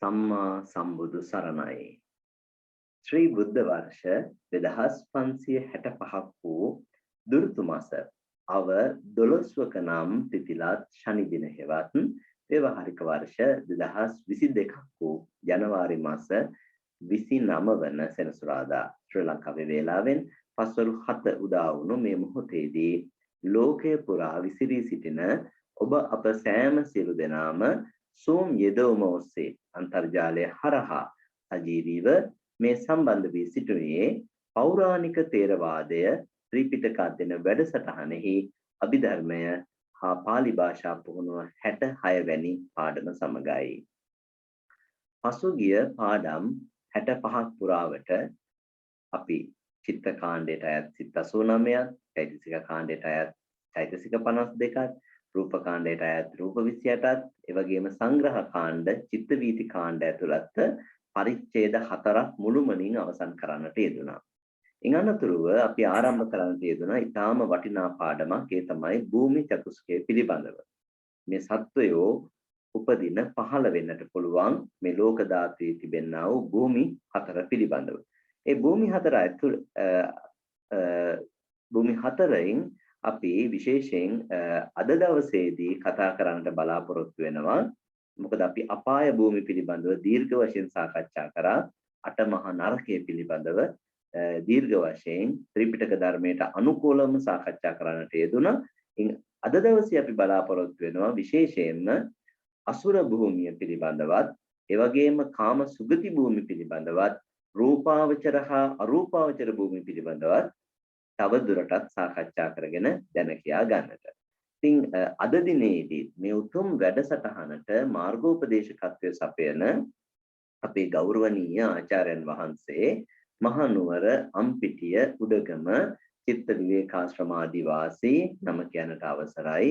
සම්මා සම්බුදු සරණයි. ශ්‍රී බුද්ධ වර්ෂ 2565ක් වූ දුරුතු මාස අව 12වක නම් තිතිලත් ශනි දින හෙවත් ව්‍යවහාරික වර්ෂ 2022ක් වූ ජනවාරි මාස 29 වන සෙනසුරාදා ශ්‍රී ලංකාවේ වේලාවෙන් පස්වරු 7 උදා වුණු මේ මොහොතේදී ලෝකය පුරා විසිරී සිටින ඔබ අප සෑම සියලු දෙනාම සූම් යෙදවුම ඔස්සේ අන්තර්ජාලය හරහා සජීවීව මේ සම්බන්ධ වී සිටිනේ පෞරාණික තේරවාදය ත්‍රිපිටක අධ්‍යයන වැඩසටහනෙහි අභිධර්මය හා පාලි භාෂා පුහුණුව 66 වැනි පාඩම සමගයි. පසුගිය පාඩම් 65ක් පුරාවට අපි චිත්ත කාණ්ඩයට අයත් සිත් 89ක්, චෛතසික කාණ්ඩයට අයත් චෛතසික 52ක්, රූප කාණ්ඩයට අයත් රූප 28ක්, එවැගේම සංග්‍රහ කාණ්ඩ, චිත්ත වීති කාණ්ඩ ඇතුළත් පරිච්ඡේද 4ක් මුළුමනින් අවසන් කරන්නට යෙදුණා. ඉන් අනතුරුව අපි ආරම්භ කරන්නට යෙදුණා ඊටාම වටිනා පාඩමක්. ඒ තමයි භූමි චතුස්කය පිළිබඳව. මේ සත්වයෝ උපදින පහළ වෙන්නට පුළුවන් මේ ලෝක ධාතුවේ තිබෙනා වූ භූමි 4 පිළිබඳව. ඒ භූමි 4න් අපි විශේෂයෙන් අද දවසේදී කතා කරන්නට බලාපොරොත්තු වෙනවා. මොකද අපි අපාය භූමි පිළිබඳව දීර්ඝ වශයෙන් සාකච්ඡා කරා. අටමහා නරකය පිළිබඳව දීර්ඝ වශයෙන් ත්‍රිපිටක ධර්මයට අනුකූලව සාකච්ඡා කරන්නට යෙදුණා. අද දවසේ අපි බලාපොරොත්තු වෙනවා විශේෂයෙන්ම අසුර භූමිය පිළිබඳවත්, ඒ වගේම කාම සුගති භූමි පිළිබඳවත්, රූපාවචර හා අරූපාවචර භූමි පිළිබඳවත් තව දුරටත් සාකච්ඡා කරගෙන දැන කියා ගන්නට. ඉතින් අද දිනේදී මේ උතුම් වැඩසටහනට මාර්ගෝපදේශකත්වය සපයන අපේ ගෞරවනීය ආචාර්යන් වහන්සේ මහනුවර අම්පිටිය උඩගම චිත්ත විවේකාශ්‍රමාදී වාසී නම කියනට අවසරයි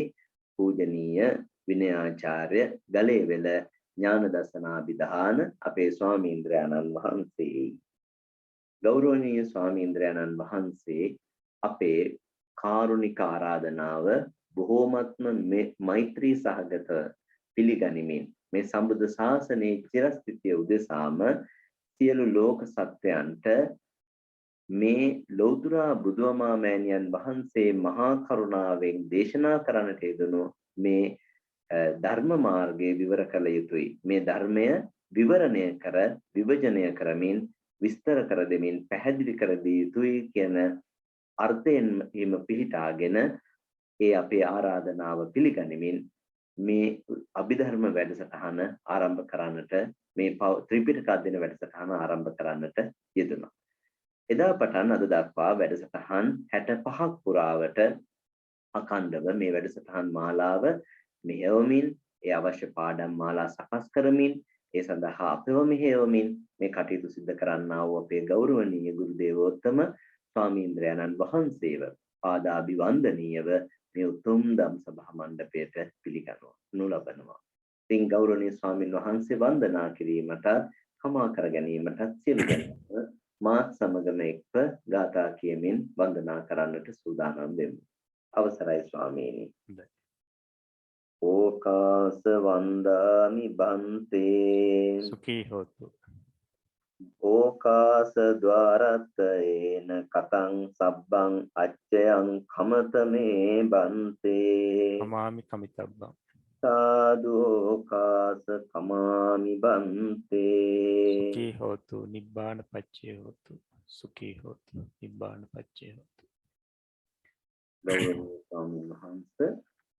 පූජනීය විනයාචාර්ය ගලේවෙල ඥාන දර්ශනාභිධාන අපේ ස්වාමීන්ද්‍රයන්න් වහන්සේ. ගෞරවනීය ස්වාමීන්ද්‍රයන්න් වහන්සේ අපේ කාරුණික ආරාධනාව බොහෝමත්ම මෛත්‍රී සහගත පිළිගනිමින් මේ සම්බුද්ධ ශාසනයේ චිරස්ථිතිය උදෙසාම සියලු ලෝක සත්වයන්ට මේ ලෞතර බුදුමාමෑණියන් වහන්සේ මහා කරුණාවෙන් දේශනා කරන්නට යෙදුණු මේ ධර්ම මාර්ගයේ විවර කළ යුතුයි. මේ ධර්මය විවරණය කර විභජනය කරමින් විස්තර කර දෙමින් පැහැදිලි කර දිය යුතුයි කියන අර්ථයෙන් හිම පිහිටාගෙන ඒ අපේ ආරාධනාව පිළිගනිමින් මේ අභිධර්ම වැඩසටහන ආරම්භ කරන්නට මේ ත්‍රිපිටක අධ්‍යයන වැඩසටහන ආරම්භ කරන්නට යෙදුණා. එදා පටන් අද දක්වා වැඩසටහන් 65ක් පුරාවට අඛණ්ඩව මේ වැඩසටහන් මාලාව මෙහෙයවමින් ඒ අවශ්‍ය පාඩම් මාලා සකස් කරමින් ඒ සඳහා අපව මෙහෙයවමින් මේ කටයුතු සිදු කරන්නා වූ අපේ ගෞරවනීය ගුරු දේවෝත්තම ස්වාමීන්ද්‍රයන්න් වහන්සේව පාදාභිවන්දනීයව මේ උතුම් ධම් සභා මණ්ඩපයට පිළිගනු ලබනවා. ඉතින් ගෞරවනීය ස්වාමින් වහන්සේ වන්දනා කිරීමට කමා කර ගැනීමට සියලු දෙනා මාත් සමගම එක්ව ගාථා කියමින් වන්දනා කරන්නට සූදානම් වෙමු. අවසරයි ස්වාමීනි. ඕකාස වන්දාමි බන්තේ සුඛී හෝතු. ඕකාස ద్వාරත්තේන කතං සබ්බං අච්චයං කමතමේ බන්තේ කමාමි කමිතබ්බං සාදෝකාස කමාමි බන්තේ සුඛී හෝතු නිබ්බාන පච්චේ හෝතු සුඛී හෝතු නිබ්බාන පච්චේ හෝතු. ගෞරවනීය ස්වාමීන් වහන්සේ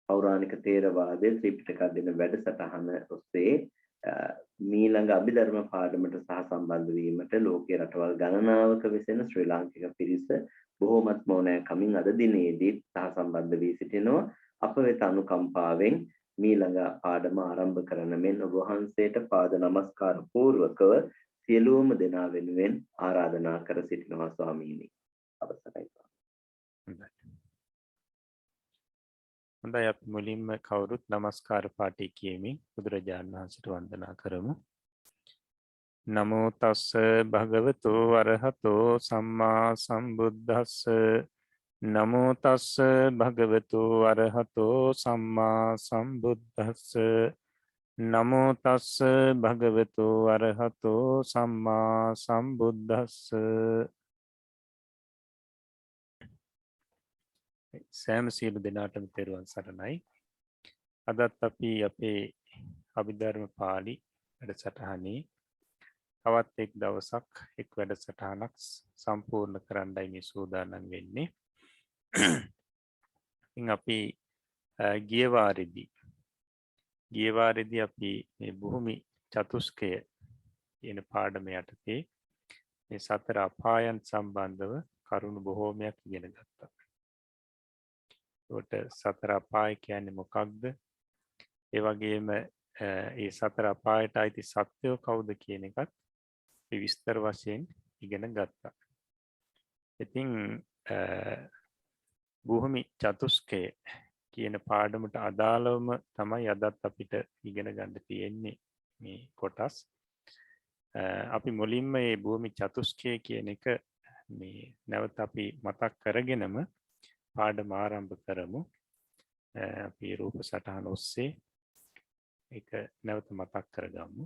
පෞරාණික තේරවාදයේ ත්‍රිපිටක අධ්‍යයන වැඩසටහන ඔස්සේ මීළඟ අභිධර්ම පාඩමට සහ සම්බන්ධ වීමට ලෝකයේ රටවල් ගණනාවක වෙසෙන ශ්‍රී ලාංකික පිරිස බොහෝමත් මෝනෑකමින් අද දිනේදී සහ සම්බන්ධ වී සිටිනවා. අප වෙත අනුකම්පාවෙන් මීළඟ පාඩම ආරම්භ කරන මෙන් ඔබ වහන්සේට පාද නමස්කාර පූර්වකව සියලුම දෙනා වෙනුවෙන් ආරාධනා කර සිටිනවා ස්වාමීනි. අවසරයි. හොඳයි අපි මුලින්ම කවුරුත් නමස්කාර පාඨය කියමින් බුදුරජාණන් වහන්සේට වන්දනා කරමු. නමෝ තස්ස භගවතු වරහතෝ සම්මා සම්බුද්දස්ස නමෝ තස්ස භගවතු වරහතෝ සම්මා සම්බුද්දස්ස නමෝ තස්ස භගවතු අරහතෝ සම්මා සම්බුද්දස්ස. සෑම සියලු දෙනාටම තෙරුවන් සරණයි. අදත් අපි අපේ අභිධර්ම පාළි වැඩසටහනේ තවත් එක් දවසක් එක් වැඩසටහනක් සම්පූර්ණ කරන්නයි මේ සූදානම් වෙන්නේ. ඉතින් අපි ගිය වාරෙදී අපි මේ භූමි චතුස්කය කියන පාඩම යටතේ මේ සතර අපායන් සම්බන්ධව කරුණු බොහෝමයක් ඉගෙන ගත්තා. ඒකට සතර අපාය කියන්නේ මොකක්ද? ඒ වගේම මේ සතර අපායට අයිති සත්වෝ කවුද කියන එකත් විස්තර වශයෙන් ඉගෙන ගත්තා. ඉතින් භූමි චතුස්කය කියන පාඩමට අදාළවම තමයි අදත් අපිට ඉගෙන ගන්න තියෙන්නේ මේ කොටස්. අපි මුලින්ම මේ භූමි චතුස්කය කියන එක මේ නැවත අපි මතක් කරගෙනම පාඩම ආරම්භ කරමු. අපි රූප සටහන ඔස්සේ ඒක නැවත මතක් කරගමු.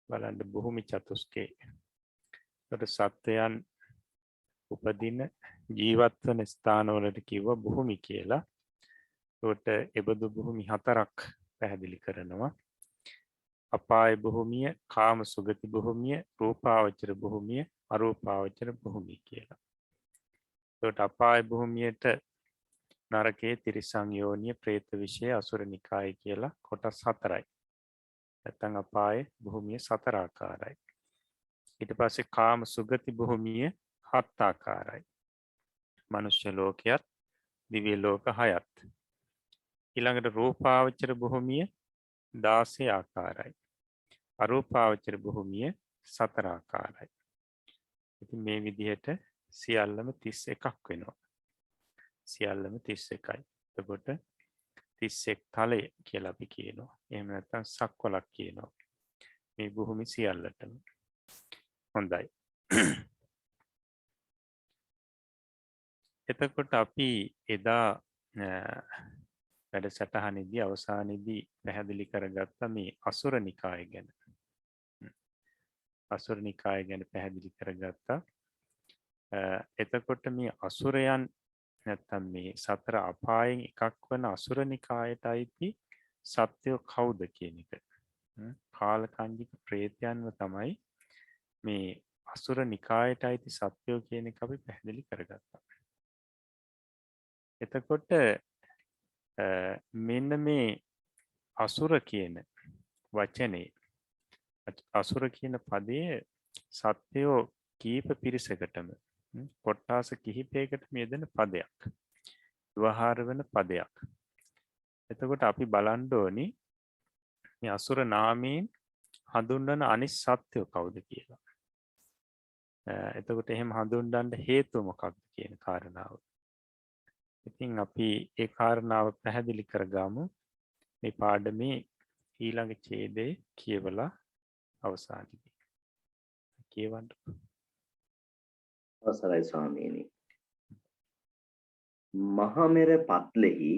බලන්න භූමි චතුස්කය. සත්වයන් උපදින ජීවත් වන ස්ථානවලට කිව්ව භූමි කියලා. ඒකට එබඳු භූමි හතරක් පැහැදිලි කරනවා. අපාය භූමිය, කාම සුගති භූමිය, රූපාවචර භූමිය, අරූපාවචර භූමිය කියලා. ඒකට අපාය භූමියට නරකයේ, තිරිසන් යෝනිය, പ്രേත විෂය, අසුර නිකාය කියලා කොටස් හතරයි. නැත්නම් අපාය භූමිය සතර ආකාරයි. ඊට පස්සේ කාම සුගති භූමිය හත් ආකාරයි. මනුෂ්‍ය ලෝකයක්, දිව්‍ය ලෝක 6ක්. ඊළඟට රූපාවචර භූමිය 16 ආකාරයි. අරූපාවචර භූමිය 4 ආකාරයි. ඉතින් මේ විදිහට සියල්ලම 31ක් වෙනවා. සියල්ලම 31යි. එතකොට 31 තලය කියලා අපි කියනවා. එහෙම නැත්නම් සක්වලක් කියනවා. මේ භූමි සියල්ලටම. හොඳයි. එතකොට අපි එදා වැඩසටහනේදී අවසානයේදී පැහැදිලි කරගත්ත මේ අසුර නිකාය ගැන. අසුර නිකාය ගැන පැහැදිලි කරගත්තා. එතකොට මේ අසුරයන් නැත්නම් මේ සතර අපායන් එකක් වන අසුර නිකායට අයිති සත්වෝ කවුද කියන එක. කාලකන්නික ප්‍රේතයන්ව තමයි මේ අසුර නිකායට අයිති සත්වෝ කියන එක අපි පැහැදිලි කරගත්තා. එතකොට මෙන්න මේ අසුර කියන වචනේ, අසුර කියන පදයේ සත්වෝ කීප පිරිසකටම කොට්ටාස කිහිපයකට යෙදෙන පදයක්. ව්‍යවහාර වෙන පදයක්. එතකොට අපි බලන්න ඕනි මේ අසුර නාමයෙන් හඳුන්වන අනිත් සත්වෝ කවුද කියලා. එතකොට එහෙම හඳුන්වන්න හේතුව මොකක්ද කියන කාරණාව. ඉතින් අපි ඒ කාරණාව පැහැදිලි කරගමු. මේ පාඩමේ ඊළඟ ඡේදයේ කියවලා අවසානයේදී. කියවන්න. අවසරයි ස්වාමීනි. මහමෙර පත්ලෙහි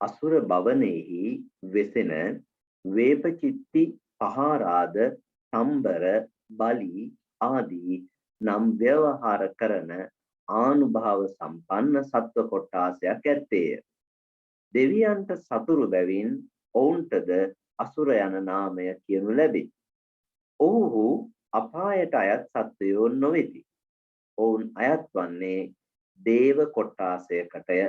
අසුර භවනේහි වෙසෙන වේපචිත්ති, පහාරාද, සම්බර, බලි ආදී නම් ව්‍යවහාර කරන ආනුභාව සම්පන්න සත්ව කොට්ටාසයක් ඇත්තේය. දෙවියන්ට සතුරු බැවින් ඔවුන්ටද අසුර යන නාමය කියනු ලැබේ. ඔව්හු අපායට අයත් සත්වයෝ නොවේති. ඔවුන් අයත් වන්නේ දේව කොට්ටාසයකටය.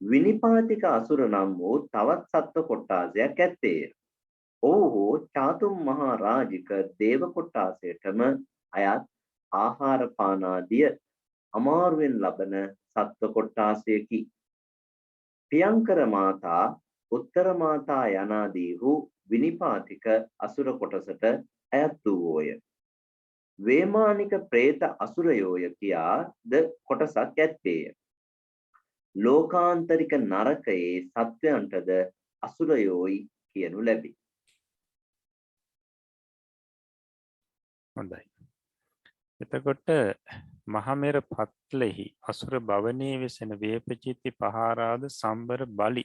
විනිපාතික අසුර නම් වූ තවත් සත්ව කොට්ටාසයක් ඇත්තේය. ඔව්හු චාතුම් මහා රාජික දේව කොට්ටාසයටම අයත් ආහාර පාන ආදිය අමාරුවෙන් ලබන සත්ව කොට්ටාසයකි. පියංකර මාතා, උත්තර මාතා යනාදීහු විනිපාතික අසුර කොටසට අයත් වූවෝය. වේමානික പ്രേත අසුරයෝය කියාද කොටසක් ඇත්තේය. ලෝකාන්තරික නරකයේ සත්වයන්ටද අසුරයෝයි කියනු ලැබේ. හොඳයි. එතකොට මහමෙර පත්ලෙහි අසුර භවනයේ වෙසෙන වේපචිත්ති පහාරාද සම්බර බලි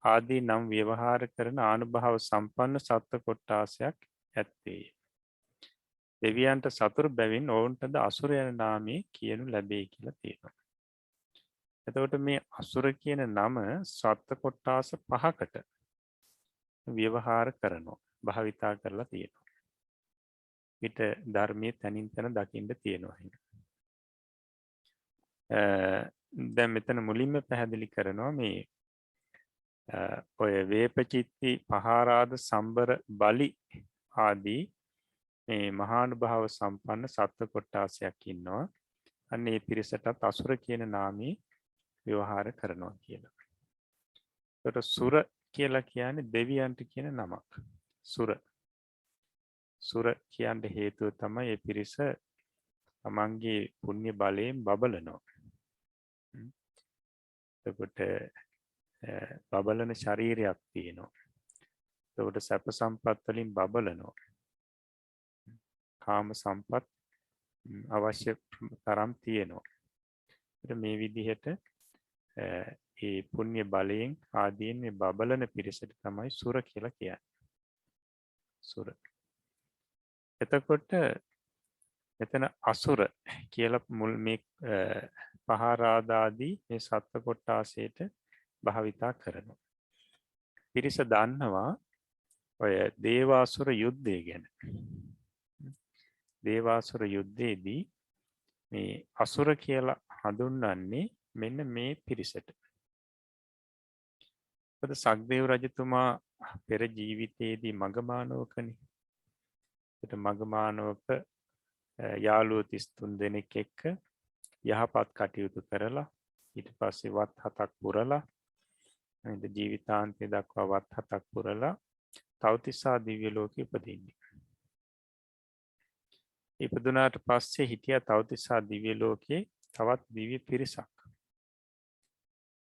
ආදී නම් ව්‍යවහාර කරන ආනුභාව සම්පන්න සත්ව කොට්ටාසයක් ඇත්තේ. දෙවියන්ට සතුරු බැවින් ඔවුන්ටද අසුර යන නාමයේ කියනු ලැබේ කියලා තියෙනවා. එතකොට මේ අසුර කියන නම සත්ව කොට්ටාස 5කට ව්‍යවහාර කරනවා, භාවිතා කරලා තියෙනවා. පිට ධර්මයේ තනින් තන දකින්න තියෙනවා. දැන් මෙතන මුලින්ම පැහැදිලි කරනවා මේ ඔය වේපචිත්ති පහාරාද සම්බර බලි ආදී මේ මහානුභාව සම්පන්න සත්ව කොට්ටාසයක් ඉන්නවා. අන්න ඒ පිරිසටත් අසුර කියන නාමයේ ව්‍යවහාර කරනවා කියලා. ඒකට සුර කියලා කියන්නේ දෙවියන්ට කියන නමක්. සුර කියන්න හේතුව තමයි ඒ පිරිස තමන්ගේ පුණ්‍ය බලයෙන් බබලනවා. එතකොට බබලන ශරීරයක් තියෙනවා. එතකොට සැප සම්පත් වලින් බබලනවා. කාම සම්පත් අවශ්‍ය තරම් තියෙනවා. මේ විදිහට ඒ පුණ්‍ය බලයෙන් ආදීන් මේ බබලන පිරිසට තමයි සුර කියලා කියන්නේ. සුර. එතකොට මෙතන අසුර කියලා මුල් මේ පහාරාදාදී මේ සත්ව කොට්ටාසයට භාවිතා කරනවා. පිරිස දන්නවා ඔය දේවාසුර යුද්ධය ගැන. දේවාසුර යුද්ධයේදී මේ අසුර කියලා හඳුන්වන්නේ මෙන්න මේ පිරිසට. මොකද සක්දේව රජතුමා පෙර ජීවිතයේදී මගමානවකනේ. ඒත් මගමානවක යාළුවෝ 33 දෙනෙක් එක්ක යහපත් කටයුතු කරලා ඊට පස්සේ වත් 7ක් පුරලා අනිත් ජීවිතාන්තය දක්වා වත් 7ක් පුරලා තවතිසා දිව්‍ය ලෝකෙ ඉපදින්නේ. ඉපදුනාට පස්සේ හිටියා තවතිසා දිව්‍ය ලෝකේ තවත් දිව්‍ය පිරිසක්.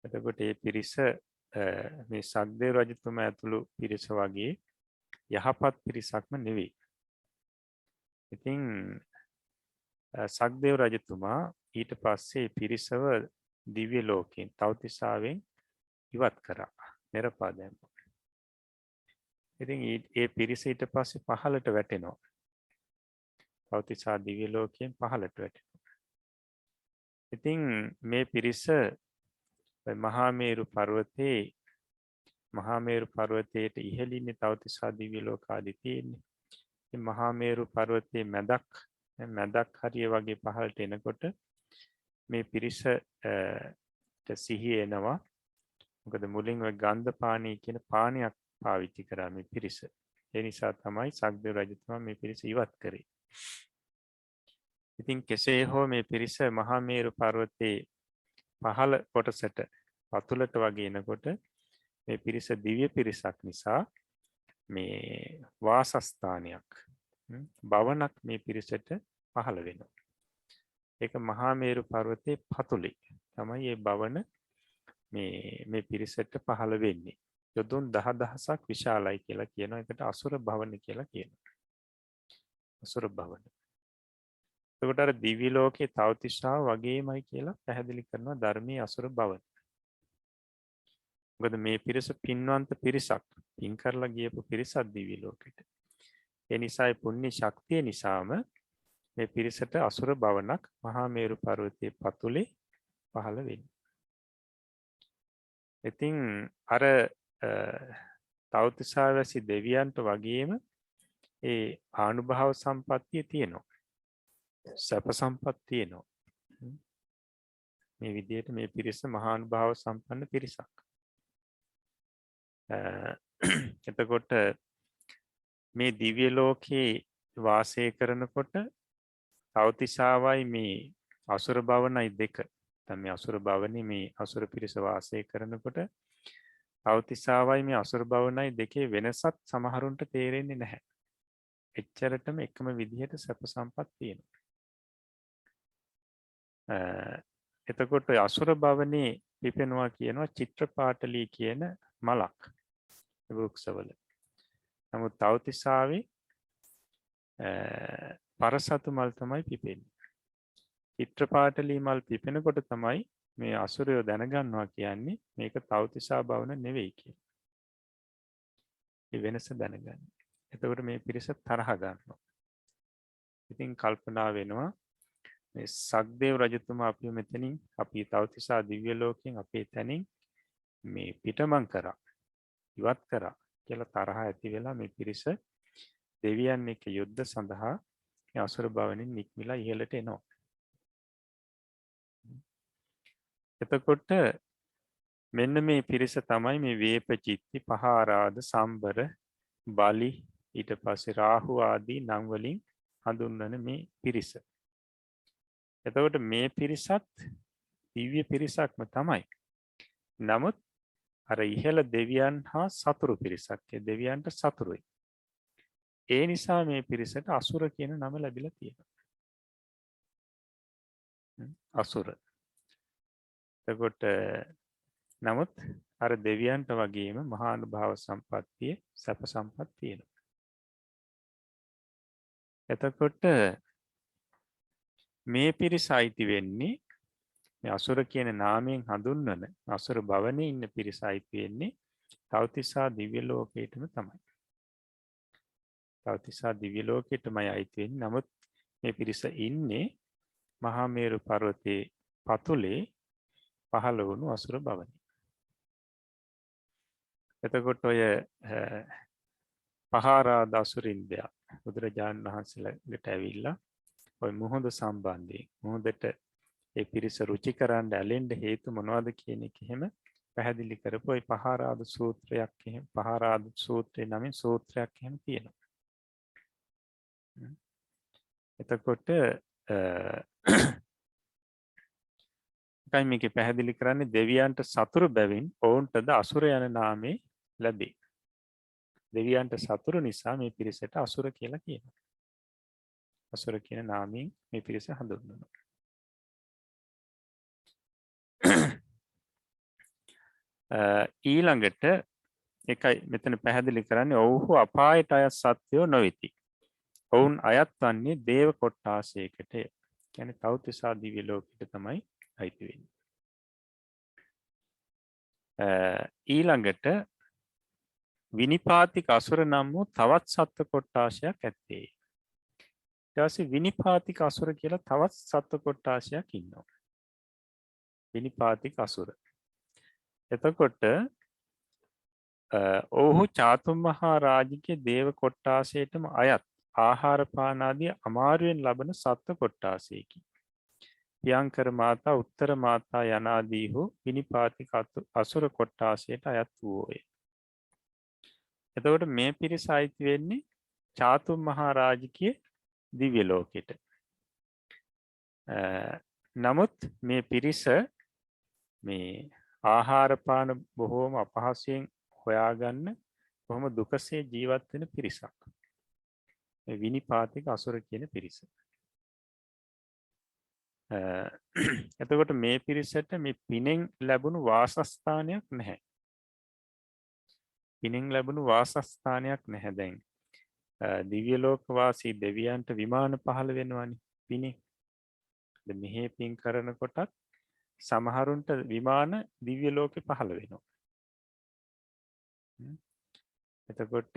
එතකොට මේ පිරිස මේ සක්දේව රජතුමා ඇතුළු පිරිස වගේ යහපත් පිරිසක්ම නෙවෙයි. ඉතින් සක්දේව රජතුමා ඊට පස්සේ පිරිසව දිව්‍ය ලෝකෙන් තවතිසාවෙන් ඉවත් කරා. නිරපා දැම්මා. ඉතින් ඒ පිරිස ඊට පස්සේ පහළට වැටෙනවා. තවතිසා දිව්‍ය ලෝකයෙන් පහළට වැටෙනවා. ඉතින් මේ පිරිස මහාමේරු පර්වතයට ඉහළින් තවතිසා දිව්‍ය ලෝක ආදී තියෙන්නේ. ඉතින් මහාමේරු පර්වතයේ මැදක් හරිය වගේ පහළට එනකොට මේ පිරිස සිහිය එනවා. මොකද මුලින් ඔය ගන්ධ පානී කියන පානයක් පාවිච්චි කරා මේ පිරිස. ඒ නිසා තමයි සක්දේව රජතුමා මේ පිරිස ඉවත් කරේ. ඉතින් කෙසේ හෝ මේ පිරිස මහාමේරු පර්වතයේ පහළ කොටසට පතුලට වගේ එනකොට මේ පිරිස දිව්‍ය පිරිසක් නිසා මේ වාසස්ථානයක් භවනක් මේ පිරිසට පහළ වෙනවා. ඒක මහාමේරු පර්වතයේ පතුලේ තමයි මේ භවන මේ පිරිසට පහළ වෙන්නේ. යොදුන් 10000ක් විශාලයි කියලා කියනවා. ඒකට අසුර භවන කියලා කියනවා. අසුර භවන. එතකොට අර දිව්‍ය ලෝකයේ තවතිසාව වගේමයි කියලා පැහැදිලි කරනවා ධර්මයේ අසුර භවන. මොකද මේ පිරිස පින්වන්ත පිරිසක්. පින් කරලා ගියපු පිරිසක් දිව්‍ය ලෝකෙට. ඒ නිසා පුණ්‍ය ශක්තිය නිසාම මේ පිරිසට අසුර භවනක් මහාමේරු පර්වතයේ පතුලේ පහළ වෙන්නේ. ඉතින් අර තවතිසාවැසි දෙවියන්ට වගේම ඒ ආනුභාව සම්පත්තිය තියෙනවා. සැප සම්පත් තියෙනවා. මේ විදිහට මේ පිරිස මහානුභාව සම්පන්න පිරිසක්. එතකොට මේ දිව්‍ය ලෝකේ වාසය කරනකොට තවතිසාවයි මේ අසුර භවනයි දෙක. දැන් මේ අසුර භවනේ මේ අසුර පිරිස වාසය කරනකොට තවතිසාවයි මේ අසුර භවනයි දෙකේ වෙනසක් සමහරුන්ට තේරෙන්නේ නැහැ. එච්චරටම එකම විදිහට සැප සම්පත් තියෙනවා. එතකොට අසුර භවනේ පිපෙනවා කියනවා චිත්‍රපාටලී කියන මලක් වෘක්ෂවල. නමුත් තවතිසාවේ පරසතු මල් තමයි පිපෙන්නේ. චිත්‍රපාටලී මල් පිපෙනකොට තමයි මේ අසුරයෝ දැනගන්නවා කියන්නේ මේක තවතිසා භවන නෙවෙයි කියලා. ඒ වෙනස දැනගන්න. එතකොට මේ පිරිස තරහ ගන්නවා. ඉතින් කල්පනා වෙනවා මේ සක්දේව රජතුමා අපි මෙතනින් අපි තවතිසා දිව්‍ය ලෝකයෙන් අපේ තැනින් මේ පිටමං කරා ඉවත් කරා කියලා තරහ ඇති වෙලා මේ පිරිස දෙවියන් එක්ක යුද්ධ සඳහා මේ අසුර භවනින් නික්මිලා ඉහළට එනවා. එතකොට මෙන්න මේ පිරිස තමයි මේ වේපචිත්ති පහාරාද සම්බර බලි ඊට පස්සේ රාහු ආදී නම් වලින් හඳුන්වන මේ පිරිස. එතකොට මේ පිරිසත් දිව්‍ය පිරිසක්ම තමයි. නමුත් අර ඉහළ දෙවියන් හා සතුරු පිරිසක්. ඒ දෙවියන්ට සතුරුයි. ඒ නිසා මේ පිරිසට අසුර කියන නම ලැබිලා තියෙනවා. අසුර. එතකොට නමුත් අර දෙවියන්ට වගේම මහානුභාව සම්පත්තිය සැප සම්පත් තියෙනවා. එතකොට මේ පිරිස අයිති වෙන්නේ මේ අසුර කියන නාමයෙන් හඳුන්වන අසුර භවනේ ඉන්න පිරිස අයිති වෙන්නේ තවතිසා දිව්‍ය ලෝකයටම තමයි. තවතිසා දිව්‍ය ලෝකයටමයි අයිති වෙන්නේ. නමුත් මේ පිරිස ඉන්නේ මහා මේරු පර්වතයේ පතුලේ පහළ වුණු අසුර භවනේ. එතකොට ඔය පහාරාද අසුරින්දයා බුදුරජාණන් වහන්සේලාට ඇවිල්ලා ඔය මුහුද සම්බන්ධයෙන් මුහුදට ඒ පිරිස රුචි කරන්න ඇලෙන්න හේතු මොනවද කියන එක එහෙම පැහැදිලි කරපු ඔය පහාරාද සූත්‍රයක් එහෙම පහාරාද සූත්‍රේ නමින් සූත්‍රයක් එහෙම තියෙනවා. එතකොට එකයි මේකේ පැහැදිලි කරන්නේ දෙවියන්ට සතුරු බැවින් ඔවුන්ටද අසුර යන නාමය ලැබේ. දෙවියන්ට සතුරු නිසා මේ පිරිසට අසුර කියලා කියනවා. අසුර කියන නාමයෙන් මේ පිරිස හඳුන්වනවා. ඊළඟට එකයි මෙතන පැහැදිලි කරන්නේ ඔව්හු අපායට අයත් සත්වයෝ නොවෙති. ඔවුන් අයත් වන්නේ දේව කොට්ටාසයකට. කියන්නේ තවතිසා දිව්‍ය ලෝකෙට තමයි අයිති වෙන්නේ. ඊළඟට විනිපාතික අසුර නම් වූ තවත් සත්ව කොට්ටාශයක් ඇත්තේ. ඊට පස්සේ විනිපාතික අසුර කියලා තවත් සත්ව කොට්ටාශයක් ඉන්නවා. විනිපාතික අසුර. එතකොට ඔහු චාතුම් මහා රාජිකේ දේව කොට්ටාසයටම අයත් ආහාර පාන ආදී අමාරුවෙන් ලබන සත්ව කොට්ටාසයකි. පියංකර මාතා උත්තර මාතා යනාදීහු විනිපාතික අසුර කොට්ටාසයට අයත් වූයේ. එතකොට මේ පිරිස අයිති වෙන්නේ චාතුම් මහා රාජිකයේ දිව්‍ය ලෝකෙට. නමුත් මේ පිරිස මේ ආහාර පාන බොහෝම අපහසුයෙන් හොයාගන්න බොහොම දුකසේ ජීවත් වෙන පිරිසක්. මේ විනිපාතික අසුර කියන පිරිස. එතකොට මේ පිරිසට මේ පිනෙන් ලැබුණු වාසස්ථානයක් නැහැ. පිනෙන් ලැබුණු වාසස්ථානයක් නැහැ දැන්. දිව්‍ය ලෝක වාසී දෙවියන්ට විමාන පහළ වෙනවනේ පිනේ. මෙහෙ පින් කරනකොටත් සමහරුන්ට විමාන දිව්‍ය ලෝකෙ පහළ වෙනවා. එතකොට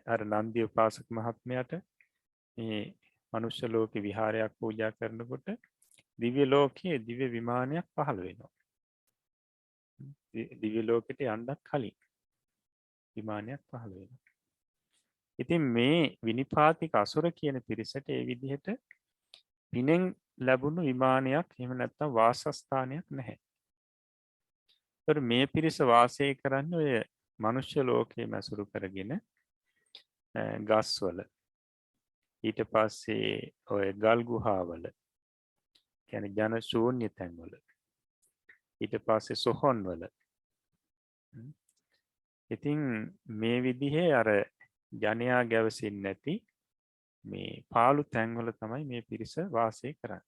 අර නන්දි උපාසක මහත්මයාට මේ මනුෂ්‍ය ලෝකෙ විහාරයක් පූජා කරනකොට දිව්‍ය ලෝකයේ දිව්‍ය විමානයක් පහළ වෙනවා. දිව්‍ය ලෝකෙට යන්නත් කලින් විමානයක් පහළ වෙනවා. ඉතින් මේ විනිපාතික අසුර කියන පිරිසට ඒ විදිහට පිනෙන් ලැබුණු විමානයක් එහෙම නැත්නම් වාසස්ථානයක් නැහැ. ඒතර මේ පිරිස වාසය කරන්නේ ඔය මනුෂ්‍ය ලෝකයේ මැසුරු කරගෙන ගස්වල ඊට පස්සේ ඔය ගල් ගුහාවල කියන්නේ ජන ශූන්‍ය තැන්වල ඊට පස්සේ සොහොන් වල. ඉතින් මේ විදිහේ අර ජනයා ගැවසෙන්නේ නැති මේ පාළු තැන්වල තමයි මේ පිරිස වාසය කරන්නේ.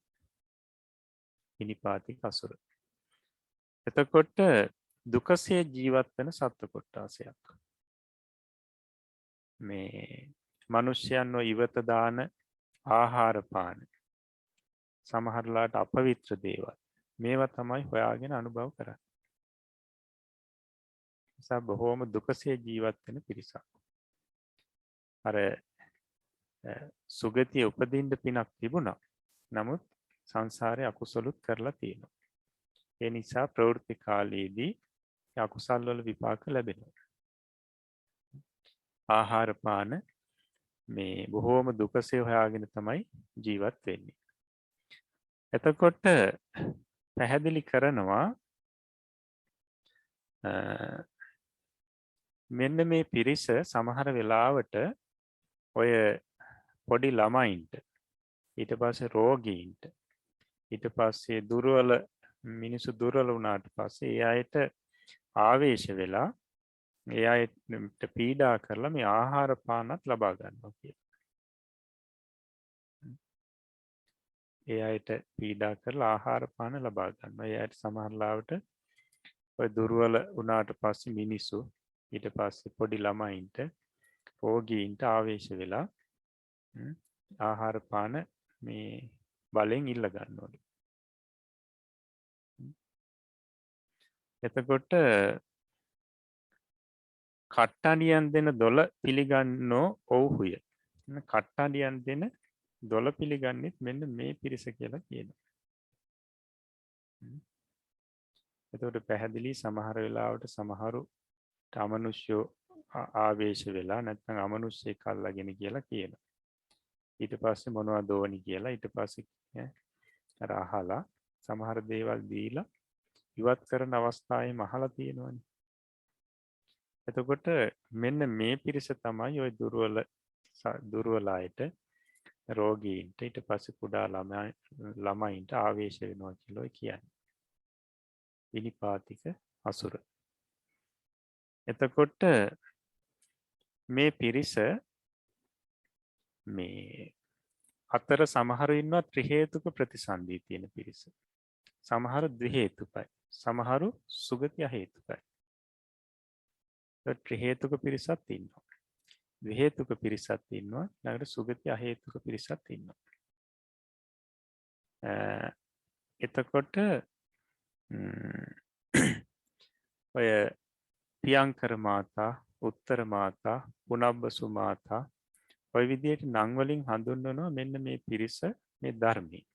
විනිපාතික අසුර. එතකොට දුකසේ ජීවත් වෙන සත්ව කොට්ටාසයක්. මේ මිනිස්යන්ව ඉවත දාන ආහාර පාන සමහරලාට අපවිත්‍ර දේවල්. මේවා තමයි හොයාගෙන අනුභව කරන්නේ. නිසා බොහෝම දුකසේ ජීවත් වෙන පිරිසක්. අර සුගතිය උපදින්න පිනක් තිබුණා. නමුත් සංසාරේ අකුසලුත් කරලා තියෙනවා. ඒ නිසා ප්‍රවෘත්ති කාලයේදී අකුසල් වල විපාක ලැබෙනවා. ආහාර පාන මේ බොහෝම දුකසේ හොයාගෙන තමයි ජීවත් වෙන්නේ. එතකොට පැහැදිලි කරනවා මෙන්න මේ පිරිස සමහර වෙලාවට ඔය පොඩි ළමයින්ට, ඊට පස්සේ රෝගීන්ට, ඊට පස්සේ දුර්වල මිනිස්සු දුර්වල වුණාට පස්සේ ඒ අයට ආවේශ වෙලා ඒ අයට පීඩා කරලා මේ ආහාර පානත් ලබා ගන්නවා කියලා. ඒ අයට පීඩා කරලා ආහාර පාන ලබා ගන්නවා. ඒ අයට සමහර ලාවට ඔය දුර්වල වුණාට පස්සේ මිනිස්සු, ඊට පස්සේ පොඩි ළමයින්ට, රෝගීන්ට ආවේශ වෙලා ආහාර පාන මේ බලෙන් ඉල්ල ගන්නවලු. එතකොට කට්ටඩියන් දෙන දොළ පිළිගන්නෝ ඔව්හුය. කට්ටඩියන් දෙන දොළ පිළිගන්නෙත් මෙන්න මේ පිරිස කියලා කියනවා. එතකොට පැහැදිලි සමහර වෙලාවට සමහරු අමනුෂ්‍යෝ ආවේශ වෙලා නැත්නම් අමනුෂ්‍යෙක් අල්ලගෙන කියලා කියනවා. ඊට පස්සේ මොනවද ඕනි කියලා ඊට පස්සේ අර අහලා සමහර දේවල් දීලා ඉවත් කරන අවස්ථාවේ මහලා තියෙනවනේ. එතකොට මෙන්න මේ පිරිස තමයි ওই දුර්වල අයට, රෝගීන්ට, ඊට පස්සේ කුඩා ළමයින්ට ආවේශ වෙනවා කියලා කියන්නේ. විනිපාතික අසුර. එතකොට මේ පිරිස මේ අතර සමහරු ඉන්නවා ත්‍රි හේතුක ප්‍රතිසන්දී තියෙන පිරිස. සමහරු ද්වි හේතුකයි. සමහරු සුගතිය හේතුකයි. ත්‍රි හේතුක පිරිසක් ඉන්නවා. ද්වි හේතුක පිරිසක් ඉන්නවා. ඊළඟට සුගතිය හේතුක පිරිසක් ඉන්නවා. එතකොට ඔය පියංකර මාතා, උත්තර මාතා, පුනබ්බසු මාතා ඔය විදිහට නම් වලින් හඳුන්වනවා මෙන්න මේ පිරිස මේ ධර්මී.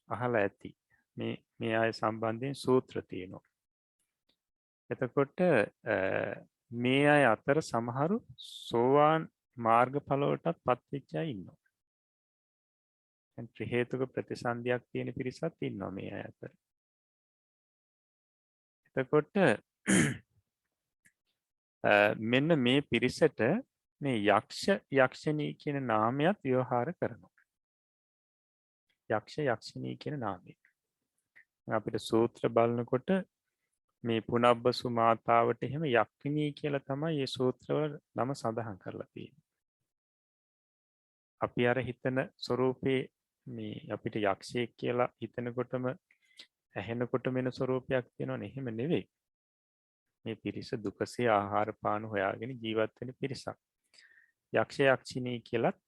අහලා ඇති. මේ අය සම්බන්ධයෙන් සූත්‍ර තියෙනවා. එතකොට මේ අය අතර සමහරු සෝවාන් මාර්ගඵලවලටත් පත්වෙච්ච අය ඉන්නවා. ත්‍රි හේතුක ප්‍රතිසන්දියක් තියෙන පිරිසක් ඉන්නවා මේ අය අතර. එතකොට මෙන්න මේ පිරිසට මේ යක්ෂණී කියන නාමයක් ව්‍යවහාර කරනවා. යක්ෂණී කියන නාමය. අපිට සූත්‍ර බලනකොට මේ පුනබ්බසු මාතාවට එහෙම යක්ෂණී කියලා තමයි මේ සූත්‍රවල නම සඳහන් කරලා තියෙන්නේ. අපි අර හිතන ස්වરૂපේ මේ අපිට යක්ෂයෙක් කියලා හිතනකොටම ඇහෙනකොටම එන ස්වરૂපයක් තියෙනවනේ. එහෙම නෙවෙයි. මේ පිරිස දුකසේ ආහාර පාන හොයාගෙන ජීවත් වෙන පිරිසක්. යක්ෂිනී කියලත්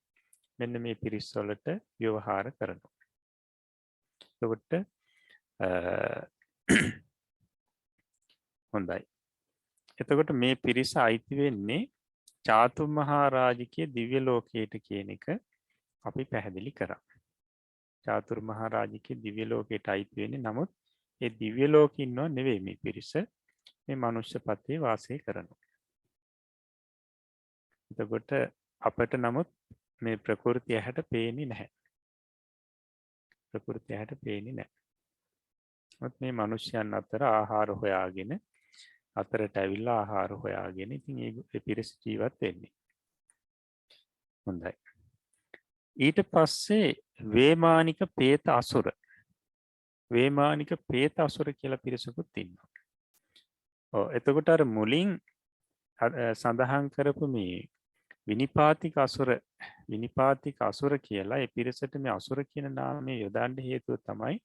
මෙන්න මේ පිරිස් වලට ව්‍යවහාර කරනවා. එතකොට හොඳයි. එතකොට මේ පිරිස අයිති වෙන්නේ චාතු මහරජකයේ දිව්‍ය ලෝකයට කියන එක අපි පැහැදිලි කරා. චාතුරු මහරජකයේ දිව්‍ය ලෝකයට අයිති වෙන්නේ, නමුත් ඒ දිව්‍ය ලෝකේ ඉන්නව නෙවෙයි මේ පිරිස. මේ මනුෂ්‍ය පතේ වාසය කරනවා. එතකොට අපට නමුත් මේ ප්‍රകൃතිය හැට පේන්නේ නැහැ. ප්‍රകൃතිය හැට පේන්නේ නැහැ. මොකද මේ මනුෂ්‍යයන් අතර ආහාර හොයාගෙන අතරට ඇවිල්ලා ආහාර හොයාගෙන ඉතින් ඒ පිරිස ජීවත් වෙන්නේ. හොඳයි. ඊට පස්සේ වේමානික പ്രേත අසුර. වේමානික പ്രേත අසුර කියලා පිරිසකුත් ඉන්නවා. එතකොට අර මුලින් සඳහන් කරපු මේ විනිපාතික අසුර කියලා ඒ පිරිසට මේ අසුර කියන නාමය යොදන්න හේතුව තමයි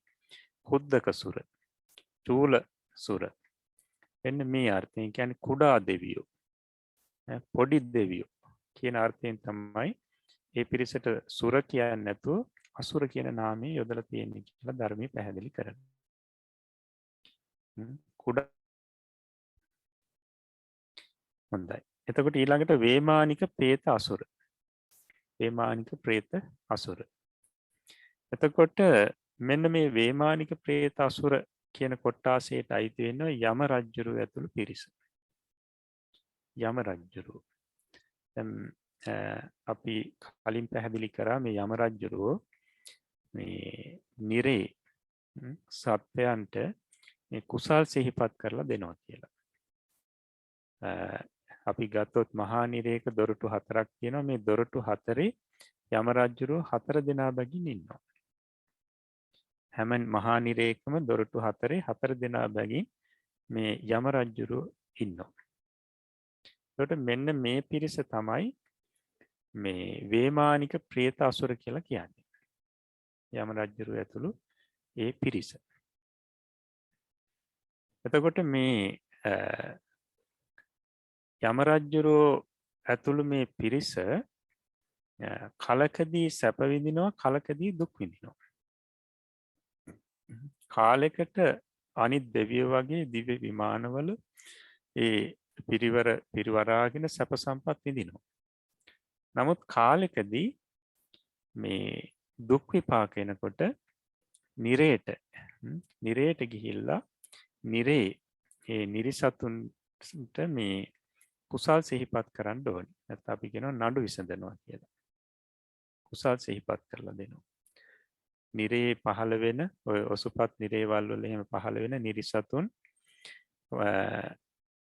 කුද්දක සුර, චූල සුර. එන්න මේ අර්ථයෙන් කියන්නේ කුඩා දෙවියෝ, පොඩි දෙවියෝ කියන අර්ථයෙන් තමයි ඒ පිරිසට සුර කියන්නේ නැතුව අසුර කියන නාමය යොදලා තියෙන්නේ කියලා ධර්මයේ පැහැදිලි කරනවා. කුඩා හොඳයි. එතකොට ඊළඟට වේමානික പ്രേත අසුර. වේමානික പ്രേත අසුර. එතකොට මෙන්න මේ වේමානික പ്രേත අසුර කියන කොටාසයට අයිති වෙනවා යම රජ්ජුරුව ඇතුළු පිරිස. යම රජ්ජුරුව. දැන් අපි කලින් පැහැදිලි කරා මේ යම රජ්ජුරුව මේ නිරේ සත්‍යයන්ට මේ කුසල් සිහිපත් කරලා දෙනවා කියලා. අපි ගත්තොත් මහා නිරේක දොරටු 4ක් තියෙනවා. මේ දොරටු 4 යම රජුරෝ 4 දෙනා බැගින් ඉන්නවා. හැම මහා නිරේකම දොරටු 4 4 දෙනා බැගින් මේ යම රජුරෝ ඉන්නවා. ඒකට මෙන්න මේ පිරිස තමයි මේ වේමානික പ്രേත අසුර කියලා කියන්නේ. යම රජුරෝ ඇතුළු ඒ පිරිස. එතකොට මේ යම රජුරෝ ඇතුළු මේ පිරිස කලකදී සැප විඳිනවා, කලකදී දුක් විඳිනවා. කාලයකට අනිත් දෙවියෝ වගේ දිව්‍ය විමානවල ඒ පිරිවරාගෙන සැප සම්පත් විඳිනවා. නමුත් කාලෙකදී මේ දුක් විපාක එනකොට නිරේට ගිහිල්ලා නිරේ ඒ නිරිසතුන්ට මේ කුසල් සිහිපත් කරන්න ඕනේ. නැත්නම් අපි කියනවා නඩු විසඳනවා කියලා. කුසල් සිහිපත් කරලා දෙනවා. නිරේ පහළ වෙන ඔය ඔසුපත් නිරේවල් වල එහෙම පහළ වෙන නිරිසතුන්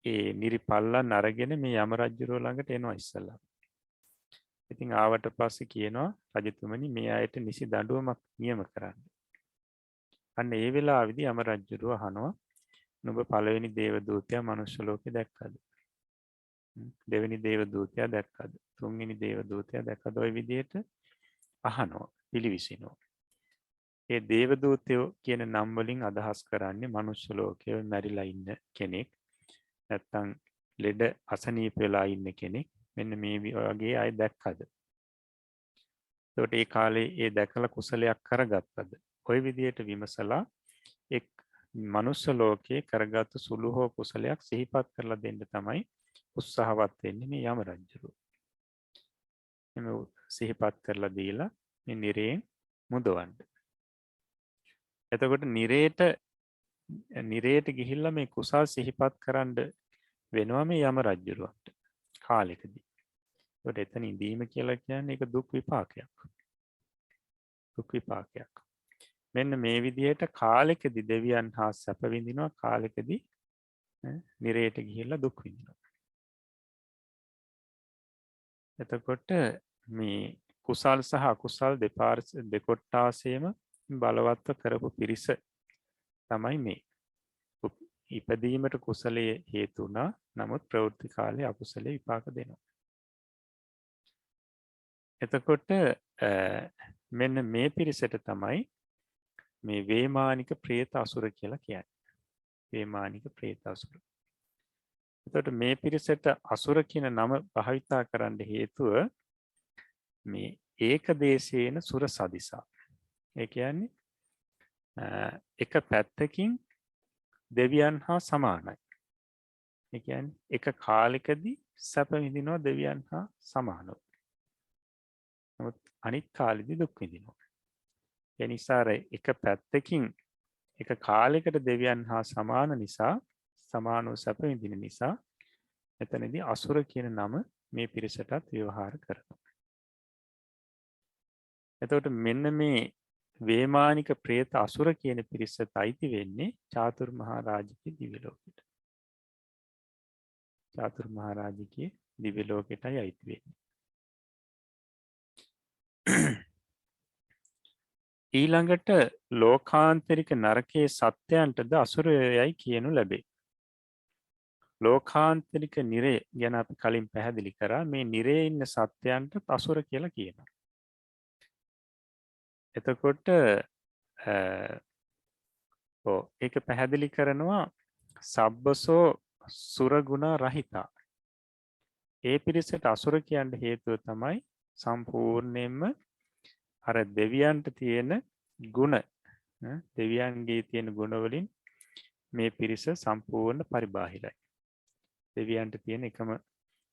ඒ නිරිපල්ලන් අරගෙන මේ යම රජුරෝ ළඟට එනවා ඉස්සලා. ඉතින් ආවට පස්සේ කියනවා රජතුමනි මේ අයට නිසි දඬුවමක් නියම කරන්න. අන්න ඒ වෙලාවේදී යම රජුරෝ අහනවා නුඹ පළවෙනි දේව දූතයා මනුෂ්‍ය ලෝකේ දැක්කද? දෙවෙනි දේව දූතයා දැක්කද? තුන්වෙනි දේව දූතයා දැක්කද? ඔය විදිහට අහනවා, පිළිවිසිනවා. ඒ දේව දූතයෝ කියන නම් වලින් අදහස් කරන්නේ මනුෂ්‍ය ලෝකයේ මැරිලා ඉන්න කෙනෙක්. නැත්තම් ලෙඩ අසනීප වෙලා ඉන්න කෙනෙක්. මෙන්න මේ වගේ අය දැක්කද? ඒකට ඒ කාලේ ඒ දැකලා කුසලයක් කරගත්තද? ඔය විදිහට විමසලා එක් මනුෂ්‍ය ලෝකයේ කරගත් සුළු හෝ කුසලයක් සිහිපත් කරලා දෙන්න තමයි උත්සාහවත් වෙන්නේ මේ යම රජුරෝ. එමෙ සිහිපත් කරලා දීලා මේ නිරයෙන් මුදවන්න. එතකොට නිරේට ගිහිල්ලා මේ කුසල් සිහිපත් කරන්න වෙනවා මේ යම රජුරවන්ට කාලෙකදී. ඒකට එතන ඉඳීම කියලා කියන්නේ ඒක දුක් විපාකයක්. දුක් විපාකයක්. මෙන්න මේ විදිහට කාලෙකදී දෙවියන් හා සැප විඳිනවා, කාලෙකදී නිරේට ගිහිල්ලා දුක් විඳිනවා. එතකොට මේ කුසල් සහ අකුසල් දෙකොට්ටාසෙම බලවත්ව කරපු පිරිස තමයි මේ. ඉපදීමට කුසලයේ හේතු වුණා, නමුත් ප්‍රවෘත්ති කාලේ අකුසලයේ විපාක දෙනවා. එතකොට මෙන්න මේ පිරිසට තමයි මේ වේමානික പ്രേත අසුර කියලා කියන්නේ. වේමානික പ്രേත අසුර. එතකොට මේ පිරිසට අසුර කියන නම භාවිතා කරන්න හේතුව මේ ඒකදේශේන සුර සදිසා. ඒ කියන්නේ එක පැත්තකින් දෙවියන් හා සමානයි. ඒ කියන්නේ එක කාලෙකදී සැප විඳිනවා දෙවියන් හා සමානව. නමුත් අනිත් කාලෙදී දුක් විඳිනවා. ඒ නිසා එක පැත්තකින් එක කාලයකට දෙවියන් හා සමාන නිසා සමානව සැප විඳින නිසා එතනදී අසුර කියන නම මේ පිරිසටත් ව්‍යවහාර කරනවා. එතකොට මෙන්න මේ වේමානික പ്രേත අසුර කියන පිරිසට අයිති වෙන්නේ චාතුරු මහා රාජිකේ දිව්‍ය ලෝකෙට. චාතුරු මහා රාජිකේ දිව්‍ය ලෝකෙටයි අයිති වෙන්නේ. ඊළඟට ලෝකාන්තරික නරකයේ සත්‍යයන්ටද අසුරයයි කියනු ලැබේ. ලෝකාන්තරික නිරය ගැන අපි කලින් පැහැදිලි කරා. මේ නිරයේ ඉන්න සත්‍යයන්ට අසුර කියලා කියනවා. එතකොට ඒක පැහැදිලි කරනවා සබ්බසෝ සුරගුණ රහිතා. ඒ පිරිසට අසුර කියන්න හේතුව තමයි සම්පූර්ණයෙන්ම අර දෙවියන්ට තියෙන ගුණ දෙවියන්ගේ තියෙන ගුණ වලින් මේ පිරිස සම්පූර්ණ පරිබාහිරයි. දෙවියන්ට තියෙන එකම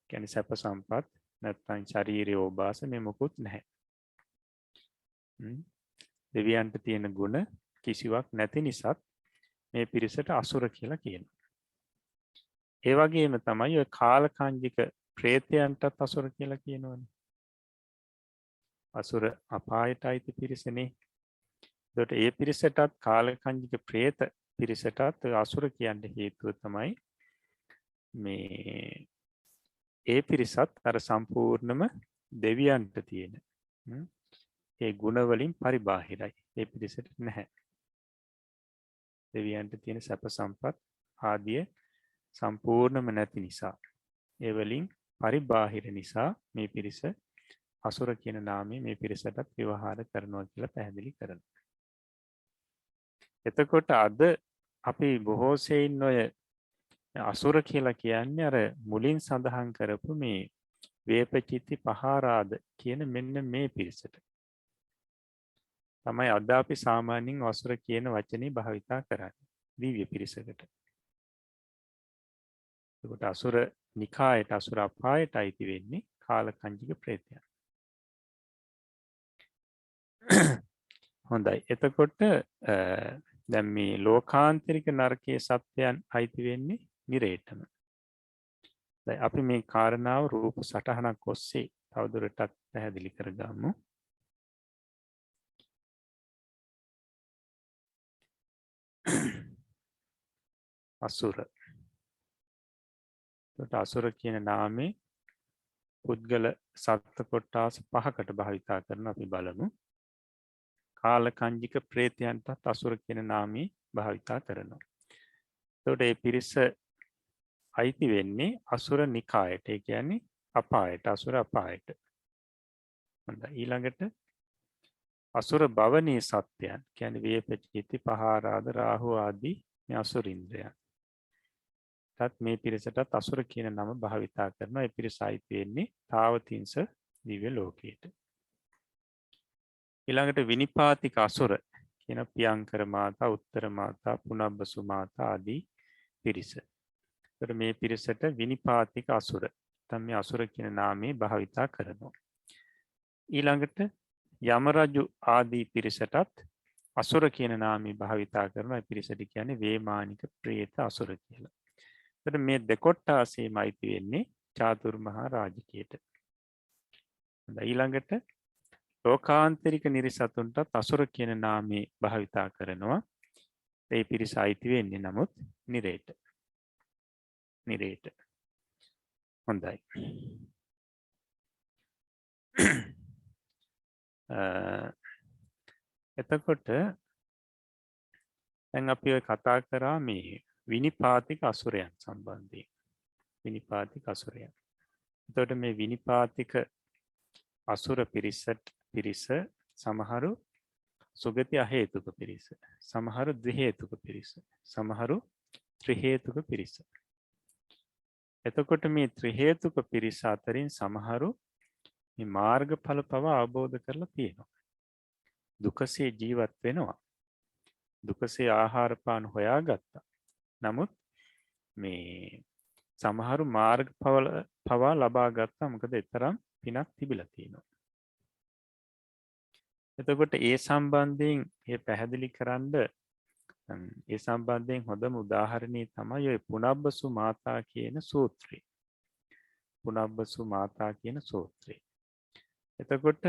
කියන්නේ සැප සම්පත් නැත්නම් ශාරීරික ඕබාස මේ මොකුත් නැහැ. දෙවියන්ට තියෙන ගුණ කිසිවක් නැති නිසා මේ පිරිසට අසුර කියලා කියනවා. ඒ වගේම තමයි ඔය කාලකන්ජික ප්‍රේතයන්ටත් අසුර කියලා කියනවනේ. අසුර අපායට අයිති පිරිසනේ. ඒකට ඒ පිරිසටත් කාලකන්ජික ප්‍රේත පිරිසටත් අසුර කියන්න හේතුව තමයි මේ ඒ පිරිසත් අර සම්පූර්ණම දෙවියන්ට තියෙන ඒ ගුණ වලින් පරිබාහිරයි. ඒ පිරිසට නැහැ. දෙවියන්ට තියෙන සැප සම්පත් ආදිය සම්පූර්ණම නැති නිසා ඒ වලින් පරිබාහිර නිසා මේ පිරිස අසුර කියන නාමයෙන් මේ පිරිසටත් ව්‍යවහාර කරනවා කියලා පැහැදිලි කරනවා. එතකොට අද අපි බොහෝ සෙයින් ඔය අසුර කියලා කියන්නේ අර මුලින් සඳහන් කරපු මේ වේපචිත්ති පහාරාද කියන මෙන්න මේ පිරිසට තමයි අද අපි සාමාන්‍යයෙන් අසුර කියන වචනේ භාවිතා කරන්නේ දිව්‍ය පිරිසකට. ඒකට අසුර නිකායට අසුර අපායට අයිති වෙන්නේ කාලකන්ජික ප්‍රේතයන්. හොඳයි. එතකොට දැන් මේ ලෝකාන්තරික නරකයේ සත්‍යයන් අයිති වෙන්නේ නිරේටම. දැන් අපි මේ කාරණාව රූප සටහනක් ඔස්සේ තවදුරටත් පැහැදිලි කරගමු. අසුර. ඒකට අසුර කියන නාමේ පුද්ගල සත්ත්ව කොටස් 5කට භාවිතා කරන අපි බලමු. කාලකන්ජික ප්‍රේතයන්ටත් අසුර කියන නාමී භාවිතා කරනවා. එතකොට මේ පිරිස අයිති වෙන්නේ අසුර නිකායට. ඒ කියන්නේ අපායට, අසුර අපායට. හොඳයි. ඊළඟට අසුර භවනීය සත්‍යයන් කියන්නේ වේපචිත්ති පහාරාද රාහු ආදී මේ අසුරින්ද්‍රයන්. තත් මේ පිරිසටත් අසුර කියන නම භාවිතා කරනවා. ඒ පිරිස අයිති වෙන්නේ තාවතින්ස දිව්‍ය ලෝකයට. ඊළඟට විනිපාතික අසුර කියන පියංකර මාතා, උත්තර මාතා, පුනබ්බසු මාතා ආදී පිරිස. ඒතර මේ පිරිසට විනිපාතික අසුර තමයි අසුර කියන නාමයේ භාවිතා කරනවා. ඊළඟට යම රජු ආදී පිරිසටත් අසුර කියන නාමයේ භාවිතා කරනවා. ඒ පිරිසට කියන්නේ වේමානික ප්‍රේත අසුර කියලා. ඒතර මේ දෙකොට්ටාසෙම අයිති වෙන්නේ චාතුර්මහා රාජකීයට. ඊළඟට ලෝකාන්තරික නිරිසතුන්ටත් අසුර කියන නාමයේ භාවිතා කරනවා. ඒ පිරිස අයිති වෙන්නේ නමුත් නිරේට. නිරේට. හොඳයි. එතකොට දැන් අපි ඔය කතා කරා මේ විනිපාතික අසුරයන් සම්බන්ධයෙන්. විනිපාතික අසුරයන්. එතකොට මේ විනිපාතික අසුර පිරිස සමහරු සුගති අහේතුක පිරිස, සමහරු ද්විහේතුක පිරිස, සමහරු ත්‍රිහේතුක පිරිස. එතකොට මේ ත්‍රිහේතුක පිරිස අතරින් සමහරු මේ මාර්ගඵල පවා අවබෝධ කරලා තියෙනවා. දුකසේ ජීවත් වෙනවා. දුකසේ ආහාර පාන හොයාගත්තා. නමුත් මේ සමහරු මාර්ගඵල පවා ලබා ගත්තා. මොකද ඊතරම් පිනක් තිබිලා තියෙනවා. එතකොට ඒ සම්බන්ධයෙන් මේ පැහැදිලි කරන්න ඒ සම්බන්ධයෙන් හොඳම උදාහරණය තමයි ඔය පුනබ්බසු මාතා කියන සූත්‍රය. පුනබ්බසු මාතා කියන සූත්‍රය. එතකොට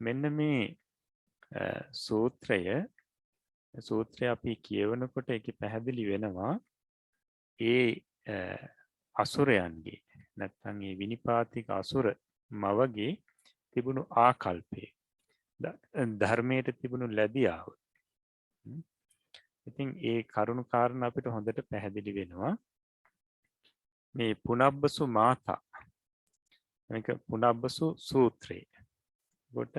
මෙන්න මේ සූත්‍රය අපි කියවනකොට ඒක පැහැදිලි වෙනවා ඒ අසුරයන්ගේ නැත්නම් ඒ විනිපාතික අසුර මවගේ තිබුණු ආකල්පේ ධර්මයට තිබුණු ලැබියාව. ඉතින් ඒ කරුණු කාරණා අපිට හොඳට පැහැදිලි වෙනවා. මේ පුනබ්බසු මාතා මේක පුනබ්බසු සූත්‍රය. කොට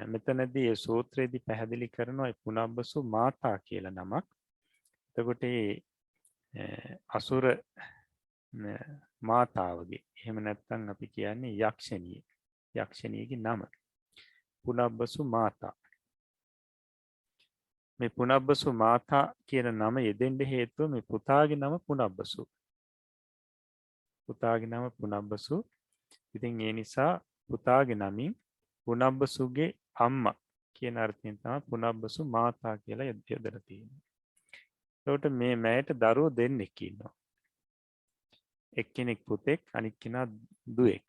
මෙතනදී ඒ සූත්‍රයේදී පැහැදිලි කරනවා ඒ පුනබ්බසු මාතා කියලා නමක්. එතකොට අසුර මාතාවගේ එහෙම නැත්නම් අපි කියන්නේ යක්ෂණිය. යක්ෂණියගේ නම. පුනබ්බසු මාතා. මේ පුනබ්බසු මාතා කියන නම යෙදෙන්න හේතුව මේ පුතාගේ නම පුනබ්බසු. පුතාගේ නම පුනබ්බසු. ඉතින් ඒ නිසා පුතාගේ නමින් පුනබ්බසුගේ අම්මා කියන අර්ථයෙන් තමයි පුනබ්බසු මාතා කියලා යොදලා තියෙන්නේ. ඒකට මේ මෑයට දරුවෝ දෙන්නෙක් ඉන්නවා. එක්කෙනෙක් පුතෙක් අනිත් කෙනා දුවෙක්.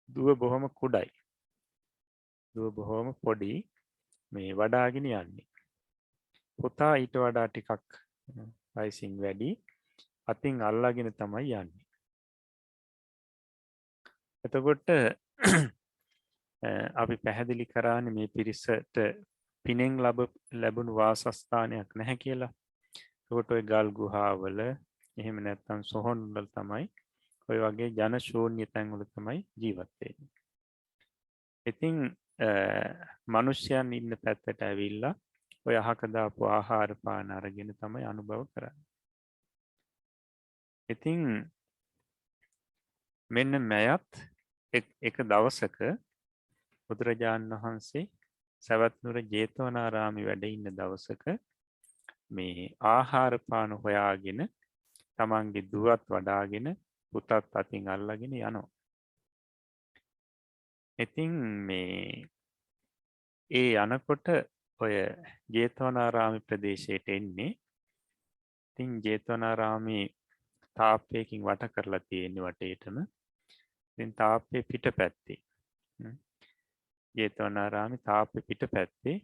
දුව බොහොම කුඩයි. දුව බොහොම පොඩි මේ වඩාගෙන යන්නේ. පුතා ඊට වඩා ටිකක් වයසින් වැඩි අතින් අල්ලාගෙන තමයි යන්නේ. එතකොට අපි පැහැදිලි කරානේ මේ පිරිසට පිනෙන් ලැබුණු වාසස්ථානයක් නැහැ කියලා. ඒකට ඔය ගල් ගුහාවල එහෙම නැත්නම් සොහොන් වල තමයි ඔය වගේ ජන ශූන්‍ය තැන් වල තමයි ජීවත් වෙන්නේ. ඉතින් මිනිස්යන් ඉන්න පැත්තට ඇවිල්ලා ඔය අහක දාපු ආහාර පාන අරගෙන තමයි අනුභව කරන්නේ. ඉතින් මෙන්න මයත් එක දවසක බුදුරජාණන් වහන්සේ සවැත් නුවර ජේතවනාරාමේ වැඩ ඉන්න දවසක මේ ආහාර පාන හොයාගෙන තමන්ගේ දුවත් වඩාගෙන පුතත් අතින් අල්ලගෙන යනවා. ඉතින් මේ ඒ යනකොට ඔය ජේතවනාරාමේ ප්‍රදේශයට එන්නේ. ඉතින් ජේතවනාරාමේ තාප්පයකින් වට කරලා තියෙන වටේටම. ඉතින් තාප්පේ පිටපැත්තේ ජේතවනාරාමේ තාප්පේ පිටපැත්තේ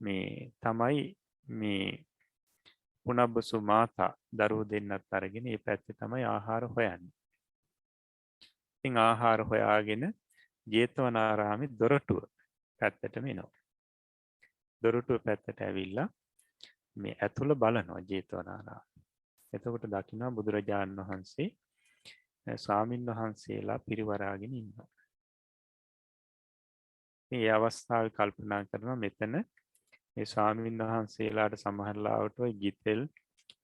මේ තමයි මේ පුනබ්බසු මාතා දරුවෝ දෙන්නත් අරගෙන මේ පැත්තේ තමයි ආහාර හොයන්නේ. ඉතින් ආහාර හොයාගෙන ජේතවනාරාමේ දොරටුව පැත්තටම එනවා. දොරටුව පැත්තට ඇවිල්ලා මේ ඇතුළ බලනවා ජේතවනාරාමේ. එතකොට දකින්න බුදුරජාණන් වහන්සේ ස්වාමින් වහන්සේලා පිරිවරාගෙන ඉන්නවා. මේ අවස්ථාවේ කල්පනා කරනවා මෙතන මේ ස්වාමීන් වහන්සේලාට සමහරලාවට ඔය ගිතෙල්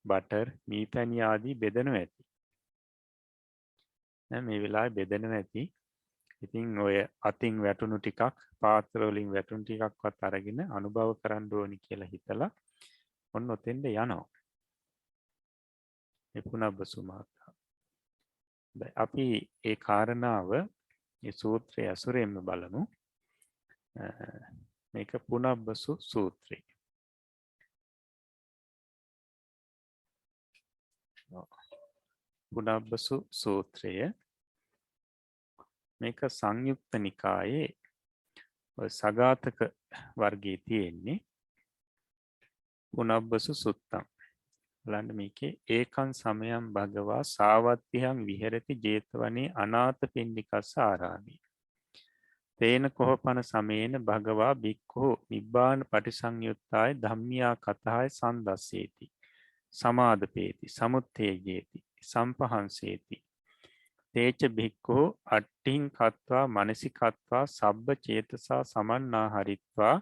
බටර් මී පැණි ආදී බෙදනවා ඇති. මේ වෙලාවේ බෙදනවා ඇති. ඉතින් ඔය අතින් වැටුණු ටිකක් පාත්‍ර වලින් වැටුණු ටිකක්වත් අරගෙන අනුභව කරන්න ඕනි කියලා හිතලා ඔන්න ඔතෙන්ද යනවා. මේ පුනබ්බසු මාතා. අපි ඒ කාරණාව මේ සූත්‍රය ඇසුරෙන්ම බලමු. මේක පුනබ්බසු සූත්‍රය. පුනබ්බසු සූත්‍රය මේක සංයුක්ත නිකායේ සගාතක වර්ගයේ තියෙන්නේ. පුනබ්බසු සුත්තම්. බලන්න මේකේ ඒකං සමයං භගවා සාවත්තිහං විහෙරති ජේතවනේ අනාථපිණ්ඩිකස්ස ආරාමේ. තේන කොහොපන සමේන භගවා භික්ඛු නිබ්බාන පටිසංයුත්තාය ධම්මියා කතාය සන්දස්සේති. සමාදපේති සමුත්තේජේති සම්පහන්සේති. තේච භික්ඛු අට්ඨින් කତ୍වා මනසිකත්වා සබ්බ චේතසා සමන්නාහරිත්වා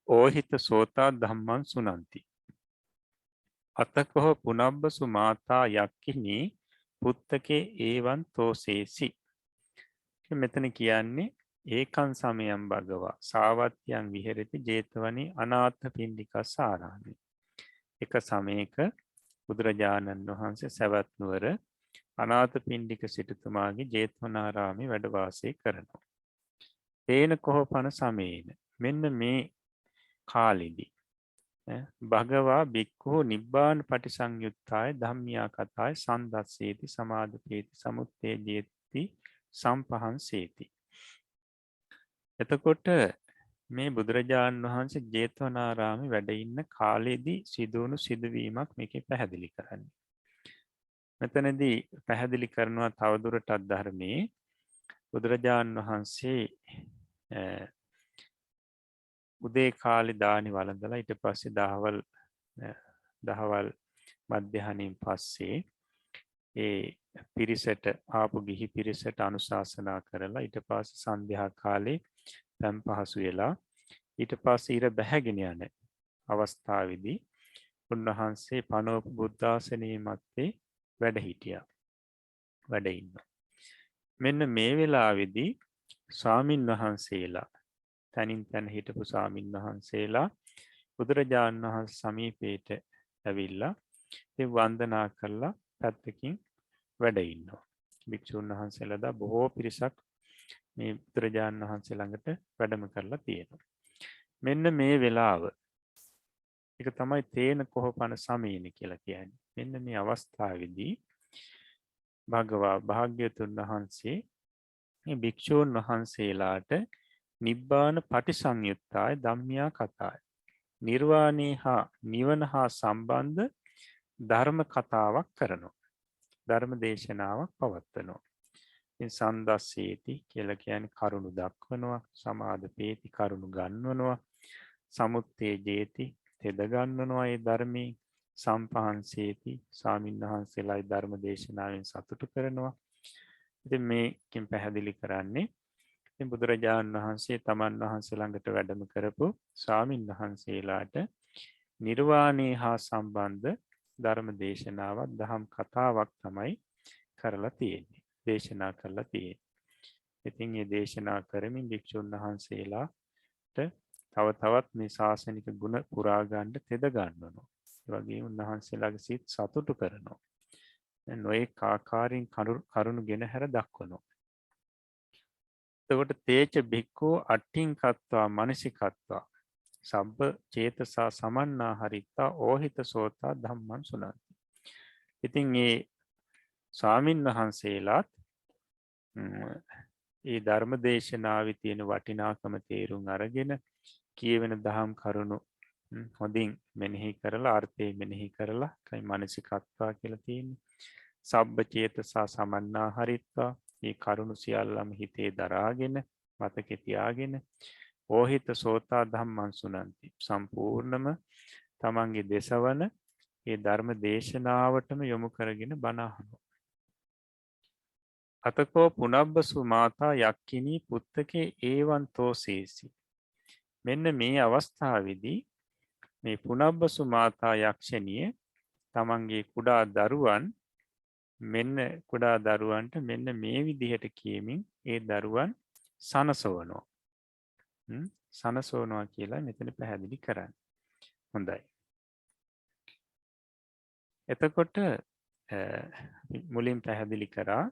ඕහිත සෝතා ධම්මං සුනන්ති. අතකෝ පුනබ්බසු මාතා යක්ඛිනී පුත්තකේ ඒවං තෝසේසි. මෙතන කියන්නේ ඒකං සමයං භගවා සාවත්තියං විහෙරති ජේතවනේ අනාථපිණ්ඩිකස්ස ආරාමේ. එක සමයක බුදුරජාණන් වහන්සේ සවැත් නුවර අනාථපිණ්ඩික සිටුතුමාගේ ජේතවනාරාමේ වැඩ වාසය කරනවා. තේන කොහොපන සමේන මෙන්න මේ කාලෙදී භගවා භික්ඛු නිබ්බාන පටිසංයුත්තාය ධම්මියා කතාය සන්දස්සේති සමාදපේති සමුත්තේජේති සම්පහන්සේති. එතකොට මේ බුදුරජාණන් වහන්සේ ජේතවනාරාමේ වැඩ ඉන්න කාලෙදී සිදුවුණු සිදුවීමක් මේකේ පැහැදිලි කරන්නේ. මෙතනදී පැහැදිලි කරනවා තවදුරටත් ධර්මයේ බුදුරජාණන් වහන්සේ උදේ කාලේ දානි වළඳලා ඊට පස්සේ දහවල් මධ්‍යහණයෙන් පස්සේ ඒ පිරිසට ආපු ගිහි පිරිසට අනුශාසනා කරලා ඊට පස්සේ සන්ධ්‍යා කාලේ පැම් පහසු වෙලා ඊට පස්සේ ඉර බැහැගෙන යන අවස්ථාවේදී උන්වහන්සේ පනෝප බුද්ධාසනයේ මැත්තේ වැඩ හිටියා. වැඩ ඉන්නවා. මෙන්න මේ වෙලාවේදී ස්වාමින් වහන්සේලා තනින් තැන හිටපු ස්වාමින් වහන්සේලා බුදුරජාණන් වහන්සේ සමීපයට ඇවිල්ලා ඒ වන්දනා කරලා පැත්තකින් වැඩ ඉන්නවා. භික්ෂුන් වහන්සේලා බොහෝ පිරිසක් මේ බුදුරජාණන් වහන්සේ ළඟට වැඩම කරලා තියෙනවා. මෙන්න මේ වෙලාව ඒක තමයි තේන කොහොපන සමීන කියලා කියන්නේ. මෙන්න මේ අවස්ථාවේදී භාග්‍යවතුන් වහන්සේ මේ භික්ෂූන් වහන්සේලාට නිබ්බාන පටිසංයුත්තාය ධම්මියා කතාය. නිර්වාණය හා නිවන හා සම්බන්ධ ධර්ම කතාවක් කරනවා. ධර්ම දේශනාවක් පවත්වනවා. සන්දස්සේති කියලා කියන්නේ කරුණු දක්වනවා, සමාදපේති කරුණු ගන්වනවා, සමුත්තේජේති තෙද ගන්වනවා ඒ ධර්මයේ, සම්පහන්සේති ස්වාමීන් වහන්සේලායි ධර්ම දේශනාවෙන් සතුටු කරනවා. ඉතින් මේකෙන් පැහැදිලි කරන්නේ ඉතින් බුදුරජාණන් වහන්සේ තමන් වහන්සේ ළඟට වැඩම කරපු ස්වාමීන් වහන්සේලාට නිර්වාණය හා සම්බන්ධ ධර්ම දේශනාවක් දහම් කතාවක් තමයි කරලා තියෙන්නේ. දේශනා කරලා තියෙන්නේ. ඉතින් මේ දේශනා කරමින් භික්ෂුන් වහන්සේලාට තව තවත් මේ ශාසනික ගුණ පුරා ගන්න තෙද ගන්වනවා. ඒ වගේම උන්වහන්සේලාගේ සිත් සතුටු කරනවා. නොයෙක් ආකාරයෙන් කරුණු ගෙනහැර දක්වනවා. එතකොට තේච භික්ඛෝ අට්ඨින් කତ୍වා මනසිකත්වා සබ්බ චේතසා සමන්නා හරිත්තා ඕහිත සෝතා ධම්මං සුනන්ති. ඉතින් මේ ස්වාමින් වහන්සේලාත් ඒ ධර්ම දේශනාවේ තියෙන වටිනාකම තේරුම් අරගෙන කියවෙන දහම් කරුණු හොඳින් මෙනෙහි කරලා අර්ථය මෙනෙහි කරලා කයි මනසිකත්වා කියලා තියෙන්නේ. සබ්බ චේතසා සමන්නා හරිත්වා මේ කරුණු සියල්ලම හිතේ දරාගෙන මතකේ තියාගෙන ඕහිත සෝතා ධම්මං සුනන්ති. සම්පූර්ණම තමන්ගේ දේශවන ඒ ධර්ම දේශනාවටම යොමු කරගෙන බණ අහනවා. අතකෝ පුනබ්බසු මාතා යක්කිනී පුත්තකේ ඒවන් තෝසේසි. මෙන්න මේ අවස්ථාවේදී මේ පුනබ්බසු මාතා යක්ෂණිය තමන්ගේ කුඩා දරුවන්ට මෙන්න මේ විදිහට කියමින් ඒ දරුවන් සනසවනවා. සනසවනවා කියලා මෙතන පැහැදිලි කරන්න. හොඳයි. එතකොට මුලින් පැහැදිලි කරා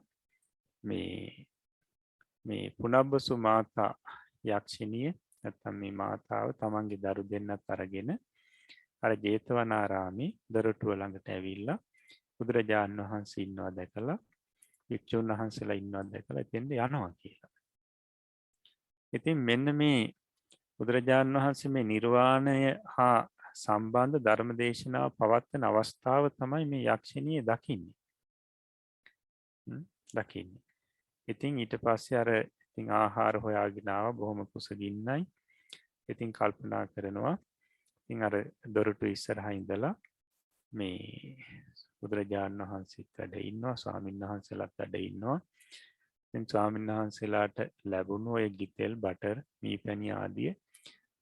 මේ පුනබ්බසු මාතා යක්ෂණිය නැත්නම් මේ මාතාව තමන්ගේ දරු දෙන්නත් අරගෙන අර ජේතවනාරාමේ දොරටුව ළඟට ඇවිල්ලා බුදුරජාණන් වහන්සේ ඉන්නවා දැකලා භික්ෂුන් වහන්සේලා ඉන්නවා දැකලා එතෙන්ද යනවා කියලා. ඉතින් මෙන්න මේ බුදුරජාණන් වහන්සේ මේ නිර්වාණය හා සම්බන්ධ ධර්ම දේශනාව පවත්වන අවස්ථාව තමයි මේ යක්ෂණිය දකින්නේ. ඉතින් ඊට පස්සේ අර ඉතින් ආහාර හොයාගෙන ආව බොහොම කුසගින්නයි. ඉතින් කල්පනා කරනවා ඉතින් අර දොරටු ඉස්සරහා ඉඳලා මේ බුදුරජාණන් වහන්සේත් වැඩ ඉන්නවා, ස්වාමීන් වහන්සේලාත් වැඩ ඉන්නවා. ඉතින් ස්වාමීන් වහන්සේලාට ලැබුණු ඔය ගිතෙල්, බටර්, මීපැණි ආදිය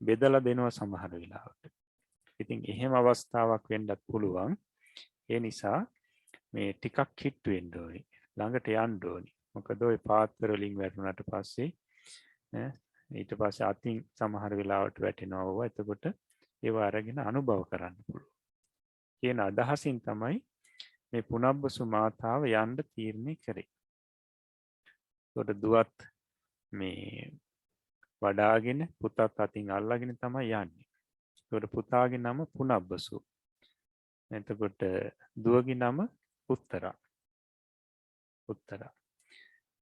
බෙදලා දෙනවා සමහර වෙලාවට. ඉතින් එහෙම අවස්ථාවක් වෙන්නත් පුළුවන්. ඒ නිසා මේ ටිකක් කිට්ටු වෙන්න ඕනේ. ළඟට යන්න ඕනේ. මොකද ওই පාත්‍ර වලින් වැටුණාට පස්සේ ඊට පස්සේ අතින් සමහර වෙලාවට වැටෙනවා. එතකොට ඒව අරගෙන අනුභව කරන්න පුළුවන්. කියන අදහසින් තමයි මේ පුනබ්බසු මාතාව යන්න තීරණය කරේ. ඒකට දුවත් මේ වඩාගෙන පුතත් අතින් අල්ලගෙන තමයි යන්නේ. ඒකට පුතාගේ නම පුනබ්බසු. එතකොට දුවගේ නම උත්තරා.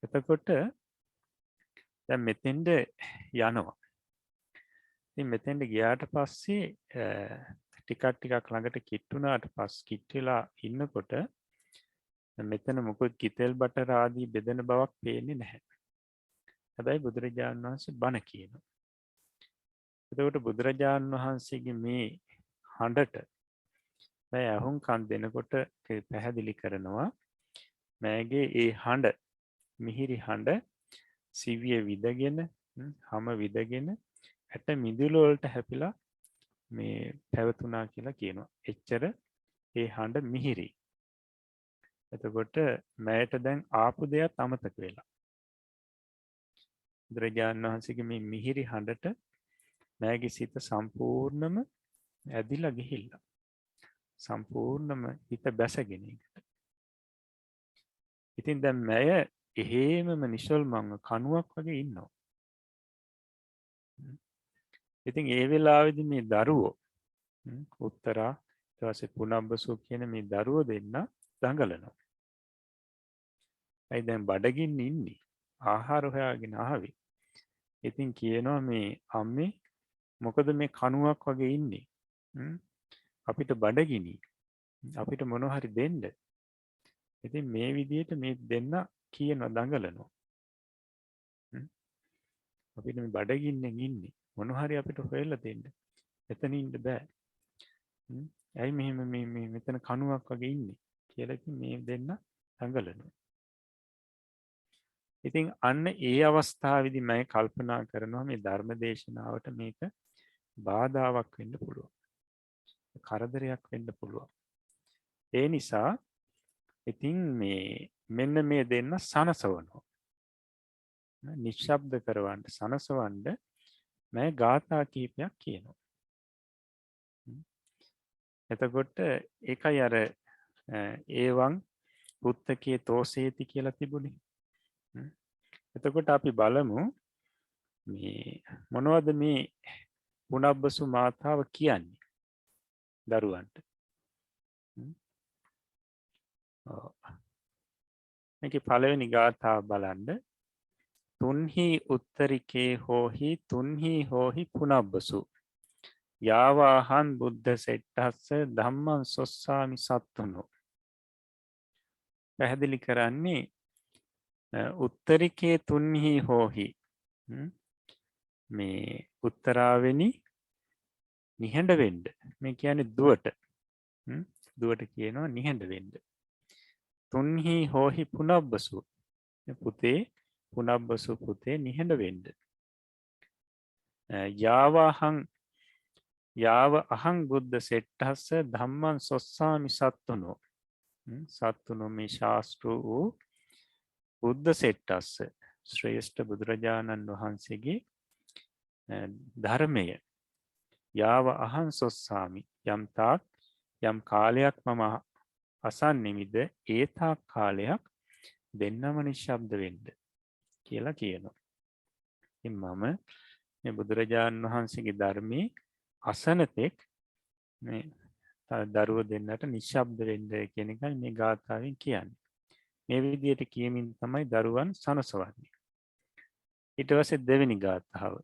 එතකොට දැන් මෙතෙන්ද යනවා. ඉතින් මෙතෙන්ද ගියාට පස්සේ ටිකක් ළඟට කිට්ටුනාට පස්සේ කිට්ටලා ඉන්නකොට මෙතන මොකද කිතෙල් බටර් ආදී බෙදෙන බවක් පේන්නේ නැහැ. හැබැයි බුදුරජාණන් වහන්සේ බණ කියනවා. එතකොට බුදුරජාණන් වහන්සේගේ මේ හඬට මම අහුම්කම් දෙනකොට පැහැදිලි කරනවා මෑගේ ඒ හඬ මිහිරි හඬ සිවිය විදගෙන හැම විදගෙන ඇට මිදුළු වලට හැපිලා මේ පැවතුනා කියලා කියනවා. එච්චර ඒ හඬ මිහිරි. එතකොට මෑට දැන් ආපු දෙයක් අමතක වෙලා. බුදුරජාණන් වහන්සේගේ මේ මිහිරි හඬට මෑගේ සිත සම්පූර්ණම ඇදිලා ගිහිල්ලා. සම්පූර්ණම හිත බැසගෙන එකට. ඉතින් දැන් මෑය එහෙමම නිශ්චල්මන්ව කණුවක් වගේ ඉන්නවා. ඉතින් ඒ වෙලාවේදී මේ දරුවෝ උත්තරා ඊට පස්සේ පුනබ්බසු කියන මේ දරුවෝ දෙන්න දඟලනවා. ඇයි දැන් බඩගින්න ඉන්නේ? ආහාර හොයාගෙන ආවේ. ඉතින් කියනවා මේ අම්මේ මොකද මේ කණුවක් වගේ ඉන්නේ? අපිට බඩගිනි. අපිට මොනවා හරි දෙන්න. ඉතින් මේ විදිහට මේ දෙන්න කියන දඟලනවා. අපිට මේ බඩගින්නෙන් ඉන්නේ. මොනවා හරි අපිට හොයලා දෙන්න. එතන ඉන්න බෑ. ඇයි මෙහෙම මේ මෙතන කණුවක් වගේ ඉන්නේ කියලා ඉතින් මේ දෙන්න දඟලනවා. ඉතින් අන්න ඒ අවස්ථාවේදී මම කල්පනා කරනවා මේ ධර්ම දේශනාවට මේක බාධාවක් වෙන්න පුළුවන්. කරදරයක් වෙන්න පුළුවන්. ඒ නිසා ඉතින් මෙන්න මේ දෙන්න සනසවනවා. නිශ්ශබ්ද කරවන්න සනසවන්න මම ගාථා කීපයක් කියනවා. එතකොට ඒකයි අර ඒවං පුත්තකේ තෝසේති කියලා තිබුණේ. එතකොට අපි බලමු මේ මොනවද මේ පුනබ්බසු මාතාව කියන්නේ දරුවන්ට. මේකේ පළවෙනි ගාථාව බලන්න. තුන්හි උත්තරිකේ හෝහි තුන්හි හෝහි පුනබ්බසු යාවාහන් බුද්ධ සෙට්ටස්ස ධම්මං සොස්සාමි සත්තුනෝ. පැහැදිලි කරන්නේ උත්තරිකේ තුන්හි හෝහි මේ උත්තරාවෙනි නිහඬ වෙන්න. මේ කියන්නේ දුවට කියනවා නිහඬ වෙන්න. තුන්හි හෝහි පුනබ්බසු පුතේ පුනබ්බසු පුතේ නිහඬ වෙන්න. යාව අහං බුද්ධ සෙට්ටස්ස ධම්මං සොස්සාමි සත්තුනෝ. සත්තුනෝ මේ ශාස්ත්‍ර වූ බුද්ධ සෙට්ටස්ස ශ්‍රේෂ්ඨ බුදුරජාණන් වහන්සේගේ ධර්මය යාව අහං සොස්සාමි යම් කාලයක් මම අසන්නෙමිද ඒ තාක් කාලයක් දෙන්නම නිශ්ශබ්ද වෙන්න කියලා කියනවා. ඉතින් මම මේ බුදුරජාණන් වහන්සේගේ ධර්මයේ අසනතෙක් මේ දරුවෝ දෙන්නට නිශ්ශබ්ද වෙන්න කියන එකයි මේ ගාථාවෙන් කියන්නේ. මේ විදිහට කියමින් තමයි දරුවන් සනසවන්නේ. ඊට පස්සේ දෙවෙනි ගාථාව.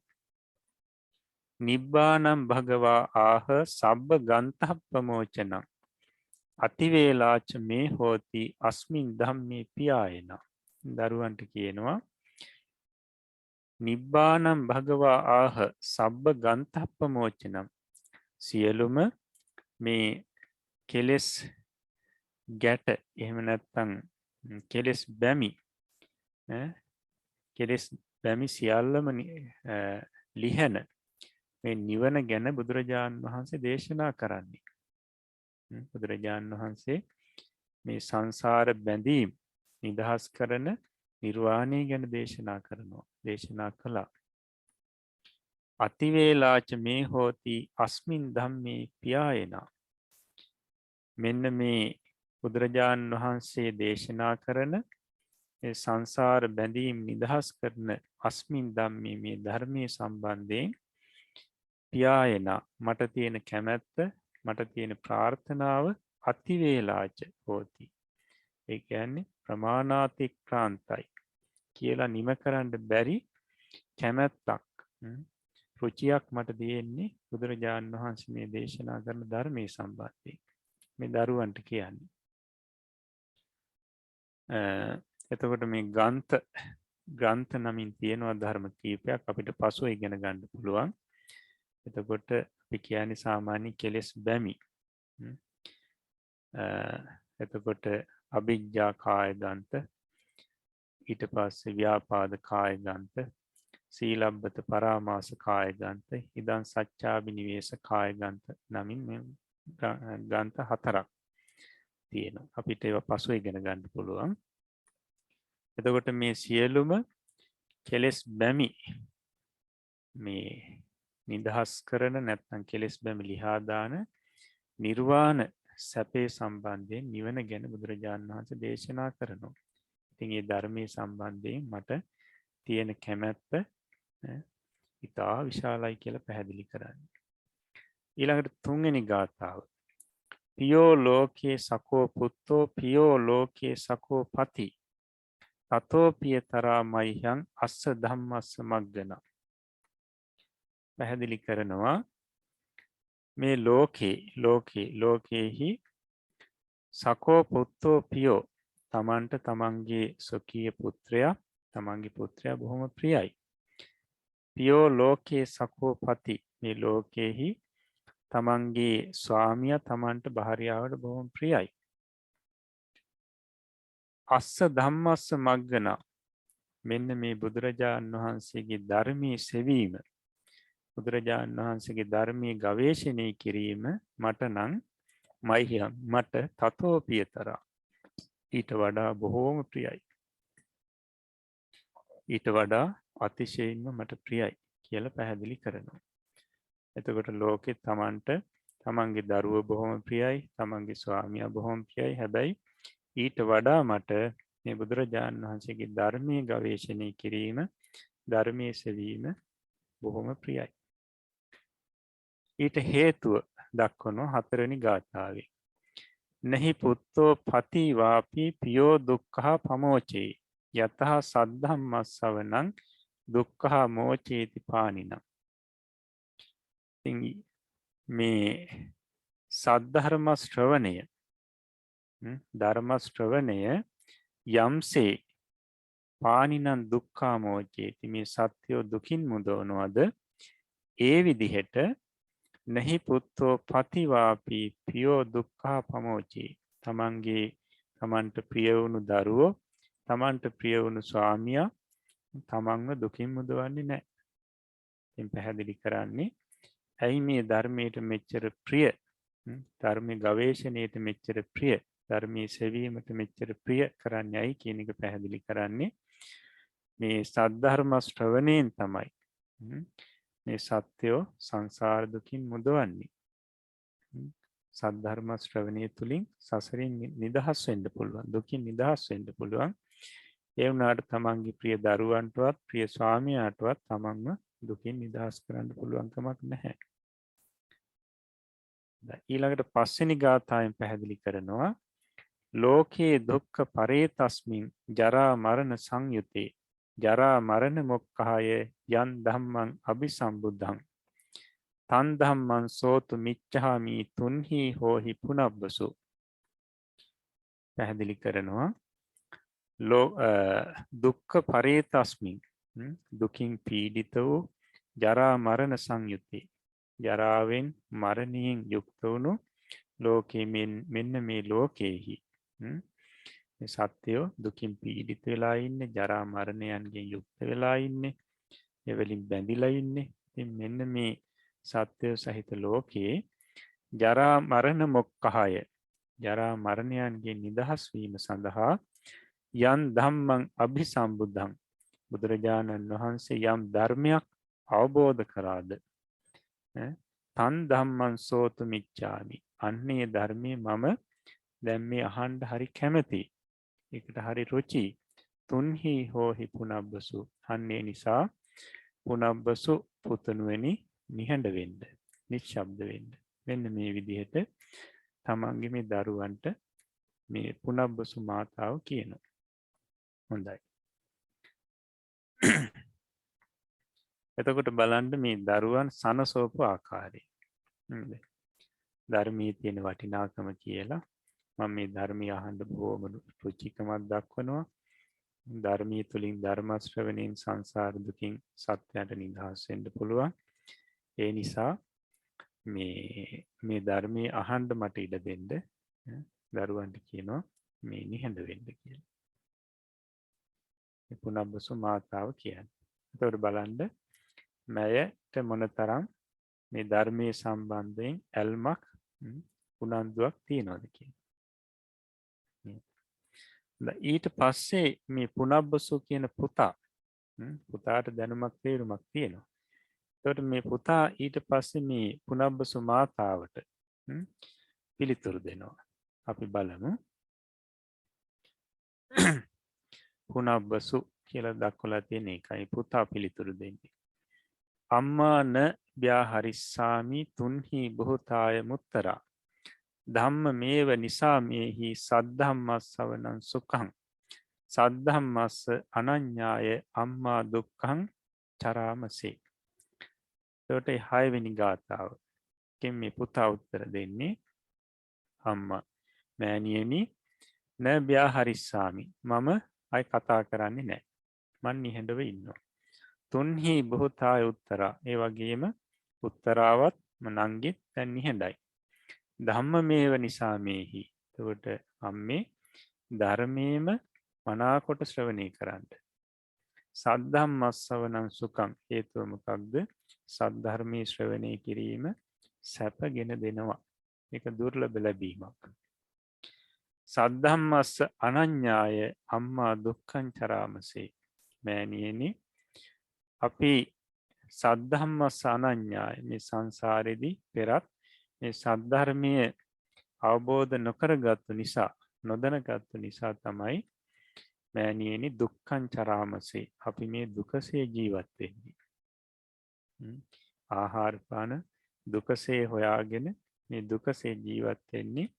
නිබ්බානම් භගවා ආහ සබ්බ ගන්තහ ප්‍රමෝචනං අතිවේලාච මේ හෝති අස්මින් ධම්මේ පියායන. දරුවන්ට කියනවා නිබ්බානම් භගවා ආහ සබ්බ ගන්තහ ප්‍රමෝචනං සියලුම මේ කෙලෙස් ගැට එහෙම නැත්නම් කෙලෙස් බැමි සියල්ලම ලිහන මේ නිවන ගැන බුදුරජාණන් වහන්සේ දේශනා කරන්නේ. බුදුරජාණන් වහන්සේ මේ සංසාර බැඳීම් නිදහස් කරන නිර්වාණය ගැන දේශනා කළා. අතිවේලාච මේ හෝති අස්මින් ධම්මේ පියායන. මෙන්න මේ බුදුරජාණන් වහන්සේ දේශනා කරන සංසාර බැඳීම් නිදහස් කරන අස්මින් ධම්මේ මේ ධර්මයේ සම්බන්ධයෙන් පියායන මට තියෙන කැමැත්ත මට තියෙන ප්‍රාර්ථනාව අතිවේලාච හෝති. ඒ කියන්නේ ප්‍රමාණාතික්‍රාන්තයි කියලා නිම කරන්න බැරි කැමැත්තක් රුචියක් මට තියෙන්නේ බුදුරජාණන් වහන්සේ මේ දේශනා කරන ධර්මයේ සම්බන්ධයෙන් මේ දරුවන්ට කියන්නේ. එතකොට මේ ග්‍රන්ථ නමින් තියෙනවා ධර්ම කීපයක් අපිට පසුව ඉගෙන ගන්න පුළුවන්. එතකොට අපි කියන්නේ සාමාන්‍ය කෙලෙස් බැමි. එතකොට අභිජ්ජා කාය ගන්ත, ඊට පස්සේ ව්‍යාපාද කාය ගන්ත, සීලබ්බත පරාමාස කාය ගන්ත, ඉදන් සච්චාබිනිවේෂ කාය ගන්ත නමින් මේ ගන්ත 4ක් තියෙනවා. අපිට ඒවා පසුව ඉගෙන ගන්න පුළුවන්. එතකොට මේ සියලුම කෙලෙස් බැමි මේ නිදහස් කරන නැත්නම් කෙලෙස් බැමි ලිහා දාන නිර්වාණ සැපේ සම්බන්ධයෙන් නිවන ගැන බුදුරජාණන් වහන්සේ දේශනා කරනවා. ඉතින් මේ ධර්මයේ සම්බන්ධයෙන් මට තියෙන කැමැත්ත ඉතා විශාලයි කියලා පැහැදිලි කරන්නේ. ඊළඟට තුන්වෙනි ගාථාව. පියෝ ලෝකේ සකෝ පුත්තෝ පියෝ ලෝකේ සකෝ පති තතෝ පියතරා මයිහං අස්ස ධම්මස්ස මග්ගන. පැහැදිලි කරනවා මේ ලෝකේහි සකෝ පුත්තෝ පියෝ තමන්ට තමන්ගේ ස්වකීය පුත්‍රයා තමන්ගේ පුත්‍රයා බොහොම ප්‍රියයි. පියෝ ලෝකේ සකෝ පති මේ ලෝකේහි තමන්ගේ ස්වාමියා තමන්ට භාර්යාවට බොහොම ප්‍රියයි. අස්ස ධම්මස්ස මග්ගන මෙන්න මේ බුදුරජාණන් වහන්සේගේ ධර්මයේ සෙවීම බුදුරජාණන් වහන්සේගේ ධර්මයේ ගවේෂණය කිරීම මට නම් මයිහං මට තතෝ පියතරා ඊට වඩා බොහෝම ප්‍රියයි. ඊට වඩා අතිශයින්ම මට ප්‍රියයි කියලා පැහැදිලි කරනවා. එතකොට ලෝකෙ තමන්ට තමන්ගේ දරුව බොහොම ප්‍රියයි තමන්ගේ ස්වාමියා බොහොම ප්‍රියයි. හැබැයි ඊට වඩා මට මේ බුදුරජාණන් වහන්සේගේ ධර්මයේ ගවේෂණය කිරීම ධර්මයේ සෙවීම බොහොම ප්‍රියයි. ඊට හේතුව දක්වනවා හතරවෙනි ගාථාවේ. නහි පුත්තෝ පති වාපි පියෝ දුක්ඛ පමෝචේ යතහ සද්ධම්මස්සවනං දුක්ඛ මෝචේති පානිනම්. මේ සද්ධර්ම ශ්‍රවණය ධර්ම ශ්‍රවණය යම්සේ පානිනම් දුක්ඛ මෝචේති මේ සත්‍යෝ දුකින් මුදවනවද ඒ විදිහට නහි පුත්තෝ පතිවාපි පියෝ දුක්ඛ පමෝචේ තමන්ට ප්‍රිය වුණු දරුවෝ තමන්ට ප්‍රිය වුණු ස්වාමියා තමන්ව දුකින් මුදවන්නේ නැහැ. ඉතින් පැහැදිලි කරන්නේ ඇයි මේ ධර්මයට මෙච්චර ප්‍රිය ධර්මයේ ගවේෂණයට මෙච්චර ප්‍රිය ධර්මයේ සෙවීමට මෙච්චර ප්‍රිය කරන්නේ ඇයි කියන එක පැහැදිලි කරන්නේ මේ සද්ධර්ම ශ්‍රවණයෙන් තමයි මේ සත්‍යෝ සංසාර දුකින් මුදවන්නේ. සද්ධර්ම ශ්‍රවණය තුලින් සසරින් නිදහස් වෙන්න පුළුවන් දුකින් නිදහස් වෙන්න පුළුවන්. ඒ වුණාට තමන්ගේ ප්‍රිය දරුවන්ටවත් ප්‍රිය ස්වාමියාටවත් තමන්ව දුකින් නිදහස් කරන්න පුළුවන් කමක් නැහැ. ඊළඟට පස්වෙනි ගාථාවෙන් පැහැදිලි කරනවා ලෝකේ දුක්ඛ පරේතස්මින් ජරා මරණ සංයුතේ ජරා මරණ මොක්ඛාය යන් ධම්මං අபிසම්බුද්ධං තන් ධම්මං සෝතු මිච්ඡාමි තුන්හි හෝහි පුනබ්බසු. පැහැදිලි කරනවා දුක්ඛ පරේතස්මින් දුකින් පීඩිත වූ ජරා මරණ සංයුතේ ජරාවෙන් මරණයෙන් යුක්ත වුණු ලෝකයේ මෙන්න මේ ලෝකයේහි සත්‍යෝ දුකින් පීඩිත වෙලා ඉන්නේ ජරා මරණයන්ගෙන් යුක්ත වෙලා ඉන්නේ එවලින් බැඳිලා ඉන්නේ. ඉතින් මෙන්න මේ සත්‍ය සහිත ලෝකයේ ජරා මරණ මොක්ඛය ජරා මරණයන්ගෙන් නිදහස් වීම සඳහා යන් ධම්මං අபிසම්බුද්ධං බුදුරජාණන් වහන්සේ යම් ධර්මයක් අවබෝධ කරාද තන් ධම්මං සෝතු මිච්ඡාමි අන්නේ ධර්මයේ මම දැන් මේ අහන්න හරි කැමති ඒකට හරි රුචි තුන්හි හෝහි පුනබ්බසු අන්නේ නිසා පුනබ්බසු පුතනුවනි නිහඬ වෙන්න නිශ්ශබ්ද වෙන්න මෙන්න මේ විදිහට තමන්ගේ මේ දරුවන්ට මේ පුනබ්බසු මාතාව කියනවා. හොඳයි. එතකොට බලන්න මේ දරුවන් සනසෝපු ආකාරය. ධර්මයේ තියෙන වටිනාකම කියලා මම මේ ධර්මය අහන්න බොහොම රුචිකමක් දක්වනවා. ධර්මයේ තුලින් ධර්ම ශ්‍රවණයෙන් සංසාර දුකින් සත්‍යයට නිදහස් වෙන්න පුළුවන්. ඒ නිසා මේ ධර්මයේ අහන්න මට ඉඩ දෙන්න දරුවන්ට කියනවා මේ නිහඬ වෙන්න කියලා. මේ පුනබ්බසු මාතාව කියන්නේ. එතකොට බලන්න මයට මොනතරම් මේ ධර්මයේ සම්බන්ධයෙන් ඇල්මක් උනන්දුවක් තියනවද කියලා. ඊට පස්සේ මේ පුනබ්බසු කියන පුතා පුතාට දැනුමක් තේරුමක් තියෙනවා. එතකොට මේ පුතා ඊට පස්සේ මේ පුනබ්බසු මාතාවට පිළිතුරු දෙනවා. අපි බලමු. පුනබ්බසු කියලා දක්වලා තියෙන එකයි පුතා පිළිතුරු දෙන්නේ. අම්මාන ව්‍යාහරිස්සාමි තුන්හි බොහෝතාය මුත්තරා ධම්ම මේව නිසාමේහි සද්ධම්මස් සවනං සුඛං සද්ධම්මස්ස අනඤ්ඤාය අම්මා දුක්ඛං චරාමසේ. එතකොට 6 වෙනි ගාථාව. මේ පුතා උත්තර දෙන්නේ අම්මා මෑණියනි න ව්‍යාහරිස්සාමි මම අය කතා කරන්නේ නැහැ. මං නිහඬව ඉන්නවා. තුන්හි බොහෝතාය උත්තරා ඒ වගේම උත්තරාවත් නංගිත් දැන් නිහඬයි. ධම්ම මේව නිසාමේහි. එතකොට අම්මේ ධර්මයේම මනාකොට ශ්‍රවණය කරන්න. සද්ධම්මස්සවනං සුඛං හේතුව මොකක්ද? සද්ධර්මයේ ශ්‍රවණය කිරීම සැපගෙන දෙනවා. ඒක දුර්ලභ ලැබීමක්. සද්ධම්මස්ස අනඤ්ඤාය අම්මා දුක්ඛං චරාමසේ. මෑණියනි අපි සද්ධම්මස්ස අනඤ්ඤාය මේ සංසාරේදී පෙරත් මේ සද්ධර්මයේ අවබෝධ නොකරගත්තු නිසා නොදැනගත්තු නිසා තමයි මෑණියනි දුක්ඛං චරාමසේ අපි මේ දුකසේ ජීවත් වෙන්නේ. ආහාර පාන දුකසේ හොයාගෙන මේ දුකසේ ජීවත් වෙන්නේ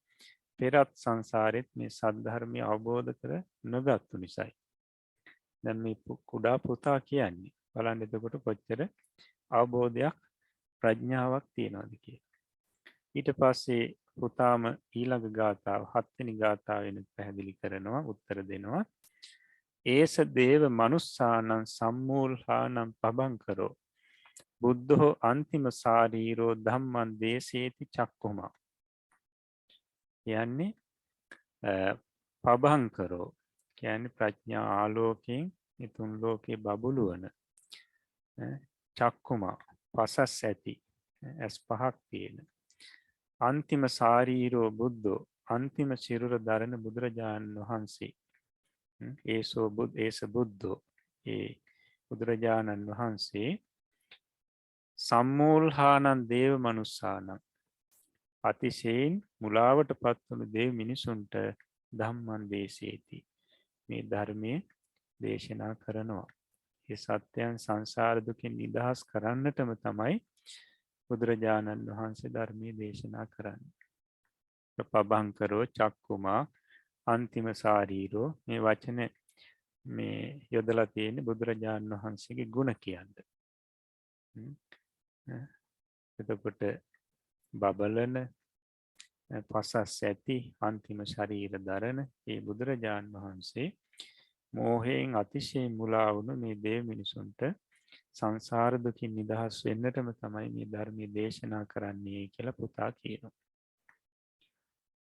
පෙරත් සංසාරෙත් මේ සද්ධර්මය අවබෝධ කර නොගත්තු නිසායි. දැන් මේ කුඩා පුතා කියන්නේ බලන්න එතකොට කොච්චර අවබෝධයක් ප්‍රඥාවක් තියනවද කියලා. ඊට පස්සේ පුතාම ඊළඟ ගාථාව 7 වෙනි ගාථාවෙන් පැහැදිලි කරනවා උත්තර දෙනවා. ඒස දේව මනුස්සානං සම්මූල්හානං පබංකරෝ බුද්ධෝ අන්තිම සාරීරෝ ධම්මං දේශේති චක්කුමා. කියන්නේ පබංකරෝ කියන්නේ ප්‍රඥා ආලෝකයෙන් මේ තුන් ලෝකේ බබළුවන චක්කුමා පසස් ඇති ඇස් පහක් තියෙන අන්තිම සාරීරෝ බුද්ධෝ අන්තිම සිරුර දරන බුදුරජාණන් වහන්සේ. ඒස බුද්ධෝ ඒ බුදුරජාණන් වහන්සේ සම්මූල්හානන් දේව මනුස්සානං අතිශයින් මුලාවට පත්වන දේව මිනිසුන්ට ධම්මං දේශේති මේ ධර්මය දේශනා කරනවා. ඒ සත්‍යයන් සංසාර දුකින් නිදහස් කරන්නටම තමයි බුදුරජාණන් වහන්සේ ධර්මය දේශනා කරන්නේ. පබංකරෝ චක්කුමා අන්තිම සාරීරෝ මේ වචන මේ යොදලා තියෙන බුදුරජාණන් වහන්සේගේ ගුණ කියන්න. එතකොට බබලන පසස් ඇති අන්තිම ශරීර දරන ඒ බුදුරජාණන් වහන්සේ මෝහයෙන් අතිශයින් මුලා වුණු මේ දේව මිනිසුන්ට සංසාර දුකින් නිදහස් වෙන්නටම තමයි මේ ධර්මයේ දේශනා කරන්නේ කියලා පුතා කියනවා.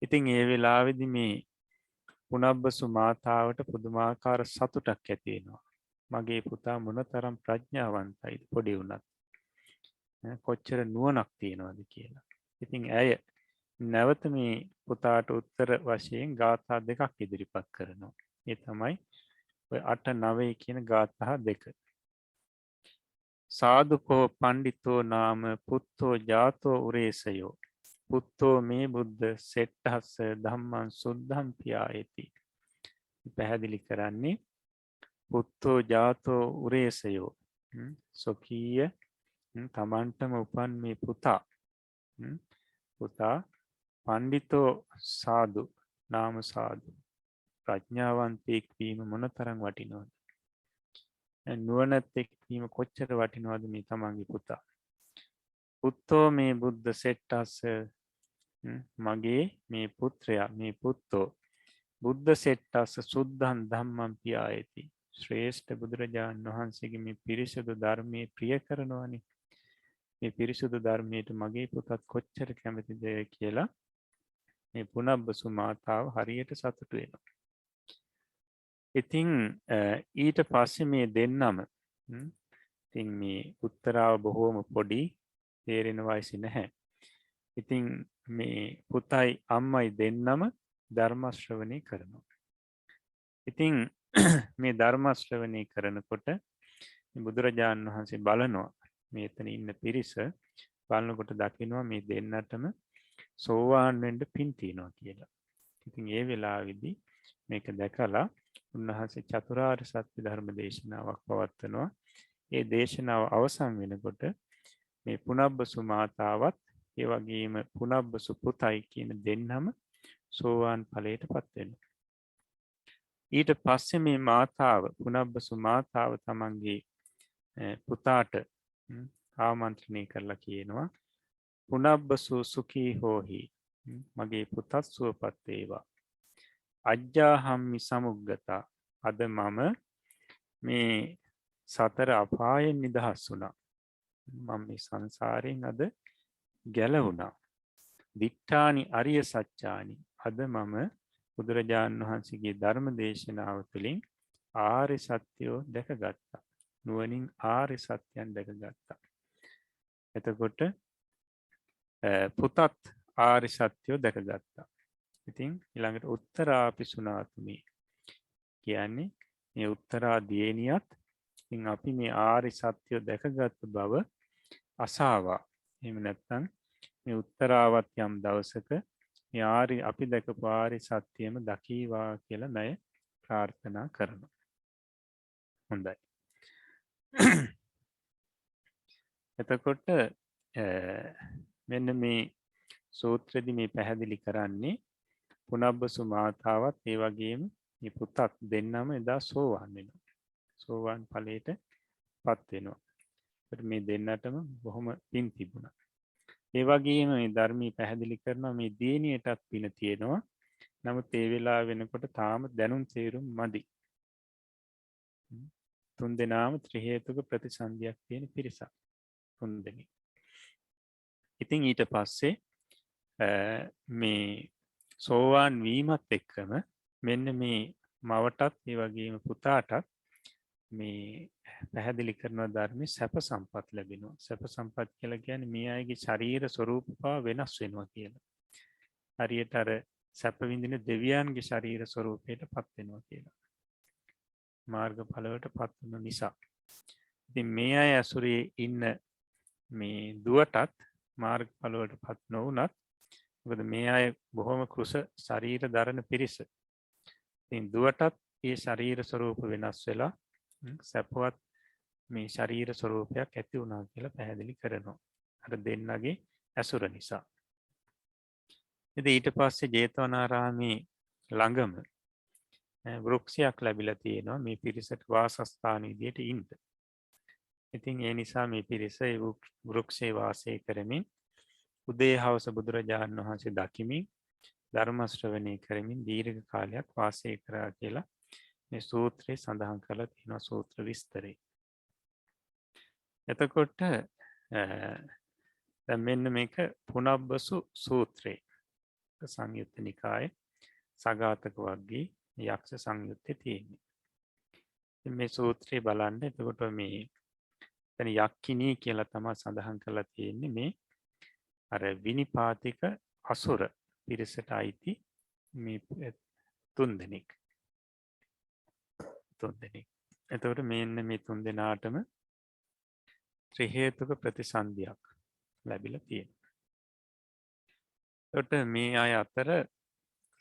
ඉතින් ඒ වෙලාවේදී මේ පුනබ්බසු මාතාවට පුදුමාකාර සතුටක් ඇති වෙනවා. මගේ පුතා මොනතරම් ප්‍රඥාවන්තයිද පොඩි වුණත්. කොච්චර නුවණක් තියනවද කියලා. ඉතින් ඇය නැවත මේ පුතාට උත්තර වශයෙන් ගාථා දෙකක් ඉදිරිපත් කරනවා. ඒ තමයි ඔය 8 9 කියන ගාථා දෙක. සාදුකෝ පණ්ඩිතෝ නාම පුත්තෝ ජාතෝ උරේසයෝ පුත්තෝ මේ බුද්ධ සෙට්ටහස්ස ධම්මං සුද්ධං පියායති. පැහැදිලි කරන්නේ පුත්තෝ ජාතෝ උරේසයෝ සොකීය තමන්ටම උපන් මේ පුතා පණ්ඩිතෝ සාදු නාම සාදු ප්‍රඥාවන්තයෙක් වීම මොනතරම් වටිනවද? නුවණැත්තෙක් වීම කොච්චර වටිනවද මේ තමන්ගේ පුතා. පුත්තෝ මේ බුද්ධ සෙට්ටස්ස මගේ මේ පුත්‍රයා මේ පුත්තෝ බුද්ධ සෙට්ටස්ස සුද්ධං ධම්මං පියායති. ශ්‍රේෂ්ඨ බුදුරජාණන් වහන්සේගේ මේ පිරිසිදු ධර්මයේ ප්‍රිය කරනවානේ. මේ පිරිසුදු ධර්මයට මගේ පුතත් කොච්චර කැමතිද කියලා මේ පුනබ්බසු මාතාව හරියට සතුටු වෙනවා. ඉතින් ඊට පස්සේ මේ දෙන්නම ඉතින් මේ උත්තරාව බොහෝම පොඩි තේරෙන වයසේ නැහැ. ඉතින් මේ පුතයි අම්මයි දෙන්නම ධර්ම ශ්‍රවණය කරනවා. ඉතින් මේ ධර්ම ශ්‍රවණය කරනකොට බුදුරජාණන් වහන්සේ බලනවා මේ එතන ඉන්න පිරිස බලනකොට දකිනවා මේ දෙන්නටම සෝවාන් වෙන්න පින් තියෙනවා කියලා. ඉතින් ඒ වෙලාවේදී මේක දැකලා උන්වහන්සේ චතුරාර්ය සත්‍ය ධර්ම දේශනාවක් පවත්වනවා. ඒ දේශනාව අවසන් වෙනකොට මේ පුනබ්බසු මාතාවත් ඒ වගේම පුනබ්බසු පුතයි කියන දෙන්නම සෝවාන් ඵලයටපත් වෙනවා. ඊට පස්සේ මේ මාතාව පුනබ්බසු මාතාව තමන්ගේ පුතාට ආමන්ත්‍රණය කරලා කියනවා පුනබ්බසු සුඛී හෝහි මගේ පුතත් සුවපත් වේවා. අජ්ජාහම්මි සමුග්ගතා අද මම මේ සතර අපායෙන් නිදහස් වුණා. මම මේ සංසාරයෙන් අද ගැලවුණා. දිට්ඨානි අරිය සත්‍යානි අද මම බුදුරජාණන් වහන්සේගේ ධර්ම දේශනාව තුළින් ආර්ය සත්‍යය දැකගත්තා. නුවණින් ආර්ය සත්‍යයන් දැකගත්තා. එතකොට පුතත් ආර්ය සත්‍යය දැකගත්තා. ඉතින් ඊළඟට උත්තරාපි සුනාතුමි කියන්නේ මේ උත්තරා දියණියත් ඉතින් අපි මේ ආර්ය සත්‍යය දැකගත් බව අසාවා. එහෙම නැත්නම් මේ උත්තරාවත් යම් දවසක මේ ආර්ය අපි දැකපු ආර්ය සත්‍යයම දකීවා කියලා ණය ප්‍රාර්ථනා කරනවා. හොඳයි. එතකොට මෙන්න මේ සූත්‍රෙදි මේ පැහැදිලි කරන්නේ පුනබ්බසු මාතාවත් ඒ වගේම මේ පුතත් දෙන්නම එදා සෝවාන් වෙනවා. සෝවාන් ඵලයට පත් වෙනවා. ඒත් මේ දෙන්නටම බොහොම පින් තිබුණා. ඒ වගේම මේ ධර්මී පැහැදිලි කරනවා මේ දියණියටත් පින තියෙනවා. නමුත් ඒ වෙලාව වෙනකොට තාම දැනුම් තේරුම් මදි. තුන් දෙනාම ත්‍රි හේතුක ප්‍රතිසන්දියක් තියෙන පිරිසක්. තුන් දෙනෙක්. ඉතින් ඊට පස්සේ මේ සෝවාන් වීමත් එක්කම මෙන්න මේ මවටත් ඒ වගේම පුතාටත් මේ පැහැදිලි කරන ධර්මයේ සැප සම්පත් ලැබෙනවා. සැප සම්පත් කියලා කියන්නේ මේ අයගේ ශරීර ස්වરૂප වෙනස් වෙනවා කියලා. හරියට අර සැප විඳින දෙවියන්ගේ ශරීර ස්වરૂපයට පත් වෙනවා කියලා. මාර්ගඵලවලට පත් වෙන නිසා. ඉතින් මේ අය ඇසුරේ ඉන්න මේ දුවටත් මාර්ගඵලවලට පත් නොවුනත් මොකද මේ අය බොහොම කුස ශරීර දරන පිරිස. ඉතින් දුවටත් ඒ ශරීර ස්වરૂප වෙනස් වෙලා සැපවත් මේ ශරීර ස්වરૂපයක් ඇති වුණා කියලා පැහැදිලි කරනවා. අර දෙන්නගේ ඇසුර නිසා. ඉතින් ඊට පස්සේ ජේතවනාරාමේ ළඟම වෘක්ෂයක් ලැබිලා තියෙනවා මේ පිරිසට වාසස්ථාන විදියට ඉන්න. ඉතින් ඒ නිසා මේ පිරිස ඒ වෘක්ෂේ වාසය කරමින් උදේ හවස බුදුරජාණන් වහන්සේ දකිමින් ධර්ම ශ්‍රවණය කරමින් දීර්ඝ කාලයක් වාසය කරා කියලා මේ සූත්‍රයේ සඳහන් කරලා තියෙනවා සූත්‍ර විස්තරේ. එතකොට දැන් මෙන්න මේක පුනබ්බසු සූත්‍රේ සංයුත්ත නිකායේ සගතක වර්ගයේ යක්ෂ සංයුත්තේ තියෙන්නේ. මේ සූත්‍රය බලන්න එතකොට මේ එතන යක්කිනී කියලා තමයි සඳහන් කරලා තියෙන්නේ මේ අර විනිපාතික අසුර පිරිසට අයිති මේ තුන් දෙනෙක්. එතකොට මෙන්න මේ තුන් දෙනාටම ත්‍රි හේතුක ප්‍රතිසන්දියක් ලැබිලා තියෙනවා. එතකොට මේ අය අතර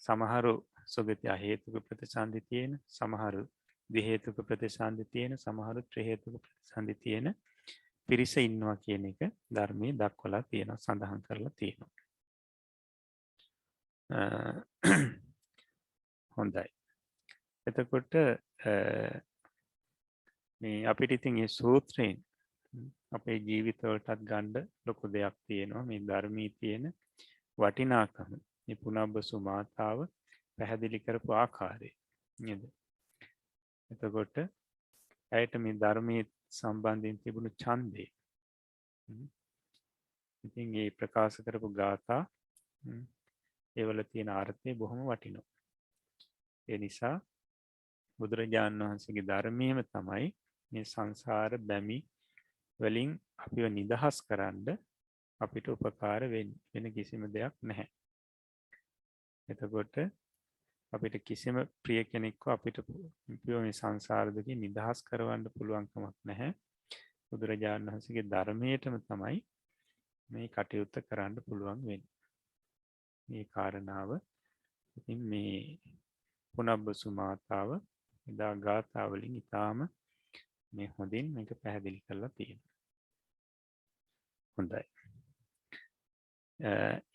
සමහරු සුගති හේතුක ප්‍රතිසන්දි තියෙන, සමහරු දි හේතුක ප්‍රතිසන්දි තියෙන, සමහරු ත්‍රි හේතුක ප්‍රතිසන්දි තියෙන පිරිස ඉන්නවා කියන එක ධර්මයේ දක්වලා තියෙනවා, සඳහන් කරලා තියෙනවා. හොඳයි. එතකොට මේ අපිට ඉතින් මේ සූත්‍රයෙන් අපේ ජීවිතවලටත් ගන්න ලොකු දෙයක් තියෙනවා. මේ ධර්මයේ තියෙන වටිනාකම මේ පුනබ්බසු මාතාව පැහැදිලි කරපු ආකාරය නේද? එතකොට ඇයට මේ ධර්මයේ සම්බන්ධයෙන් තිබුණු ඡන්දේ ඉතින් මේ ප්‍රකාශ කරපු ගාථා ඒවල තියෙන අර්ථය බොහොම වටිනවා. ඒ නිසා බුදුරජාණන් වහන්සේගේ ධර්මයේම තමයි මේ සංසාර බැමි වලින් අපිව නිදහස් කරන්න අපිට උපකාර වෙන කිසිම දෙයක් නැහැ. එතකොට අපිට කිසිම ප්‍රිය කෙනෙක්ව අපිට මේ සංසාර දුකින් නිදහස් කරවන්න පුළුවන් කමක් නැහැ. බුදුරජාණන් වහන්සේගේ ධර්මයටම තමයි මේ කටයුත්ත කරන්න පුළුවන් වෙන්නේ. මේ කාරණාව ඉතින් මේ පුනබ්බසු මාතාව එදා ගාථා වලින් ඊටාම මේ හොඳින් මේක පැහැදිලි කරලා තියෙනවා. හොඳයි.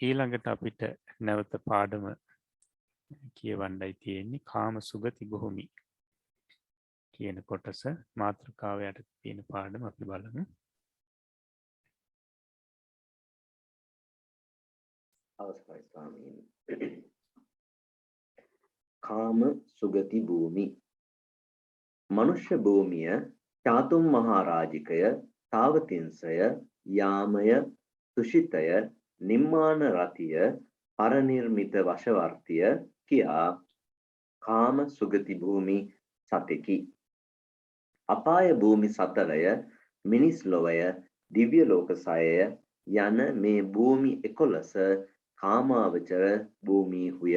ඊළඟට අපිට නැවත පාඩම කියවන්නයි තියෙන්නේ කාම සුගති භූමි කියන කොටස මාතෘකාව යටතේ තියෙන පාඩම අපි බලමු. අවසරයි ස්වාමීනි. කාම සුගති භූමි. මනුෂ්‍ය භූමිය චාතුම් මහරජිකය තාවතින්සය යාමය තුෂිතය නිම්මාන රතිය පරනිර්මිත වශවර්තිය කියා කාම සුගති භූමි සතෙකි. අපාය භූමි සතරය මිනිස් ලොවය දිව්‍ය ලෝක සයය යන මේ භූමි 11 කාමාවචර භූමි හුය.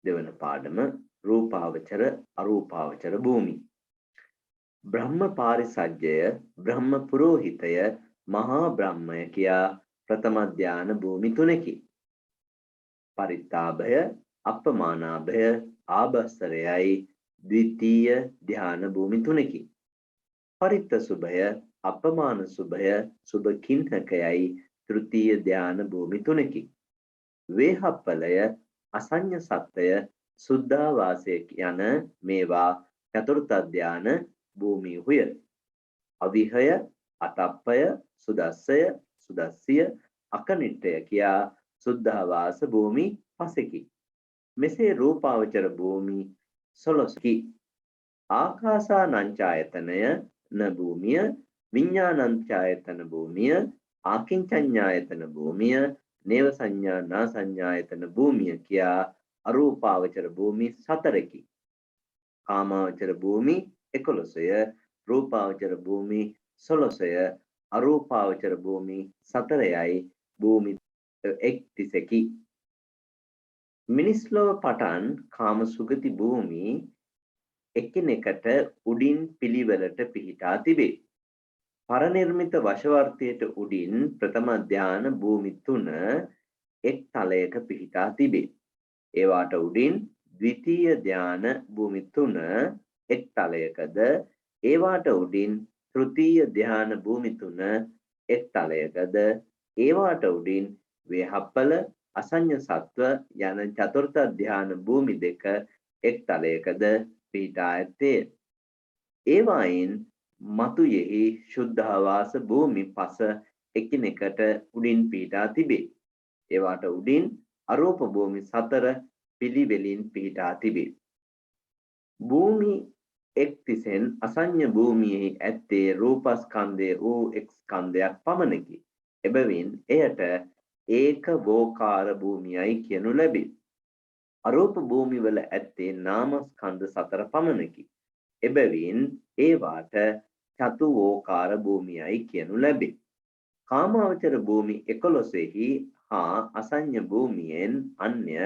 දෙවන පාඩම රූපාවචර අරූපාවචර භූමි. බ්‍රහ්ම පාරිසජ්ජය බ්‍රහ්ම පුරෝහිතය මහා බ්‍රහ්මය කියා ප්‍රථම ධාන භූමි තුනකි. පරිත්තාභය අපමානාභය ආභස්සරයයි ද්විතීය ධාන භූමි තුනකි. පරිත්ත සුභය අපමාන සුභය සුභ කින්හකයයි තෘතීය ධාන භූමි තුනකි. වේහප්පලය අසඤ්ඤ සත්‍යය සුද්ධාවාසය යන මේවා චතුර්ථ ධාන භූමි හුය. අවිහය අතප්පය සුදස්සය සුදස්සිය අකනිට්ඨය කියා සුද්ධාවාස භූමි පසකි. මෙසේ රූපාවචර භූමි 16කි. ආකාසානංචායතනය න භූමිය විඥානංචායතන භූමිය ආකින්චඤ්ඤායතන භූමිය නේව සංඥා නා සංඥායතන භූමිය කියා අරූපාවචර භූමි 4කි. කාමාවචර භූමි 11ය රූපාවචර භූමි 16ය අරූපාවචර භූමි 4යයි භූමි 31කි. මිනිස් ලොව පටන් කාම සුගති භූමි එකිනෙකට උඩින් පිළිවෙලට පිහිටා තිබේ. පරනිර්මිත වශවර්තියට උඩින් ප්‍රථම ධාන භූමි 3 එක් තලයක පිහිටා තිබේ. ඒවාට උඩින් ද්විතීය ධාන භූමි 3 එක් තලයකද ඒවාට උඩින් තෘතීය ධාන භූමි 3 එක් තලයකද ඒවාට උඩින් වේහප්පල අසඤ්ඤ සත්ව යන චතුර්ථ ධාන භූමි 2 එක් තලයකද පිහිටා ඇත්තේ. ඒවායින් මතුයෙහි ශුද්ධාවාස භූමි 5 එකිනෙකට උඩින් පිහිටා තිබේ. ඒවාට උඩින් අරූප භූමි 4 පිළිවෙලින් පිහිටා තිබේ. භූමි එක් තිසෙන් අසඤ්ඤ භූමියෙහි ඇත්තේ රූපස්කන්ධය වූ එක් ස්කන්ධයක් පමණකි. එබැවින් එයට ඒක වෝකාර භූමියයි කියනු ලැබේ. අරූප භූමි වල ඇත්තේ නාමස්කන්ධ 4 පමණකි. එබැවින් ඒවාට චතුවෝකාර භූමියයි කියනු ලැබේ. කාමාවචර භූමි 11හි හා අසඤ්ඤ භූමියෙන් අන්‍ය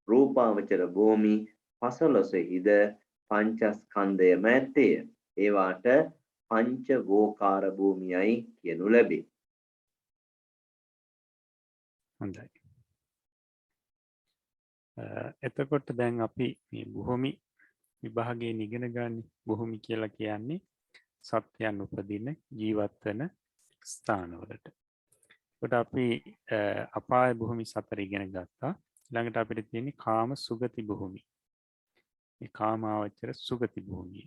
රූපාවචර භූමි 15හිද පංචස්කන්ධයම ඇත්තේය. ඒවාට පංචවෝකාර භූමියයි කියනු ලැබේ. හොඳයි. එතකොට දැන් අපි මේ භූමි විභාගයෙන් ඉගෙන ගන්න භූමි කියලා කියන්නේ සත්‍යයන් උපදින ජීවත් වෙන ස්ථානවලට. ඒකට අපි අපාය භූමි 4 ඉගෙන ගත්තා. ළඟට අපිට තියෙන්නේ කාම සුගති භූමි. මේ කාමාවචර සුගති භූමිය.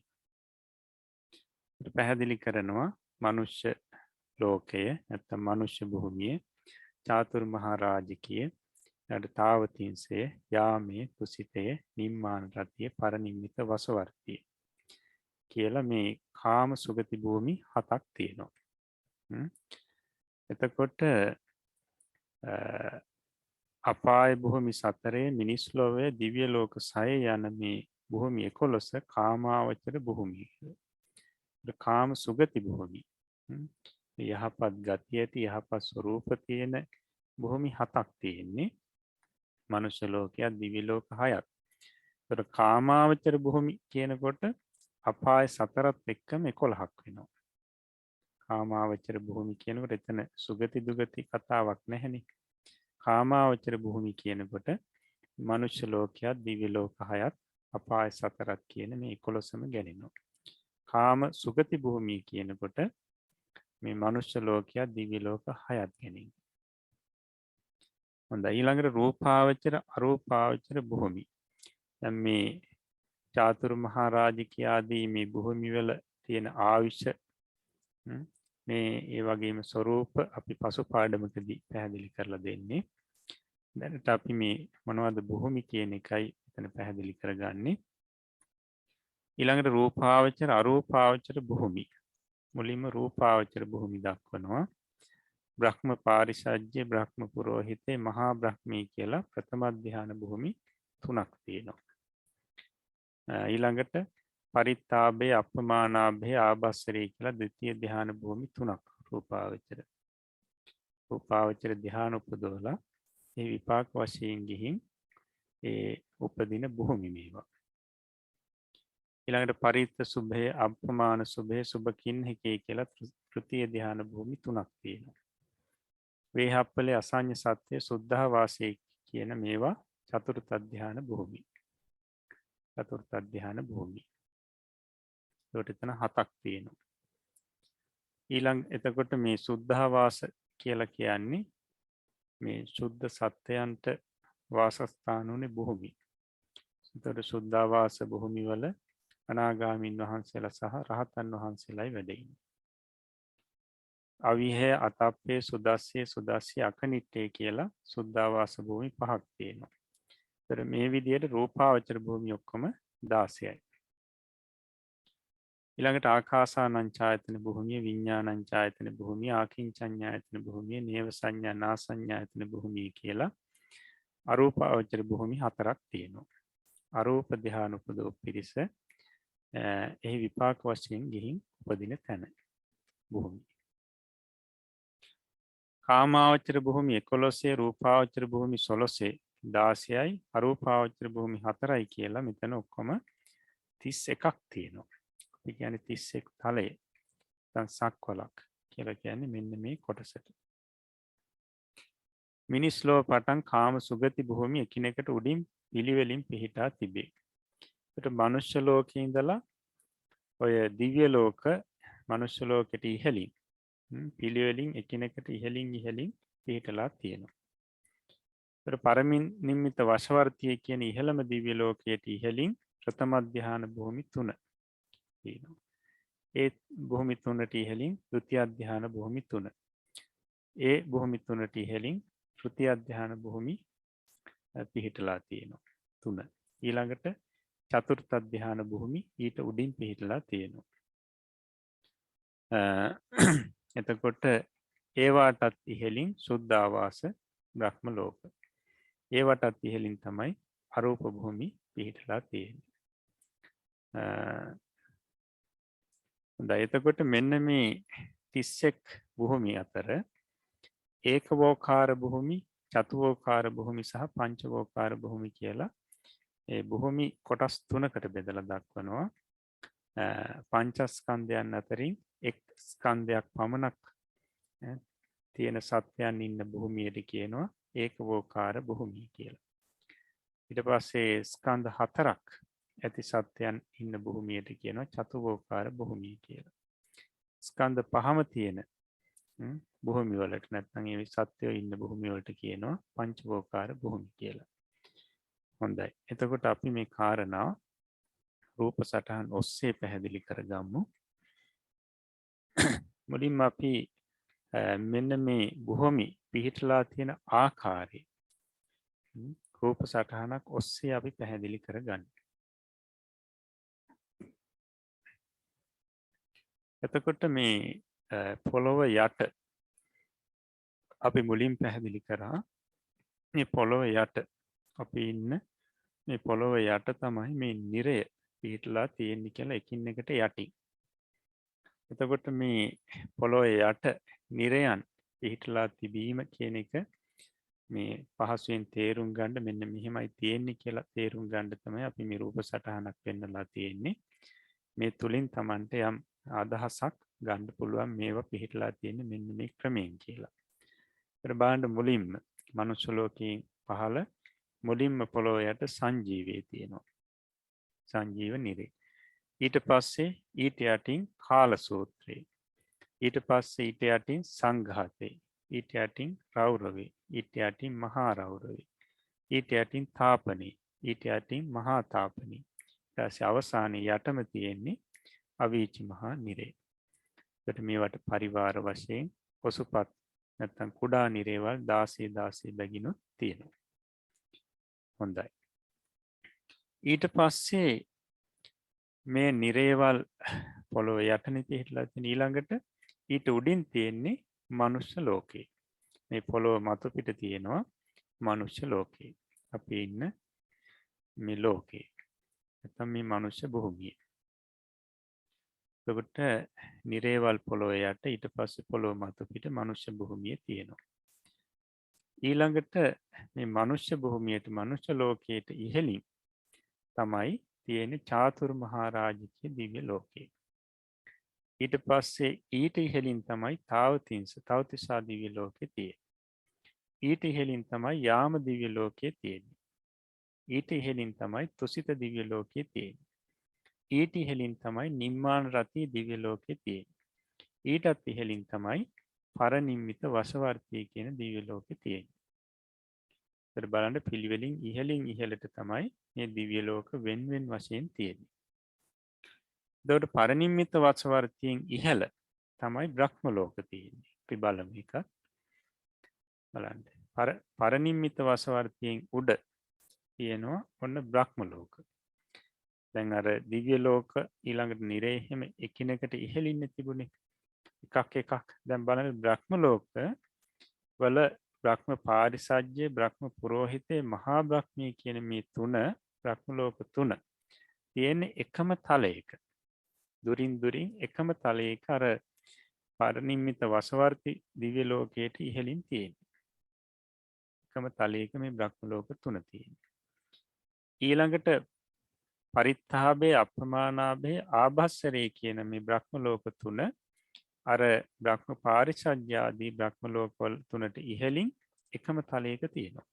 පැහැදිලි කරනවා මනුෂ්‍ය ලෝකය නැත්නම් මනුෂ්‍ය භූමිය චාතුර් මහා රාජිකය තාවතින්සේ යාමේ තුසිතය නිම්මාන රතිය පරනිම්මිත වසවර්තිය කියලා මේ කාම සුගති භූමි 7ක් තියෙනවා. එතකොට අපාය භූමි 4 මිනිස් ලෝකයේ දිව්‍ය ලෝක 6 යන මේ භූමි 11 කාමාවචර භූමිය. කාම සුගති භූමි. යහපත් ගතිය ඇති යහපත් ස්වરૂප තියෙන භූමි 7ක් තියෙන්නේ. මනුෂ්‍ය ලෝකයක් දිව්‍ය ලෝක 6ක්. ඒතර කාමාවචර භූමි කියනකොට අපාය 4ත් එක්කම 11ක් වෙනවා. කාමාවචර භූමි කියනකොට එතන සුගති දුගති කතාවක් නැහැනේ. කාමාවචර භූමි කියනකොට මනුෂ්‍ය ලෝකයක් දිව්‍ය ලෝක 6ක් අපාය 4ක් කියන මේ 11ම ගැනෙනවා. කාම සුගති භූමිය කියනකොට මේ මනුෂ්‍ය ලෝකයක් දිව්‍ය ලෝක 6ක් ගැනෙනවා. හොඳයි ඊළඟට රූපාවචර අරූපාවචර භූමි. දැන් මේ චාතුරු මහා රාජිකී ආදී මේ භූමි වල තියෙන ආයුෂ මේ ඒ වගේම ස්වરૂප අපි පසු පාඩමකදී පැහැදිලි කරලා දෙන්නේ. දැනට අපි මේ මොනවද භූමි කියන එකයි එතන පැහැදිලි කරගන්නේ. ඊළඟට රූපාවචර අරූපාවචර භූමි. මුලින්ම රූපාවචර භූමි දක්වනවා. බ්‍රහ්ම පාරිසජ්‍ය බ්‍රහ්ම පුරෝහිතේ මහා බ්‍රහ්මී කියලා ප්‍රථම ධ්‍යාන භූමි 3ක් තියෙනවා. ඊළඟට පරිත්තාභය අපමානාභය ආභස්සරී කියලා ද්විතීය ධ්‍යාන භූමි 3ක් රූපාවචර ධ්‍යාන උපදවලා ඒ විපාක වශයෙන් ගිහින් ඒ උපදින භූමි මේවා. ඊළඟට පරිත්ත සුභය අපමාන සුභය සුභකින්හිකේ කියලා තෘතීය ධ්‍යාන භූමි 3ක් තියෙනවා. වේහප්පලේ අසඤ්ඤ සත්‍ය සුද්ධා වාසී කියන මේවා චතුර්ථ ධ්‍යාන භූමි. චතුර්ථ ධ්‍යාන භූමි. ඒකට එතන 7ක් තියෙනවා. ඊළඟ එතකොට මේ සුද්ධාවාස කියලා කියන්නේ මේ සුද්ධ සත්‍යයන්ට වාසස්ථානුනේ භූමි. එතකොට සුද්ධාවාස භූමි වල අනාගාමීන් වහන්සේලා සහ රහතන් වහන්සේලායි වැඩ ඉන්නේ. අවිහය අතප්පේ සුදස්සේ සුදස්සේ අකනිට්ඨේ කියලා සුද්ධාවාස භූමි 5ක් තියෙනවා. ඒතර මේ විදිහට රූපාවචර භූමි ඔක්කොම 16යි. ඊළඟට ආකාසානං ඡායතන භූමිය විඥානං ඡායතන භූමිය ආකින්චඤ්ඤායතන භූමිය නේව සංඥා නාසඤ්ඤායතන භූමිය කියලා අරූපාවචර භූමි 4ක් තියෙනවා. අරූප ධ්‍යාන උපදෝ පිරිස එහි විපාක වශයෙන් ගිහින් උපදින තැන භූමි. කාමාවචර භූමි 11 රූපාවචර භූමි 16 16යි අරූපාවචර භූමි 4යි කියලා මෙතන ඔක්කොම 31ක් තියෙනවා. ඒ කියන්නේ 31 තලය. දැන් සක්වලක් කියලා කියන්නේ මෙන්න මේ කොටසට. මිනිස් ලෝක පටන් කාම සුගති භූමි එකිනෙකට උඩින් පිළිවෙලින් පිහිටා තිබේ. ඒකට මනුෂ්‍ය ලෝකේ ඉඳලා ඔය දිව්‍ය ලෝක මනුෂ්‍ය ලෝකෙට ඉහළින් පිළිවෙලින් එකිනෙකට ඉහළින් පිහිටලා තියෙනවා. ඒතර පරමින් නිම්මිත වශවර්තිය කියන ඉහළම දිව්‍ය ලෝකයට ඉහළින් ප්‍රථම ධ්‍යාන භූමි 3 තියෙනවා. ඒ භූමි 3ට ඉහළින් ဒုတိ ය ධ්‍යාන භූමි 3. ඒ භූමි 3ට ඉහළින් තෘතිය ධ්‍යාන භූමි පිහිටලා තියෙනවා 3. ඊළඟට චතුර්ථ ධ්‍යාන භූමි ඊට උඩින් පිහිටලා තියෙනවා. එතකොට ඒවාටත් ඉහළින් සුද්ධාවාස බ්‍රහ්ම ලෝක. ඒවටත් ඉහළින් තමයි අරූප භූමි පිහිටලා තියෙන්නේ. එතකොට මෙන්න මේ 31 භූමි අතර ඒකවෝකාර භූමි, චතුවෝකාර භූමි සහ පංචවෝකාර භූමි කියලා ඒ භූමි කොටස් 3කට බෙදලා දක්වනවා. පංචස්කන්ධයන් අතරින් එක් ස්කන්ධයක් පමණක් තියෙන සත්‍යයන් ඉන්න භූමියට කියනවා ඒකවෝකාර භූමිය කියලා. ඊට පස්සේ ස්කන්ධ 4ක් ඇති සත්‍යයන් ඉන්න භූමියට කියනවා චතුවෝකාර භූමිය කියලා. ස්කන්ධ 5ම තියෙන භූමි වලට නැත්නම් ඒ සත්‍යය ඉන්න භූමිය වලට කියනවා පංචවෝකාර භූමි කියලා. හොඳයි. එතකොට අපි මේ කාරණා රූප සටහන් ඔස්සේ පැහැදිලි කරගමු. මුලින්ම අපි මෙන්න මේ භූමි පිහිටලා තියෙන ආකාරය රූප සටහනක් ඔස්සේ අපි පැහැදිලි කරගන්න. එතකොට මේ පොළොව යට අපි මුලින් පැහැදිලි කරා මේ පොළොව යට අපි ඉන්න මේ පොළොව යට තමයි මේ නිරය පිහිටලා තියෙන්නේ කියලා එකින් එකට යටින්. එතකොට මේ පොළොව යට නිරයන් පිහිටලා තිබීම කියන එක මේ පහසුවෙන් තේරුම් ගන්න මෙන්න මෙහෙමයි තියෙන්නේ කියලා තේරුම් ගන්න තමයි අපි මේ රූප සටහනක් පෙන්නලා තියෙන්නේ. මේ තුලින් Tamanට යම් අදහසක් ගන්න පුළුවන් මේවා පිළිහිටලා තියෙන්නේ මෙන්න මේ ක්‍රමයෙන් කියලා. ඒතර බලන්න මුලින්ම මනුස්ස ලෝකයෙන් පහළ මුලින්ම පොළොව යට සංජීවයේ තියෙනවා. සංජීව නිරේ. ඊට පස්සේ ඊට යටින් කාල සූත්‍රය. ඊට පස්සේ ඊට යටින් සංඝාතේ. ඊට යටින් රෞරවේ. ඊට යටින් මහා රෞරවේ. ඊට යටින් තාපනේ. ඊට යටින් මහා තාපනේ. ඊට පස්සේ අවසානයේ යටම තියෙන්නේ අවීචි මහා නිරේ. ඒකට මේවට පරිවාර වශයෙන් ඔසුපත් නැත්නම් කුඩා නිරේවල් 16 බැගිනුත් තියෙනවා. හොඳයි. ඊට පස්සේ මේ නිරේවල් පොළොව යටනේ පිහිටලා තියෙන ඊළඟට ඊට උඩින් තියෙන්නේ මනුෂ්‍ය ලෝකේ. මේ පොළොව මතු පිට තියෙනවා මනුෂ්‍ය ලෝකේ. අපි ඉන්න මේ ලෝකේ. නැත්නම් මේ මනුෂ්‍ය භූමිය. එතකොට නිරේවල් පොළොව යට ඊට පස්සේ පොළොව මතු පිට මනුෂ්‍ය භූමිය තියෙනවා. ඊළඟට මේ මනුෂ්‍ය භූමියට මනුෂ්‍ය ලෝකයට ඉහළින් තමයි තියෙන්නේ චාතුර් මහා රාජිකය දිව්‍ය ලෝකේ. ඊට පස්සේ ඊට ඉහළින් තමයි තවතිසා දිව්‍ය ලෝකේ තියෙන්නේ. ඊට ඉහළින් තමයි යාම දිව්‍ය ලෝකේ තියෙන්නේ. ඊට ඉහළින් තමයි තුසිත දිව්‍ය ලෝකේ තියෙන්නේ. ඊට ඉහළින් තමයි නිම්මාන රති දිව්‍ය ලෝකේ තියෙන්නේ. ඊටත් ඉහළින් තමයි පරනිම්මිත වසවර්තී කියන දිව්‍ය ලෝකේ තියෙන්නේ. ඒත් බලන්න පිළිවෙලින් ඉහළින් ඉහළට තමයි මේ දිව්‍ය ලෝක වෙන් වශයෙන් තියෙන්නේ. එතකොට පරනිම්මිත වසවර්තියෙන් ඉහළ තමයි බ්‍රහ්ම ලෝක තියෙන්නේ. අපි බලමු එක. බලන්න. පරනිම්මිත වසවර්තියෙන් උඩ තියෙනවා ඔන්න බ්‍රහ්ම ලෝක. දැන් අර දිව්‍ය ලෝක ඊළඟට නිරේ හැම එකිනෙකට ඉහළින් තිබුණේ. එකක්. දැන් බලන්න බ්‍රහ්ම ලෝක වල බ්‍රහ්ම පාරිසජ්‍ය, බ්‍රහ්ම පුරෝහිතේ, මහා බ්‍රහ්මී කියන මේ තුන බ්‍රහ්ම ලෝක තුන තියෙන්නේ එකම තලයක. දුරින් එකම තලයක අර පරිනිම්මිත වසවර්ති දිව්‍ය ලෝකයට ඉහළින් තියෙන්නේ. එකම තලයක මේ බ්‍රහ්ම ලෝක තුන තියෙන්නේ. ඊළඟට පරිත්තාභේ, අප්‍රමාණාභේ, ආභස්සරේ කියන මේ බ්‍රහ්ම ලෝක තුන අර බ්‍රහ්ම පාරිසජ්‍ය ආදී බ්‍රහ්ම ලෝකවල තුනට ඉහළින් එකම තලයක තියෙනවා.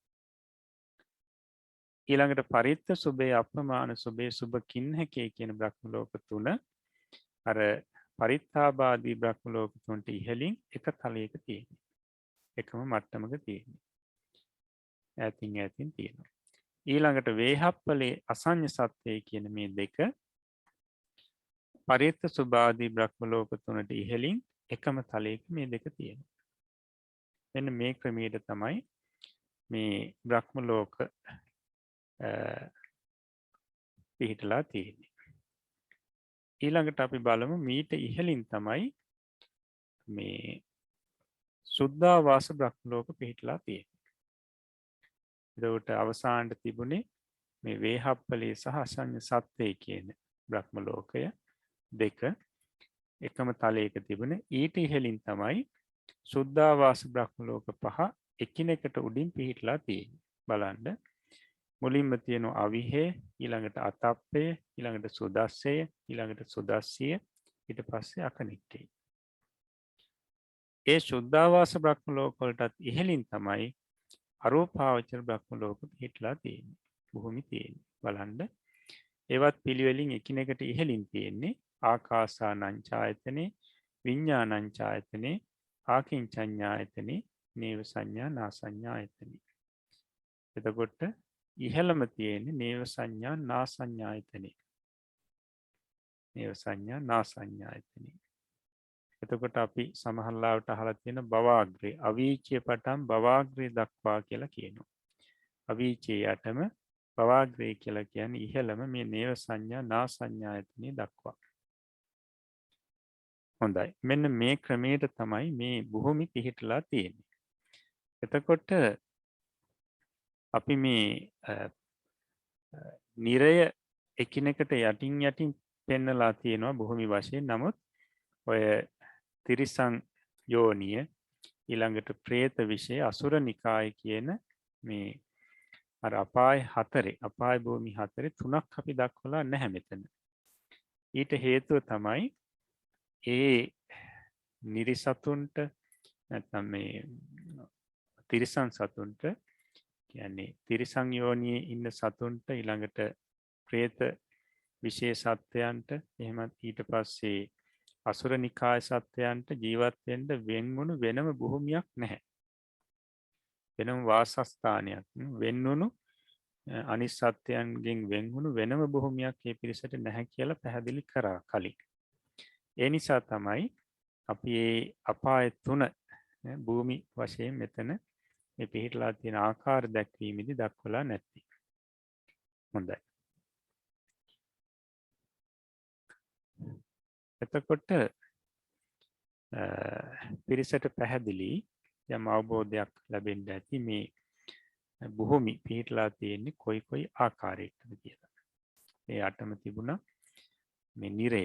ඊළඟට පරිත්ත සුභේ, අප්‍රමාණ සුභේ, සුභ කින්නකේ කියන බ්‍රහ්ම ලෝක තුන අර පරිත්තාභාදී බ්‍රහ්ම ලෝක තුනට ඉහළින් එක තලයක තියෙනවා. එකම මට්ටමක තියෙනවා. ඈතින් තියෙනවා. ඊළඟට වේහප්පලේ, අසඤ්ඤ සත්‍යය කියන මේ දෙක පරිත්ත සුභාදී බ්‍රහ්ම ලෝක තුනට ඉහළින් එකම තලයක මේ දෙක තියෙනවා. මෙන්න මේ ක්‍රමයට තමයි මේ බ්‍රහ්ම ලෝක පිහිටලා තියෙන්නේ. ඊළඟට අපි බලමු මීට ඉහළින් තමයි මේ සුද්ධාවාස බ්‍රහ්ම ලෝක පිහිටලා තියෙන්නේ. ඒකට අවසානට තිබුණේ මේ වේහප්පලේ සහ අසඤ්ඤ සත්‍යය කියන බ්‍රහ්ම ලෝකය දෙක එකම තලයක තිබුණේ. ඊට ඉහළින් තමයි සුද්ධාවාස බ්‍රහ්ම ලෝක පහ එකිනෙකට උඩින් පිහිටලා තියෙන්නේ. බලන්න මුලින්ම තියෙනවා අවිහේ, ඊළඟට අතප්පය, ඊළඟට සුදස්සය, ඊළඟට සුදස්සිය, ඊට පස්සේ අකනිට්ඨේ. ඒ සුද්ධාවාස බ්‍රහ්ම ලෝක වලටත් ඉහළින් තමයි අරූපාවචර බ්‍රහ්ම ලෝක පිහිටලා තියෙන්නේ. භූමි තියෙන්නේ. බලන්න ඒවත් පිළිවෙලින් එකිනෙකට ඉහළින් තියෙන්නේ. ආකාසානංචායතනේ, විඤ්ඤාණංචායතනේ, ආකින්චඤ්ඤායතනේ, නේව සංඥා නාසඤ්ඤායතනේ. එතකොට ඉහළම තියෙන්නේ නේව සංඥා නාසඤ්ඤායතනේ. නේව සංඥා නාසඤ්ඤායතනේ. එතකොට අපි සමහරලාවට අහලා තියෙන භවාග්‍රේ, අවීචිය පටන් භවාග්‍රේ දක්වා කියලා කියනවා. අවීචිය යටම භවාග්‍රේ කියලා කියන්නේ ඉහළම මේ නේව සංඥා නාසඤ්ඤායතනේ දක්වා. හොඳයි. මෙන්න මේ ක්‍රමයට තමයි මේ භූමි පිහිටලා තියෙන්නේ. එතකොට අපි මේ නිරය එකිනෙකට යටින් පෙන්නලා තියෙනවා භූමි වශයෙන්. නමුත් ඔය තිරිසන් යෝනිය, ඊළඟට പ്രേත විෂය, අසුර නිකාය කියන මේ අර අපාය හතරේ අපාය භූමි හතරේ තුනක් අපි දක්වලා නැහැ මෙතන. ඊට හේතුව තමයි ඒ නිරිසතුන්ට නැත්නම් මේ තිරිසන් සතුන්ට කියන්නේ තිරිසන් යෝනියේ ඉන්න සතුන්ට ඊළඟට പ്രേත විශේෂත්වයන්ට එහෙමත් ඊට පස්සේ අසුර නිකාය සත්වයන්ට ජීවත් වෙන්න වෙන්වුණු වෙනම භූමියක් නැහැ. වෙනම වාසස්ථානයක් වෙන්වුණු අනිත් සත්වයන්ගෙන් වෙන්වුණු වෙනම භූමියක් මේ පිරිසට නැහැ කියලා පැහැදිලි කරා කලින්. ඒ නිසා තමයි අපි මේ අපාය තුන භූමි වශයෙන් මෙතන මේ පිළිහිටලා තියෙන ආකාර දැක්වීමේදී දක්වලා නැති. හොඳයි. එතකොට පිරිසට පැහැදිලි යම් අවබෝධයක් ලැබෙන්න ඇති මේ භූමි පිළිහිටලා තියෙන්නේ කොයි ආකාරයකටද කියලා. මේ අටම තිබුණා මේ නිරය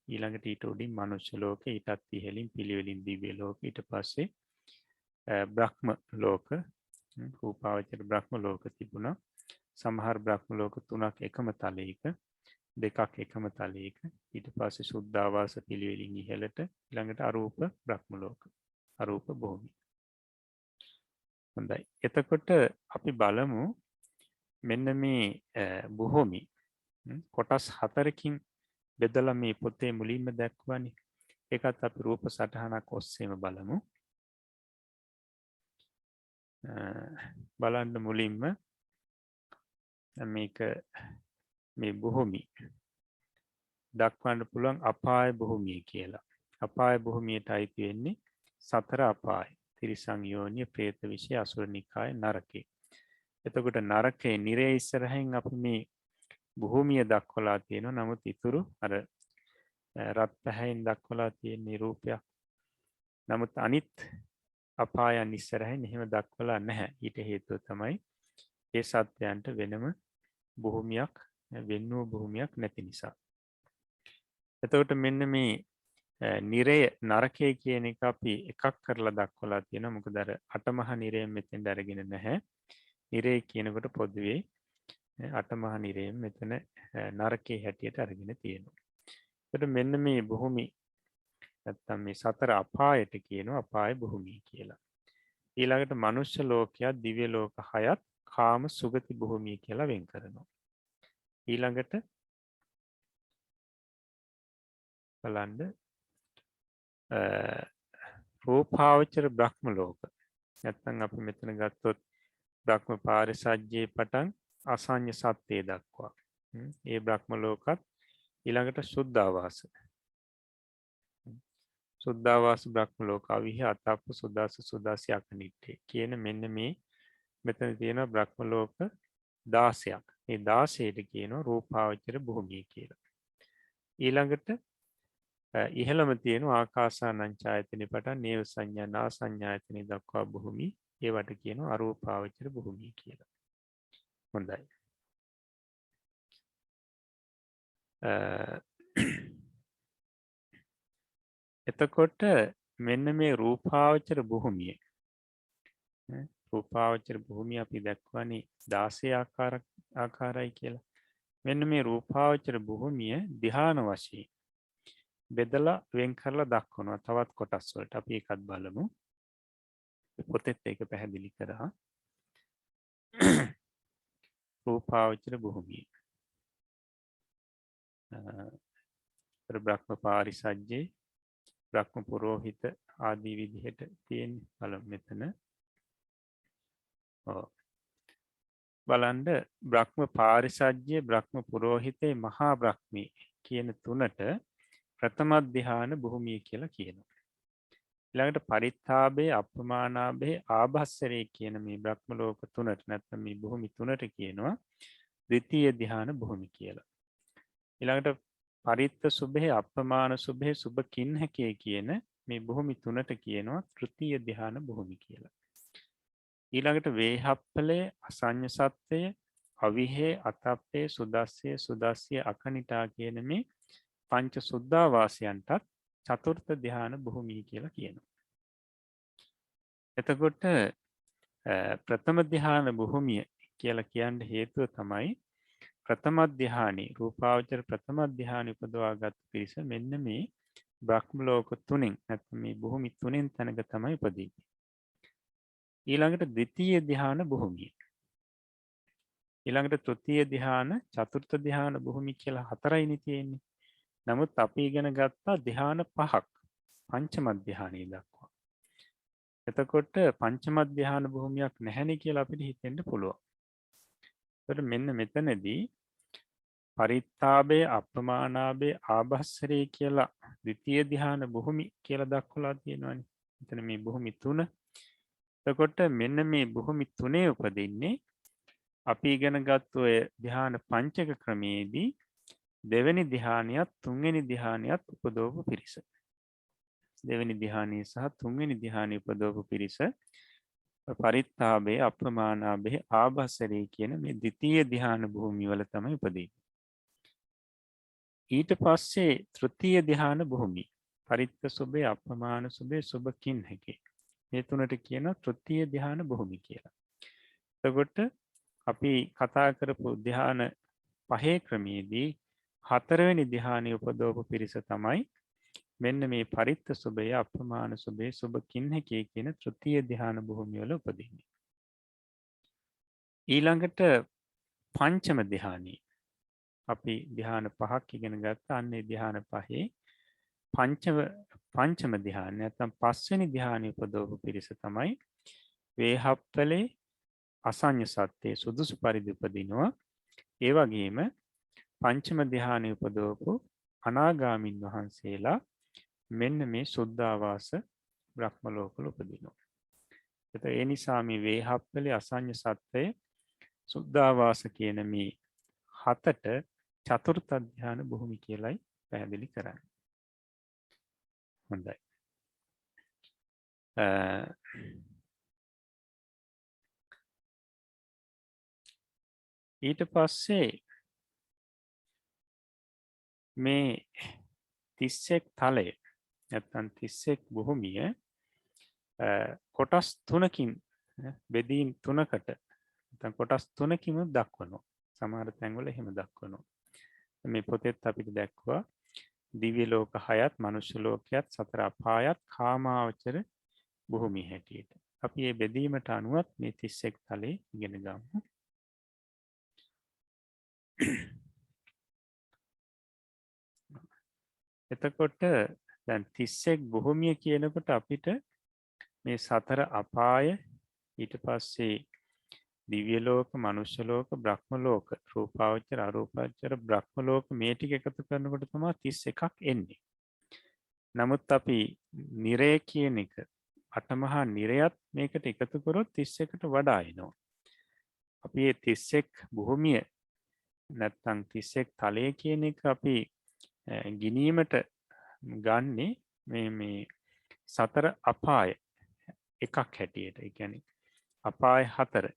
ඊළඟට ඊට උඩින් මනුෂ්‍ය ලෝකේ ඊටත් ඉහළින් පිළිවෙලින් දිව්‍ය ලෝක ඊට පස්සේ බ්‍රහ්ම ලෝක රූපාවචර බ්‍රහ්ම ලෝක තිබුණා. සමහර බ්‍රහ්ම ලෝක තුනක් එකම තලයක දෙකක් එකම තලයක ඊට පස්සේ සුද්ධාවාස පිළිවෙලින් ඉහළට ඊළඟට අරූප බ්‍රහ්ම ලෝක අරූප භූමි. හොඳයි. එතකොට අපි බලමු මෙන්න මේ භූමි කොටස් හතරකින් බෙදලා මේ පොතේ මුලින්ම දක්වන්නේ. ඒකත් අපි රූප සටහනක් ඔස්සේම බලමු. බලන්න මුලින්ම මේක මේ භූමි දක්වන්න පුළුවන් අපාය භූමිය කියලා. අපාය භූමියට අයිති වෙන්නේ සතර අපාය. තිරිසන් යෝනිය, പ്രേත විෂය, අසුර නිකාය, නරකේ. එතකොට නරකේ නිරේ ඉස්සරහින් අපි මේ භූමිය දක්වලා තියෙනවා. නමුත් ඉතුරු අර රත් පැහැයෙන් දක්වලා තියෙන රූපයක්. නමුත් අනිත් අපායන් ඉස්සරහින් එහෙම දක්වලා නැහැ. ඊට හේතුව තමයි ඒ සත්‍යයන්ට වෙනම භූමියක් වෙන්නෝ භූමියක් නැති නිසා. එතකොට මෙන්න මේ නිරය නරකය කියන එක අපි එකක් කරලා දක්වලා තියෙනවා. මොකද අර අටමහා නිරයෙන් මෙතෙන්ට අරගෙන නැහැ. නිරය කියනකොට පොදුවේ අටමහා නිරයෙන් මෙතන නරකයේ හැටියට අරගෙන තියෙනවා. එතකොට මෙන්න මේ භූමි නැත්තම් මේ සතර අපායට කියනවා අපාය භූමිය කියලා. ඊළඟට මනුෂ්‍ය ලෝකයක් දිව්‍ය ලෝක 6ක් කාම සුගති භූමිය කියලා වෙන් කරනවා. ඊළඟට බලන්න රූපාවචර බ්‍රහ්ම ලෝක. නැත්නම් අපි මෙතන ගත්තොත් බ්‍රහ්ම පාරිසජ්ජේ පටන් අසඤ්ඤ සත්‍යය දක්වා. ඒ බ්‍රහ්ම ලෝකත් ඊළඟට සුද්ධාවාස. සුද්ධාවාස බ්‍රහ්ම ලෝක අවිහ අතප්ප සුදාස සුදාසි අකනිට්ඨේ කියන මෙන්න මේ මෙතන තියෙන බ්‍රහ්ම ලෝක 16ක්. මේ 16ට කියනවා රූපාවචර භූමිය කියලා. ඊළඟට ඉහළම තියෙන ආකාසානංචායතනෙ පටන් නේව සංඥා නා සංඥායතනෙ දක්වා භූමි ඒවට කියනවා අරූපාවචර භූමිය කියලා. හොඳයි. එතකොට මෙන්න මේ රූපාවචර භූමිය රූපාවචර භූමිය අපි දක්වන්නේ 16 ආකාරයි කියලා. මෙන්න මේ රූපාවචර භූමිය ධ්‍යාන වශයෙන් බෙදලා වෙන් කරලා දක්වනවා තවත් කොටස් වලට. අපි ඒකත් බලමු. පොතේත් ඒක පැහැදිලි කරා. රූපාවචර භූමිය. බ්‍රහ්ම පාරිසජ්ජේ බ්‍රහ්ම පුරෝහිත ආදී විදිහට තියෙන බලමු මෙතන. බලන්න බ්‍රහ්ම පාරිසජ්ජේ බ්‍රහ්ම පුරෝහිතේ මහා බ්‍රහ්මී කියන තුනට ප්‍රථම ධ්‍යාන භූමිය කියලා කියනවා. ඊළඟට පරිත්තාභේ අප්‍රමාණාභේ ආභස්සරේ කියන මේ බ්‍රහ්ම ලෝක තුනට නැත්නම් මේ භූමි තුනට කියනවා ද්විතීය ධ්‍යාන භූමි කියලා. ඊළඟට පරිත්ත සුභේ අප්‍රමාණ සුභේ සුභ කින්හකේ කියන මේ භූමි තුනට කියනවා තෘතීය ධ්‍යාන භූමි කියලා. ඊළඟට වේහප්පලේ අසඤ්ඤ සත්‍යය අවිහේ අතප්පේ සුදස්සේ සුදස්සිය අකනිටා කියන මේ පංච සුද්ධාවාසයන්ටත් චතුර්ථ ධ්‍යාන භූමිය කියලා කියනවා. එතකොට ප්‍රථම ධ්‍යාන භූමිය කියලා කියන්න හේතුව තමයි ප්‍රථම ධ්‍යානෙ රූපාවචර ප්‍රථම ධ්‍යානෙ උපදවාගත් පිරිස මෙන්න මේ බ්‍රහ්ම ලෝක තුනෙන් නැත්නම් මේ භූමි තුනෙන් තැනක තමයි උපදින්නේ. ඊළඟට ද්විතීය ධ්‍යාන භූමිය. ඊළඟට තෘතීය ධ්‍යාන, චතුර්ථ ධ්‍යාන භූමි කියලා හතරයිනේ තියෙන්නේ. නමුත් අපි ඉගෙන ගත්තා ධ්‍යාන පහක් පංචම ධ්‍යානෙ දක්වා. එතකොට පංචම ධ්‍යාන භූමියක් නැහැනේ කියලා අපිට හිතෙන්න පුළුවන්. එතකොට මෙන්න මෙතනදී පරිත්තාභය, අප්‍රමාණාභය, ආභස්සරේ කියලා ද්විතීය ධ්‍යාන භූමි කියලා දක්වලා තියෙනවානේ. එතන මේ භූමි තුන. එතකොට මෙන්න මේ භූමි තුනේ උපදින්නේ අපි ඉගෙන ගත්ත ඔය ධ්‍යාන පංචක ක්‍රමයේදී දෙවෙනි ධ්‍යානියත් තුන්වෙනි ධ්‍යානියත් උපදවපු පිරිස. දෙවෙනි ධ්‍යානය සහ තුන්වෙනි ධ්‍යානය උපදවපු පිරිස පරිත්තාභය, අප්‍රමාණාභය, ආභස්සරේ කියන මේ ද්විතීය ධ්‍යාන භූමි වල තමයි උපදින්නේ. ඊට පස්සේ තෘතීය ධ්‍යාන භූමි පරිත්ත සුභේ, අප්‍රමාණ සුභේ, සුභ කින්හකේ මේ තුනට කියන තෘතීය ධ්‍යාන භූමි කියලා. එතකොට අපි කතා කරපු ධ්‍යාන පහේ ක්‍රමයේදී හතරවෙනි ධ්‍යානෙ උපදවපු පිරිස තමයි මෙන්න මේ පරිත්ත සුභය, අප්‍රමාණ සුභේ, සුභ කින්හකේ කියන තෘතීය ධ්‍යාන භූමිය වල උපදින්නේ. ඊළඟට පංචම ධ්‍යානෙ අපි ධ්‍යාන පහක් ඉගෙන ගත්තා. අන්නේ ධ්‍යාන පහේ පංචම ධ්‍යාන නැත්නම් පස්වෙනි ධ්‍යානෙ උපදවපු පිරිස තමයි වේහප්පලේ අසඤ්ඤ සත්‍යයේ සුදුසු පරිදි උපදිනවා. ඒ වගේම පංචම ධ්‍යානෙ උපදවපු අනාගාමින් වහන්සේලා මෙන්න මේ සුද්ධාවාස බ්‍රහ්ම ලෝකවල උපදිනවා. එතකොට ඒ නිසා මේ වේහප්පලේ අසඤ්ඤ සත්‍යයේ සුද්ධාවාස කියන මේ හතට චතුර්ථ ධ්‍යාන භූමි කියලායි පැහැදිලි කරන්නේ. හොඳයි. ඊට පස්සේ මේ 31 තලය නැත්නම් 31 භූමිය කොටස් තුනකින් බෙදීම් තුනකට නැත්නම් කොටස් තුනකින් දක්වනවා. සමහර තැන්වල එහෙම දක්වනවා. මේ පොතේත් අපිට දැක්වුවා දිව්‍ය ලෝක 6ත්, මනුෂ්‍ය ලෝකයත්, සතර අපායත් කාමාවචර භූමිය හැටියට. අපි මේ බෙදීමට අනුවත් මේ 31 තලේ ඉගෙන ගමු. එතකොට දැන් 31 භූමිය කියනකොට අපිට මේ සතර අපාය, ඊට පස්සේ දිව්‍ය ලෝක, මනුෂ්‍ය ලෝක, බ්‍රහ්ම ලෝක, රූපාවචර, අරූපාවචර, බ්‍රහ්ම ලෝක මේ ටික එකතු කරනකොට තමයි 31ක් එන්නේ. නමුත් අපි නිරය කියන එක අටමහා නිරයත් මේකට එකතු කරොත් 31ට වඩා එනවා. අපි මේ 31 භූමිය නැත්නම් 31 තලය කියන එක අපි ගිනීමට ගන්නේ මේ සතර අපාය එකක් හැටියට. ඒ කියන්නේ අපාය 4.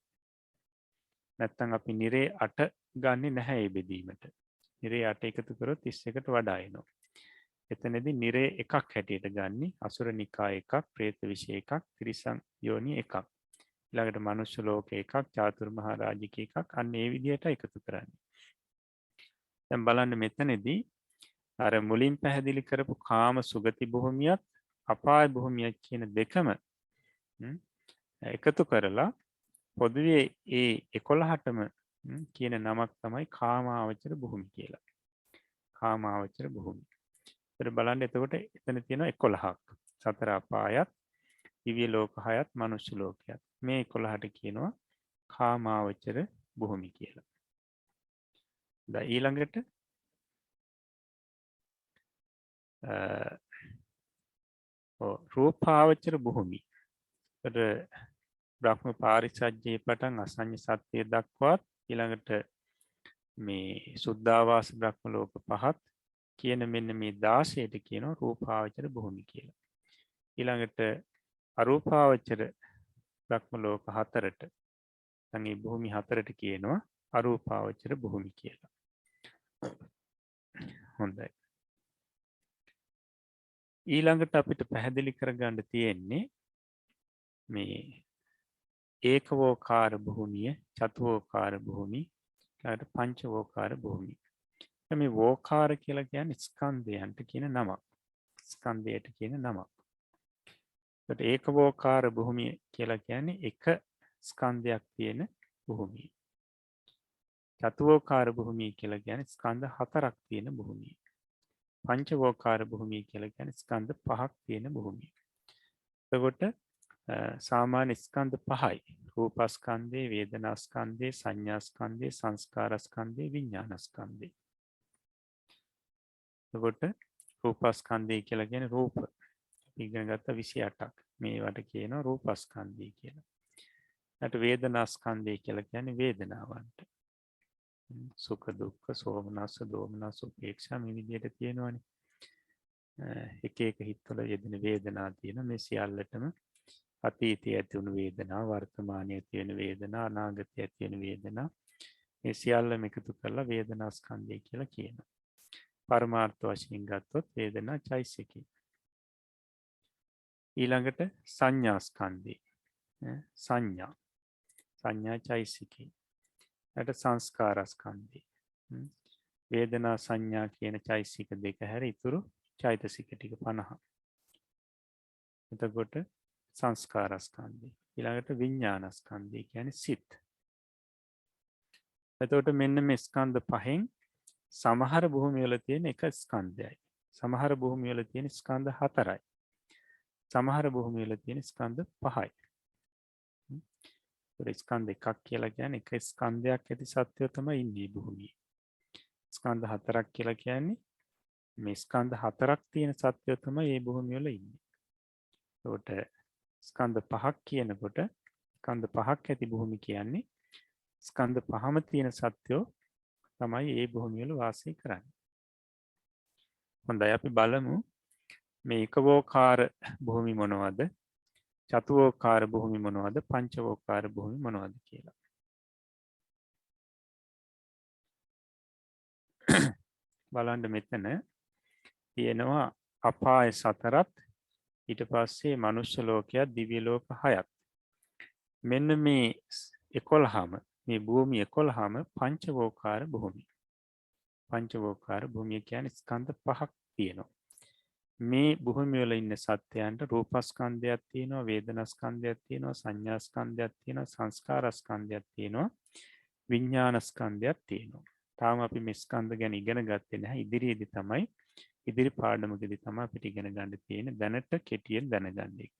නැත්නම් අපි නිරේ 8 ගන්නෙ නැහැ මේ බෙදීමට. නිරේ 8 එකතු කරොත් 31ට වඩා එනවා. එතනදී නිරේ එකක් හැටියට ගන්නේ අසුර නිකාය එකක්, പ്രേත විෂය එකක්, තිරිසන් යෝනි එකක්. ඊළඟට මනුෂ්‍ය ලෝක එකක්, චාතුරු මහා රාජික එකක්. අන්න ඒ විදිහට එකතු කරන්නේ. දැන් බලන්න මෙතනදී අර මුලින් පැහැදිලි කරපු කාම සුගති භූමියත් අපාය භූමියක් කියන දෙකම එකතු කරලා පොදුවේ ඒ 11ටම කියන නමක් තමයි කාමාවචර භූමි කියලා. කාමාවචර භූමි. ඒතර බලන්න එතකොට එතන තියෙනවා 11ක්. සතර අපායත්, දිව්‍ය ලෝක 6ත්, මනුෂ්‍ය ලෝකයත්. මේ 11ට කියනවා කාමාවචර භූමි කියලා. දැන් ඊළඟට රූපාවචර භූමි. ඒතර බ්‍රහ්ම පාරිසජ්ජේ පටන් අසඤ්ඤ සත්‍යය දක්වාත් ඊළඟට මේ සුද්ධාවාස බ්‍රහ්ම ලෝක 5ත් කියන මෙන්න මේ 16ට කියනවා රූපාවචර භූමි කියලා. ඊළඟට අරූපාවචර බ්‍රහ්ම ලෝක 4ට නැත්නම් මේ භූමි 4ට කියනවා අරූපාවචර භූමි කියලා. හොඳයි. ඊළඟට අපිට පැහැදිලි කරගන්න තියෙන්නේ මේ ඒකවෝකාර භූමිය, චතුවෝකාර භූමි, ඊළඟට පංචවෝකාර භූමි. මේ වෝකාර කියලා කියන්නේ ස්කන්ධයන්ට කියන නමක්. ස්කන්ධයට කියන නමක්. ඒකට ඒකවෝකාර භූමිය කියලා කියන්නේ එක ස්කන්ධයක් තියෙන භූමිය. චතුවෝකාර භූමිය කියලා කියන්නේ ස්කන්ධ හතරක් තියෙන භූමිය. පංචවෝකාර භූමිය කියලා කියන්නේ ස්කන්ධ පහක් තියෙන භූමිය. එතකොට සාමාන්‍ය ස්කන්ධ පහයි. රූපස්කන්ධේ, වේදනාස්කන්ධේ, සංඥාස්කන්ධේ, සංස්කාරස්කන්ධේ, විඥානස්කන්ධේ. එතකොට රූපස්කන්ධය කියලා කියන්නේ රූප. ඉගෙන ගත්ත 28ක්. මේවට කියනවා රූපස්කන්ධය කියලා. ඊට වේදනාස්කන්ධය කියලා කියන්නේ වේදනාවන්ට. සුඛ දුක්ඛ සෝමනස්ස දෝමනස්ස උපේක්ෂා මේ විදිහට තියෙනවානේ. එක එක හිත්වල යෙදෙන වේදනා තියෙන මේ සියල්ලටම අතීතයේ ඇති වුණු වේදනා, වර්තමානයේ ඇති වෙන වේදනා, අනාගතයේ ඇති වෙන වේදනා මේ සියල්ලම එකතු කරලා වේදනා ස්කන්ධය කියලා කියනවා. පරමාර්ථ වශයෙන් ගත්තොත් වේදනා චෛසිකය. ඊළඟට සංඥා ස්කන්ධය. සංඥා චෛසිකය. ඊට සංස්කාර ස්කන්ධය. වේදනා සංඥා කියන චෛසික දෙක හැර ඉතුරු චෛතසික ටික 50. එතකොට සංස්කාරස්කන්ධය. ඊළඟට විඥානස්කන්ධය කියන්නේ සිත්. එතකොට මෙන්න මේ ස්කන්ධ පහෙන් සමහර භූමිය වල තියෙන එක ස්කන්ධයයි. සමහර භූමිය වල තියෙන ස්කන්ධ හතරයි. සමහර භූමිය වල තියෙන ස්කන්ධ පහයි. ඒක ස්කන්ධ එකක් කියලා කියන්නේ එක ස්කන්ධයක් ඇති සත්‍යය තමයි ඉන්නේ භූමියේ. ස්කන්ධ හතරක් කියලා කියන්නේ මේ ස්කන්ධ හතරක් තියෙන සත්‍යය තමයි මේ භූමිය වල ඉන්නේ. ඒකට ස්කන්ධ පහක් කියනකොට ස්කන්ධ පහක් ඇති භූමිය කියන්නේ ස්කන්ධ පහම තියෙන සත්‍යෝ තමයි මේ භූමිය වල වාසය කරන්නේ. හොඳයි අපි බලමු මේ ඒකවෝකාර භූමි මොනවද? චතුවෝකාර භූමි මොනවද? පංචවෝකාර භූමි මොනවද කියලා. බලන්න මෙතන තියෙනවා අපාය 4ත් ඊට පස්සේ මනුෂ්‍ය ලෝකයක් දිව්‍ය ලෝක 6ක්. මෙන්න මේ 11ම මේ භූමි 11ම පංචවෝකාර භූමි. පංචවෝකාර භූමිය කියන්නේ ස්කන්ධ පහක් තියෙනවා. මේ භූමිය වල ඉන්න සත්‍යයන්ට රූපස්කන්ධයක් තියෙනවා, වේදනාස්කන්ධයක් තියෙනවා, සංඥාස්කන්ධයක් තියෙනවා, සංස්කාරස්කන්ධයක් තියෙනවා, විඥානස්කන්ධයක් තියෙනවා. තාම අපි මේ ස්කන්ධ ගැන ඉගෙන ගත්තේ නැහැ. ඉදිරියේදී තමයි ඉදිරි පාඩමකදී තමයි අපිට ඉගෙන ගන්න තියෙන්නේ. දැනට කෙටියෙන් දැනගන්න එක.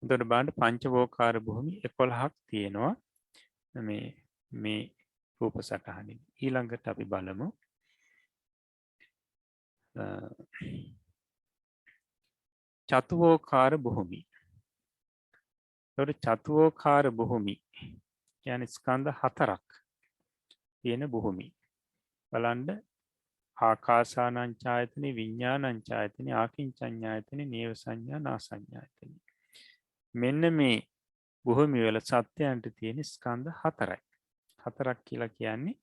එතකොට බලන්න පංචවෝකාර භූමි 11ක් තියෙනවා මේ රූප සටහනින්. ඊළඟට අපි බලමු චතුවෝකාර භූමි. එතකොට චතුවෝකාර භූමි කියන්නේ ස්කන්ධ හතරක් තියෙන භූමි. බලන්න ආකාසානං ඡායතනෙ, විඥානං ඡායතනෙ, ආකින්චඤ්ඤායතනෙ, නේව සංඥා, නාසඤ්ඤායතනෙ. මෙන්න මේ භූමි වල සත්‍යයන්ට තියෙන ස්කන්ධ හතරයි. හතරක් කියලා කියන්නේ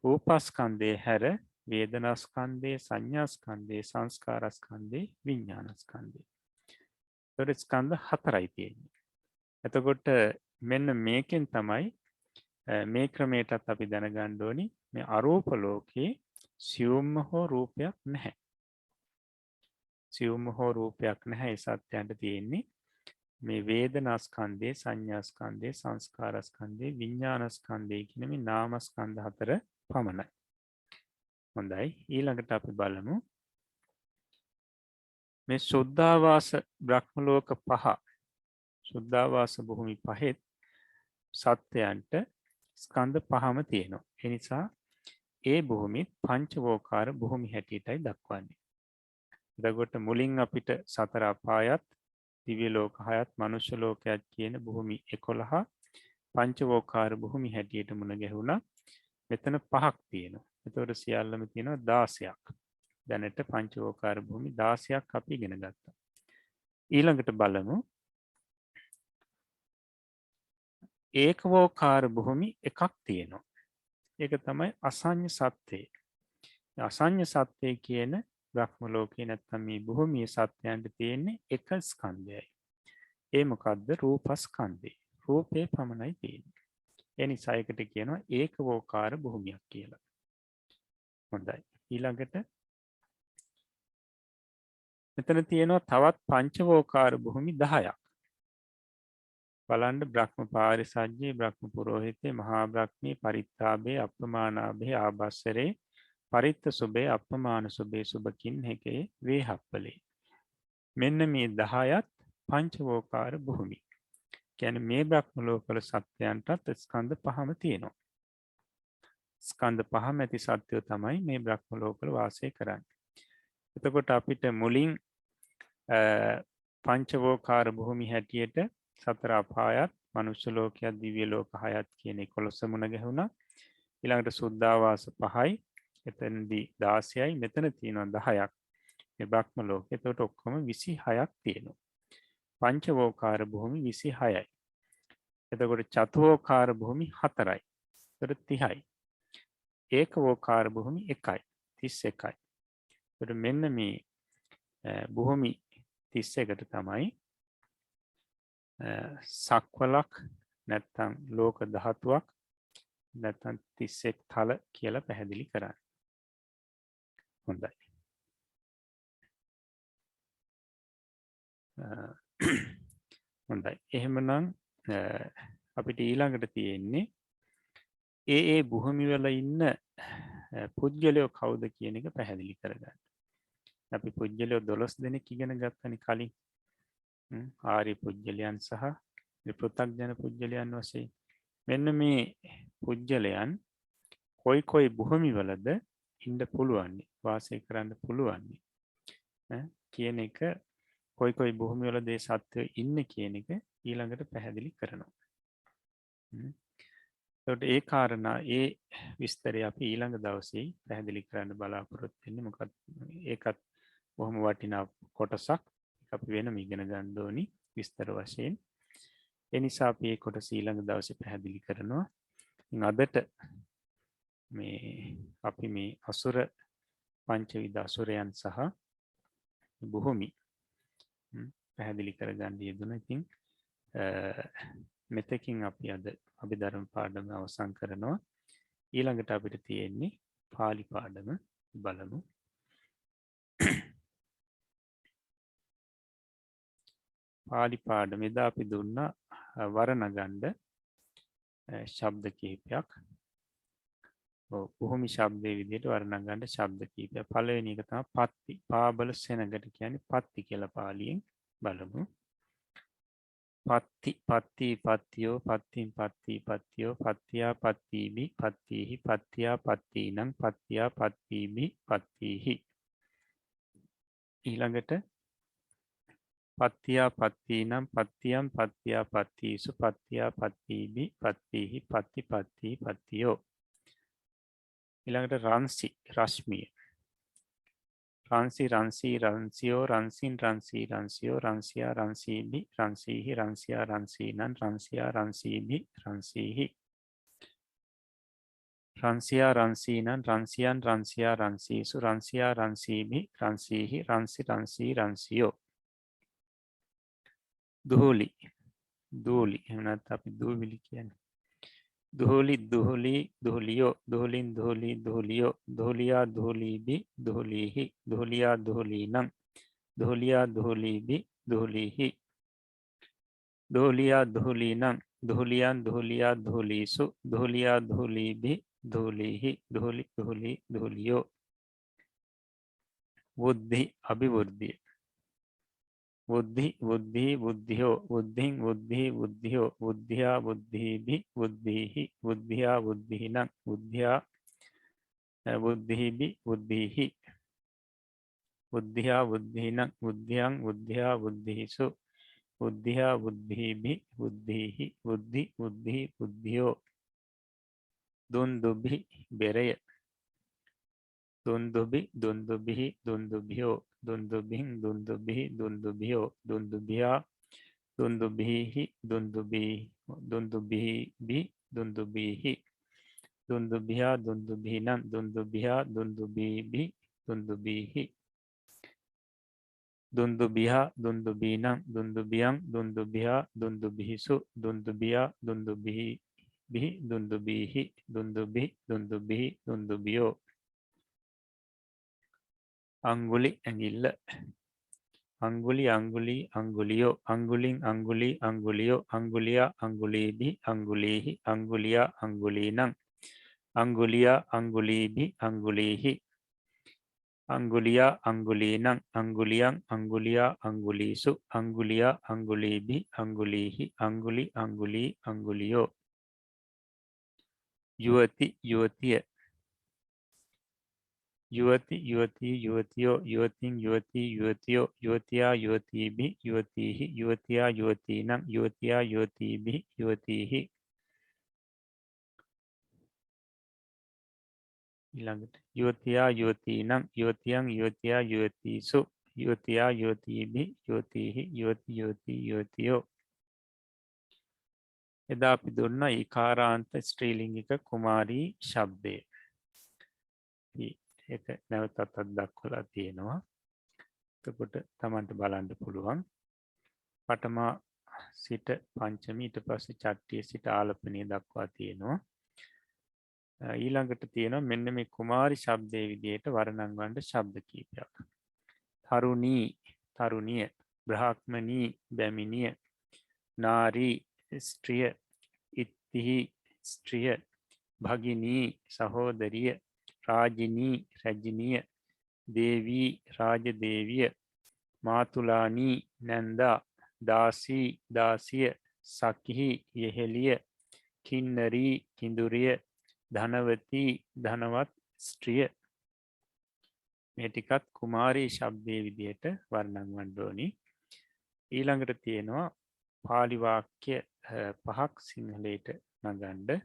රූපස්කන්ධය හැර වේදනාස්කන්ධය, සංඥාස්කන්ධය, සංස්කාරස්කන්ධය, විඥානස්කන්ධය. ඒතර ස්කන්ධ හතරයි තියෙන්නේ. එතකොට මෙන්න මේකෙන් තමයි මේ ක්‍රමයටත් අපි දැනගන්න ඕනි මේ අරූප ලෝකේ සියුම්ම හෝ රූපයක් නැහැ. සියුම්ම හෝ රූපයක් නැහැ. ඒ සත්‍යයන්ට තියෙන්නේ මේ වේදනාස්කන්ධේ, සංඥාස්කන්ධේ, සංස්කාරස්කන්ධේ, විඥානස්කන්ධේ කියන මේ නාමස්කන්ධ හතර පමණයි. හොඳයි ඊළඟට අපි බලමු මේ සුද්ධාවාස බ්‍රහ්ම ලෝක 5 සුද්ධාවාස භූමි 5ත් සත්‍යයන්ට ස්කන්ධ පහම තියෙනවා. ඒ නිසා ඒ භූමිත් පංචවෝකාර භූමි හැටියටයි දක්වන්නේ. එතකොට මුලින් අපිට සතර අපායත්, දිව්‍ය ලෝක 6ත්, මනුෂ්‍ය ලෝකයක් කියන භූමි 11 පංචවෝකාර භූමි හැටියට මුණ ගැහුණා. මෙතන පහක් තියෙනවා. එතකොට සියල්ලම තියෙනවා 16ක්. දැනට පංචවෝකාර භූමි 16ක් අපි ඉගෙන ගත්තා. ඊළඟට බලමු ඒකවෝකාර භූමි එකක් තියෙනවා. ඒක තමයි අසඤ්ඤ සත්‍යය. අසඤ්ඤ සත්‍යය කියන බ්‍රහ්ම ලෝකේ නැත්නම් මේ භූමියේ සත්‍යයන්ට තියෙන්නේ එක ස්කන්ධයයි. ඒ මොකද්ද? රූපස්කන්ධය. රූපේ පමණයි තියෙන්නේ. ඒ නිසා ඒකට කියනවා ඒකවෝකාර භූමියක් කියලා. හොඳයි. ඊළඟට මෙතන තියෙනවා තවත් පංචවෝකාර භූමි 10ක්. බලන්න බ්‍රහ්ම පාරිසජ්ජේ, බ්‍රහ්ම පුරෝහිතේ, මහා බ්‍රහ්මී, පරිත්තාභේ, අප්‍රමාණාභේ, ආභස්සරේ, පරිත්ත සුභේ, අප්‍රමාණ සුභේ, සුභකින් හේකේ, වේහප්පලේ. මෙන්න මේ 10ත් පංචවෝකාර භූමි. කියන්නේ මේ බ්‍රහ්ම ලෝකවල සත්‍යයන්ටත් ස්කන්ධ පහම තියෙනවා. ස්කන්ධ පහම ඇති සත්‍යය තමයි මේ බ්‍රහ්ම ලෝකවල වාසය කරන්නේ. එතකොට අපිට මුලින් පංචවෝකාර භූමි හැටියට සතර අපායත්, මනුෂ්‍ය ලෝකයක්, දිව්‍ය ලෝක 6ක් කියන 11 මුණ ගැහුණා. ඊළඟට සුද්ධාවාස 5යි, එතනදී 16යි, මෙතන තියෙනවා 10ක්. මේ බ්‍රහ්ම ලෝකේ. එතකොට ඔක්කොම 26ක් තියෙනවා. පංචවෝකාර භූමි 26යි. එතකොට චතුවෝකාර භූමි 4යි. එතකොට 30යි. ඒකවෝකාර භූමි 1යි. 31යි. එතකොට මෙන්න මේ භූමි 31ට තමයි සක්වලක් නැත්තම් ලෝක ධාතුවක් නැත්තම් 31 තල කියලා පැහැදිලි කරන්නේ. හොඳයි. හොඳයි. එහෙමනම් අපිට ඊළඟට තියෙන්නේ ඒ භූමි වල ඉන්න පුද්ගලයෝ කවුද කියන එක පැහැදිලි කරගන්න. අපි පුද්ගලයෝ 12 දෙනෙක් ඉගෙන ගත්තනේ කලින්. ආර්ය පුද්ගලයන් සහ පෘථග්ජන පුද්ගලයන් වශයෙන්. මෙන්න මේ පුද්ගලයන් කොයි භූමි වලද ඉන්න පුළුවන්, වාසය කරන්න පුළුවන් කියන එක, කොයි භූමි වලද ඒ සත්වය ඉන්නේ කියන එක ඊළඟට පැහැදිලි කරනවා. එතකොට ඒ කාරණා, ඒ විස්තරය අපි ඊළඟ දවසේ පැහැදිලි කරන්න බලාපොරොත්තු වෙන්නේ. මොකද ඒකත් බොහොම වටිනා කොටසක්. අපි වෙනම ඉගෙන ගන්න ඕනි විස්තර වශයෙන්. ඒ නිසා අපි මේ කොටස ඊළඟ දවසේ පැහැදිලි කරනවා. අදට අපි මේ අසුර පංචවිධ අසුරයන් සහ භූමි පැහැදිලි කරගන්න යෙදුණා. ඉතින් මෙතකින් අපි අද අභිධර්ම පාඩම අවසන් කරනවා. ඊළඟට අපිට තියෙන්නේ පාලි පාඩම බලමු. පාලි පාඩම එදා අපි දුන්නා වර්ණගණ්ඩ ශබ්ද කිහිපයක්. භූමි ශබ්දයේ විදිහට වර්ණගණ්ඩ ශබ්ද කිහිපයක්. පළවෙනි එක තමයි පත්ති. පාබල සෙනගට කියන්නේ පත්ති කියලා පාලියෙන් බලමු. පත්ති පත්ති පත්තියෝ පත්තින් පත්ති පත්තියෝ පත්තියා පත්තිබි පත්තිහි පත්තියා පත්තිනං පත්තියා පත්තිබි පත්තිහි. ඊළඟට පත්තියා පත්තිනම් පත්තියම් පත්තියා පත්තිසු පත්තියා පත්තිබි පත්තිහි පත්ති පත්ති පත්තියෝ. ඊළඟට රන්සි රශ්මිය. රන්සි රන්සී රන්සියෝ රන්සින් රන්සී රන්සියෝ රන්සියා රන්සීබි රන්සීහි රන්සියා රන්සීනන් රන්සියා රන්සීබි රන්සීහි. රන්සියා රන්සීනන් රන්සියන් රන්සියා රන්සීසු රන්සියා රන්සීබි රන්සීහි රන්සි රන්සී රන්සියෝ. දුහුලි දූලි, එහෙම නැත්නම් අපි දූවිලි කියන්නේ. දුහුලි දුහුලි දුහුලියෝ දුහුලින් දුහුලි දුහුලියෝ දුහුලියා දුහුලීබි දුහුලීහි දුහුලියා දුහුලීනං දුහුලියා දුහුලීබි දුහුලීහි දුහුලියා දුහුලීනං දුහුලියන් දුහුලියා දුහුලීසු දුහුලියා දුහුලීබි දුහුලීහි දුහුලි දුහුලි දුහුලියෝ. බුද්ධි අභිවෘද්ධිය. බුද්ධි බුද්ධි බුද්ධියෝ බුද්ධින් බුද්ධි බුද්ධියෝ බුද්ධියා බුද්ධිබි බුද්ධිහි බුද්ධියා බුද්ධිනං බුද්ධියා බුද්ධිබි බුද්ධිහි බුද්ධියා බුද්ධිනං බුද්ධියං බුද්ධියා බුද්ධිසු බුද්ධියා බුද්ධිබි බුද්ධිහි බුද්ධි බුද්ධි බුද්ධියෝ. දුන්දුභි බෙරය. දුන්දුභි දුන්දුභිහි දුන්දුභියෝ දුන්දුභින් දුන්දුභිහි දුන්දුභියෝ දුන්දුභියා දුන්දුභිහි දුන්දුභිබි දුන්දුභිහි දුන්දුභියා දුන්දුභිනං දුන්දුභියා දුන්දුභිබි දුන්දුභිහි දුන්දුබිහා දුන්දුබීනං දුන්දුබියං දුන්දුබිහා දුන්දුබිහිසු දුන්දුබියා දුන්දුබිහි බිහි දුන්දුබීහි දුන්දුබිහි දුන්දුබිහි දුන්දුබියෝ අංගුලි ඇඟිල්ල අංගුලි අංගුලි අංගුලියෝ අංගුලින් අංගුලි අංගුලියෝ අංගුලියා අංගුලීබි අංගුලීහි අංගුලියා අංගුලීනං අංගුලියා අංගුලීබි අංගුලීහි අංගුලියා අංගුලීනං අංගුලියං අංගුලියා අංගුලීසු අංගුලියා අංගුලීබි අංගුලීහි අංගුලි අංගුලී අංගුලියෝ යුවති යුවතිය युवती युवती युवतियों युवतिं युवती युवतियों युवतिया युवतीभि युवतीः युवतिया युवतीनां युवतिया युवतीभि युवतीः ඊළඟට युवतिया युवतीनां युवतियं युवतिया युवतीसु युवतिया युवतीभि युवतीः युवति युवती युवतियों එදා අපි දුන්න ඊකාරාන්ත ස්ත්‍රීලිංගික කුමාරී ශබ්දය. ඒක නැවතත් දක්වලා තියෙනවා. එතකොට තමන්ට බලන්න පුළුවන්. පඨමා සිට පංචමී ඊට පස්සේ චට්ටිය සිට ආලපනය දක්වා තියෙනවා. ඊළඟට තියෙනවා මෙන්න මේ කුමාරි ශබ්දයේ විදිහට වර්ණම් වන්න ශබ්ද කීපයක්. තරුණී තරුණිය, බ්‍රාහ්මණී බැමිණිය, නාරී ස්ත්‍රිය, ඉත්තිහි ස්ත්‍රිය, භගිනී සහෝදරිය, රාජිනී රජිනිය, දේවී රාජදේවිය, මාතුලානී නැන්දා, දාසී දාසිය, සකිහි යෙහෙලිය, කින්නරී කිඳුරිය, ධනවතී ධනවත් ස්ත්‍රිය. මේ ටිකත් කුමාරී ශබ්දයේ විදිහට වර්ණම් වන්න ඕනි. ඊළඟට තියෙනවා පාලි වාක්‍ය පහක් සිංහලයට නගන්න.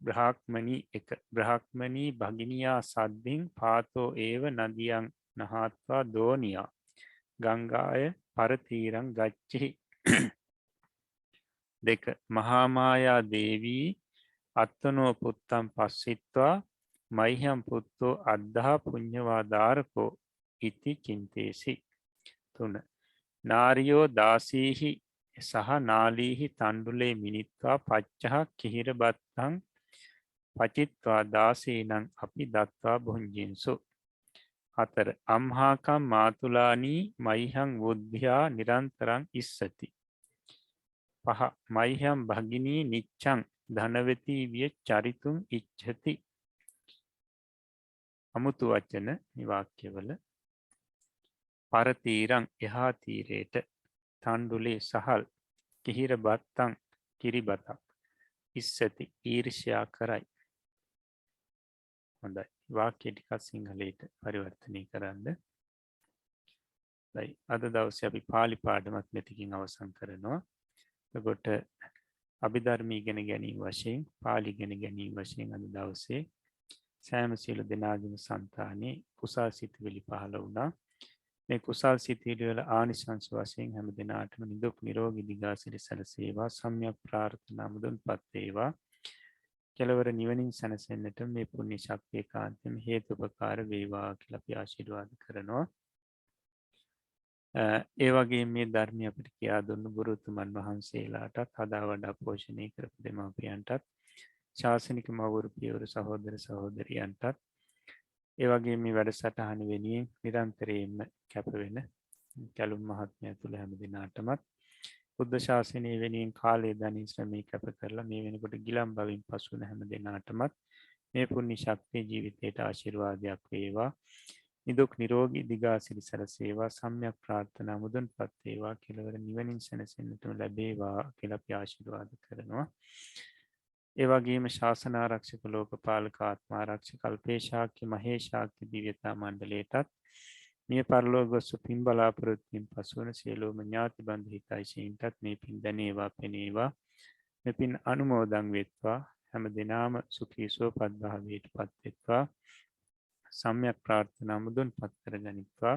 බ්‍රාහ්මණී එක බ්‍රාහ්මණී භගිනියා සද්දින් පාතෝ ඒව නදියං නහත්වා දෝනියා ගංගාය පරතීරං ගච්චි. දෙක මහාමායා දේවී අත්තනෝ පුත්තම් පස්සිත්වා මයිහම් පුත්තෝ අද්ධා පුඤ්ඤවාදාරකෝ ඉති චින්තේසි. තුන නාරියෝ දාසීහි සහ නාලීහි තණ්ඩුලේ මිනිත්වා පච්චහ කිහිරබත්තං පචිත්වා දාසීනං අපි දත්වා භුංජින්සු. 4 අම්හාකම් මාතුලානී මයිහං වුද්ධ්‍යා නිරන්තරං ඉස්සති. 5 මයිහම් භගිනී නිච්ඡං ධනවතී විය චරිතුං ඉච්ඡති. අමුතු වචන මේ වාක්‍යවල. පරතීරං එහා තීරයට, තණ්ඩුලේ සහල්, කිහිරබත්තං කිරිබතක්, ඉස්සති ඊර්ෂ්‍යා කරයි. හොඳයි. වාක්‍ය ටිකක් සිංහලයට පරිවර්තනය කරන්න. අද දවසේ අපි පාලි පාඩමක් මෙතකින් අවසන් කරනවා. එතකොට අභිධර්ම ඉගෙන ගැනීම වශයෙන් පාලි ඉගෙන ගැනීම වශයෙන් අද දවසේ සෑම සියලු දෙනාගේම సంతානේ කුසල් සිතුවිලි පහළ වුණා. මේ කුසල් සිතුවිලි වල ආනිසංස වශයෙන් හැම දිනාටම නිදුක් නිරෝගී දිගාසිරි සැලසේවා. සම්‍යක් ප්‍රාර්ථනා මුදුන්පත් වේවා. කෙලවර නිවනින් සැනසෙන්නට මේ පුණ්‍ය ශක්තිය කාන්තෙම හේතුපකාර වේවා කියලා අපි ආශිර්වාද කරනවා. ඒ වගේ මේ ධර්මය අපිට කියා දුන්නු ගුරුතුමන් වහන්සේලාටත් හදා වඩා පෝෂණය කරපු දෙමාපියන්ටත් ශාසනික මව්වරු පියවරු සහෝදර සහෝදරියන්ටත් ඒ වගේ මේ වැඩසටහන වෙනුවෙන් නිරන්තරයෙන්ම කැපවෙන කැලුම් මහත්මයා තුළ හැම දිනාටමත් බුද්ධ ශාසනය වෙනුවෙන් කාලය ධනය ශ්‍රමය කැප කරලා මේ වෙනකොට ගිලන් බවින් පසු වන හැම දිනාටමත් මේ පුණ්‍ය ශක්තිය ජීවිතයට ආශිර්වාදයක් වේවා. නිදුක් නිරෝගී දිගාසිරි සැලසේවා. සම්‍යක් ප්‍රාර්ථනා මුදුන්පත් වේවා. කෙලවර නිවනින් සැනසෙන්නටම ලැබේවා කියලා අපි ආශිර්වාද කරනවා. ඒ වගේම ශාසන ආරක්ෂක ලෝකපාලක ආත්මාරක්ෂක කල්පේශාක්‍ය මහේශාක්‍ය දිව්‍යතා මණ්ඩලයටත් මේ පරලෝකසු පින් බලාපොරොත්තුෙන් පසුවන සියලුම ඥාති බන්ධ හිතයිශීන්ටත් මේ පින් දැනේවා පෙනේවා. මේ පින් අනුමෝදන් වෙත්වා. හැම දිනාම සුඛී සුවපත් භාවයට පත් වෙත්වා. සම්‍යක් ප්‍රාර්ථනා මුදුන්පත් කරගනිත්වා.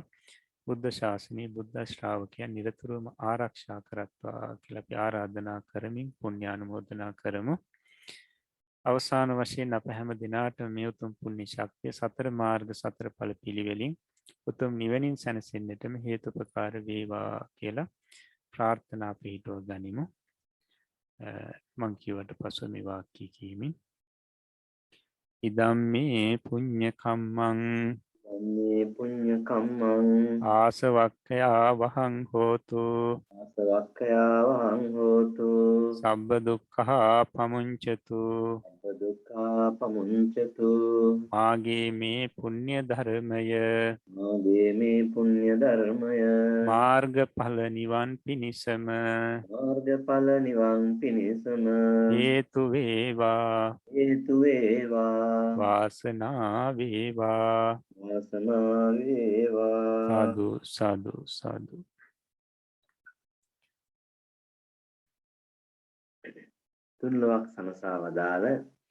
බුද්ධ ශාසනය බුද්ධ ශ්‍රාවකයන් නිරතුරුවම ආරක්ෂා කරත්වා කියලා අපි ආරාධනා කරමින් පුණ්‍යානුමෝදනා කරමු. අවසාන වශයෙන් අප හැම දිනාටම මේ උතුම් පුණ්‍ය ශක්තිය සතර මාර්ග සතර ඵල පිළිවෙලින් උතුම් නිවනින් සැනසෙන්නටම හේතුපකාර වේවා කියලා ප්‍රාර්ථනා පිහිටුව ගනිමු. මං කියවට පසු මේ වාක්‍ය කියමින් ඉදම්මේ පුඤ්ඤ කම්මං මේ පුඤ්ඤ කම්මං ආසවක්ඛයා වහං හෝතු ආසවක්ඛයා වහං හෝතු සබ්බ දුක්ඛා පමුංචතු දුක්ඛා පමුංචතු මාගේ මේ පුණ්‍ය ධර්මය මාගේ මේ පුණ්‍ය ධර්මය මාර්ගඵල නිවන් පිණිසම මාර්ගඵල නිවන් පිණිසම හේතු වේවා හේතු වේවා වාසනාව වේවා වාසනාව වේවා සාදු සාදු සාදු. තුන්ලොවක් සනසා වදාළ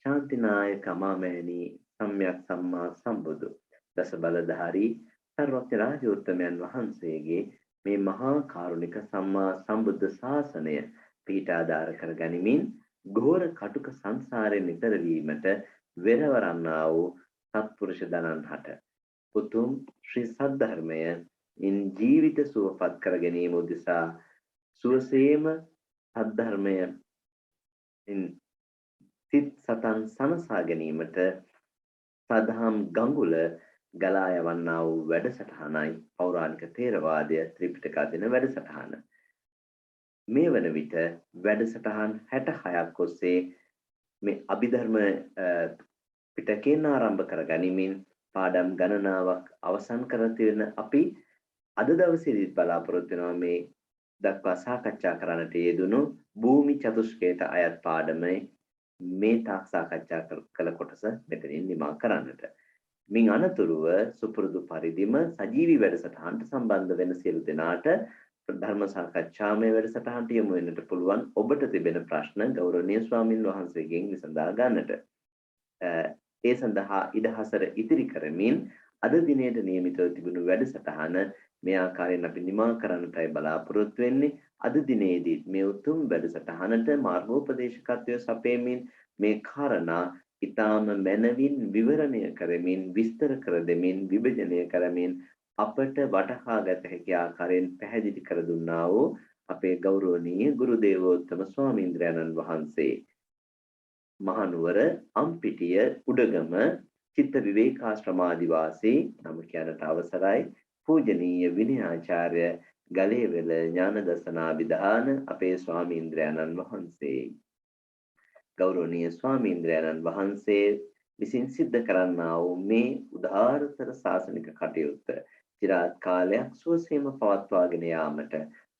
ශාන්තිනායක අමාමෑණී සම්්‍යක් සම්මා සම්බුදු දස බලධාරී සර්වඥ රාජෝත්තමයන් වහන්සේගේ මේ මහා කාරුණික සම්මා සම්බුද්ධ ශාසනය පීඨාධාර කර ගනිමින් ගෝර කටුක සංසාරයෙන් නිතර වීමට වෙරවරන්නා වූ සත්පුරුෂ දනන්හට උතුම් ශ්‍රී සද්ධර්මය ඉන් ජීවිත සුවපත් කර ගැනීම උදෙසා සුවසේම සද්ධර්මය සිත් සතන් සනසා ගැනීමට සදහම් ගඟුල ගලා යවන්නා වූ වැඩසටහනයි පෞරාණික ථේරවාදය ත්‍රිපිටක අධින වැඩසටහන. මේ වන විට වැඩසටහන් 66ක් ඔස්සේ මේ අභිධර්ම පිටකයෙන් ආරම්භ කර ගනිමින් පාඩම් ගණනාවක් අවසන් කර තියෙන අපි අද දවසේදී බලාපොරොත්තු වෙනවා මේ දක්වා සාකච්ඡා කරන්නට යෙදුණු භූමි චතුස්කයට අයත් පාඩමේ මේ තාක් සාකච්ඡා කළ කොටස මෙතනින් නිමා කරන්නට. මින් අනතුරුව සුපුරුදු පරිදිම සජීවී වැඩසටහනට සම්බන්ධ වෙන සියලු දෙනාට ධර්ම සාකච්ඡාමය වැඩසටහනට යොමු වෙන්නට පුළුවන් ඔබට තිබෙන ප්‍රශ්න ගෞරවනීය ස්වාමින් වහන්සේගෙන් විසඳා ගන්නට. ඒ සඳහා ඉඩහසර ඉතිරි කරමින් අද දිනේට නියමිතව තිබුණු වැඩසටහන මේ ආකාරයෙන් අපි නිමා කරන්නටයි බලාපොරොත්තු වෙන්නේ. අද දිනේදී මේ උතුම් වැඩසටහනට මාර්ගෝපදේශකත්වය සපයමින් මේ කාරණා ඊටාම මනවින් විවරණය කරමින් විස්තර කර දෙමින් විභජනය කරමින් අපට වටහා ගත හැකි ආකාරයෙන් පැහැදිලි කර දුන්නා වූ අපේ ගෞරවනීය ගුරු දේවෝත්තම ස්වාමීන්ද්‍රයන්න් වහන්සේ මහනුවර අම්පිටිය උඩගම චිත්ත විවේකාශ්‍රමාදිවාසී නම කියනට අවසරයි පූජනීය විනයාචාර්ය ගලේවල ඥානදසනාභිදාන අපේ ස්වාමීන්ද්‍රයන්න් වහන්සේ ගෞරවනීය ස්වාමීන්ද්‍රයන්න් වහන්සේ විසින් සිද්ධ කරන්නා වූ මේ උදාාරතර ශාසනික කටයුත්ත চিරාත් කාලයක් සුවසේම පවත්වාගෙන යාමට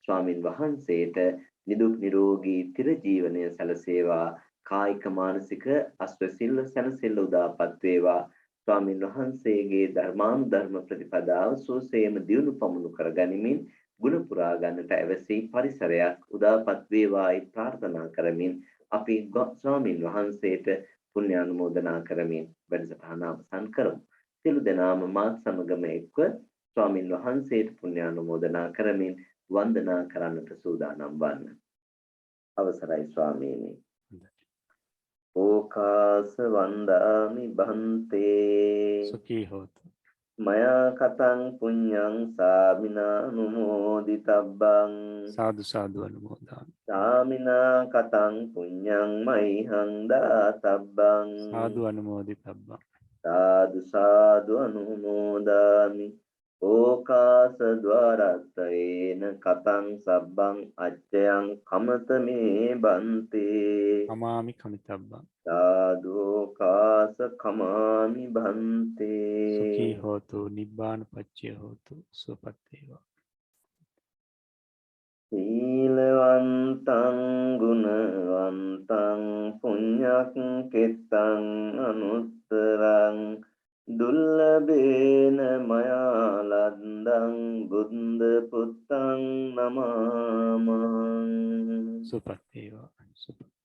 ස්වාමින් වහන්සේට නිදුක් නිරෝගී චිර ජීවනය සැලසේවා කායික මානසික අස්වැසිල්ල සැනසෙල්ල උදාපත් වේවා ස්වාමින් වහන්සේගේ ධර්මානුධර්ම ප්‍රතිපදාව සුවසේම දියුණු පමුණු කර ගනිමින් ගුණ පුරා ගන්නට අවැසි පරිසරයක් උදාපත් වේවායි ප්‍රාර්ථනා කරමින් අපි ස්වාමින් වහන්සේට පුණ්‍යානුමෝදනා කරමින් වැඩසටහන අවසන් කරමු. සියලු දෙනාම මාත් සමගම එක්ව ස්වාමින් වහන්සේට පුණ්‍යානුමෝදනා කරමින් වන්දනා කරන්නට සූදානම් වන්න. අවසරයි ස්වාමීනි. ඕකාස වන්දාමි බන්තේ සුඛී හෝතු. මයා කතං පුඤ්ඤං සාමිනානුමෝදිතබ්බං සාදු සාදු අනුමෝදාමි. සාමිනා කතං පුඤ්ඤං මයිහං දාතබ්බං සාදු අනුමෝදිතබ්බං. සාදු සාදු අනුමෝදාමි. ඕකාස ద్వාරත්තේන කතං සබ්බං අච්චයං කමත මේ බන්තේ කමාමි කමිතබ්බං. සාදෝකාස කමාමි භන්තේ සුඛී හෝතු නිබ්බාන පච්චය හෝතු සුවපත් වේවා. සීලවන්තං ගුණවන්තං පුඤ්ඤක්ඛෙත්තං අනුත්තරං දුල්ලභේන මයා ලද්දං බුද්ධ පුත්තං නමාමං සුවපත් වේවා. සුවපත්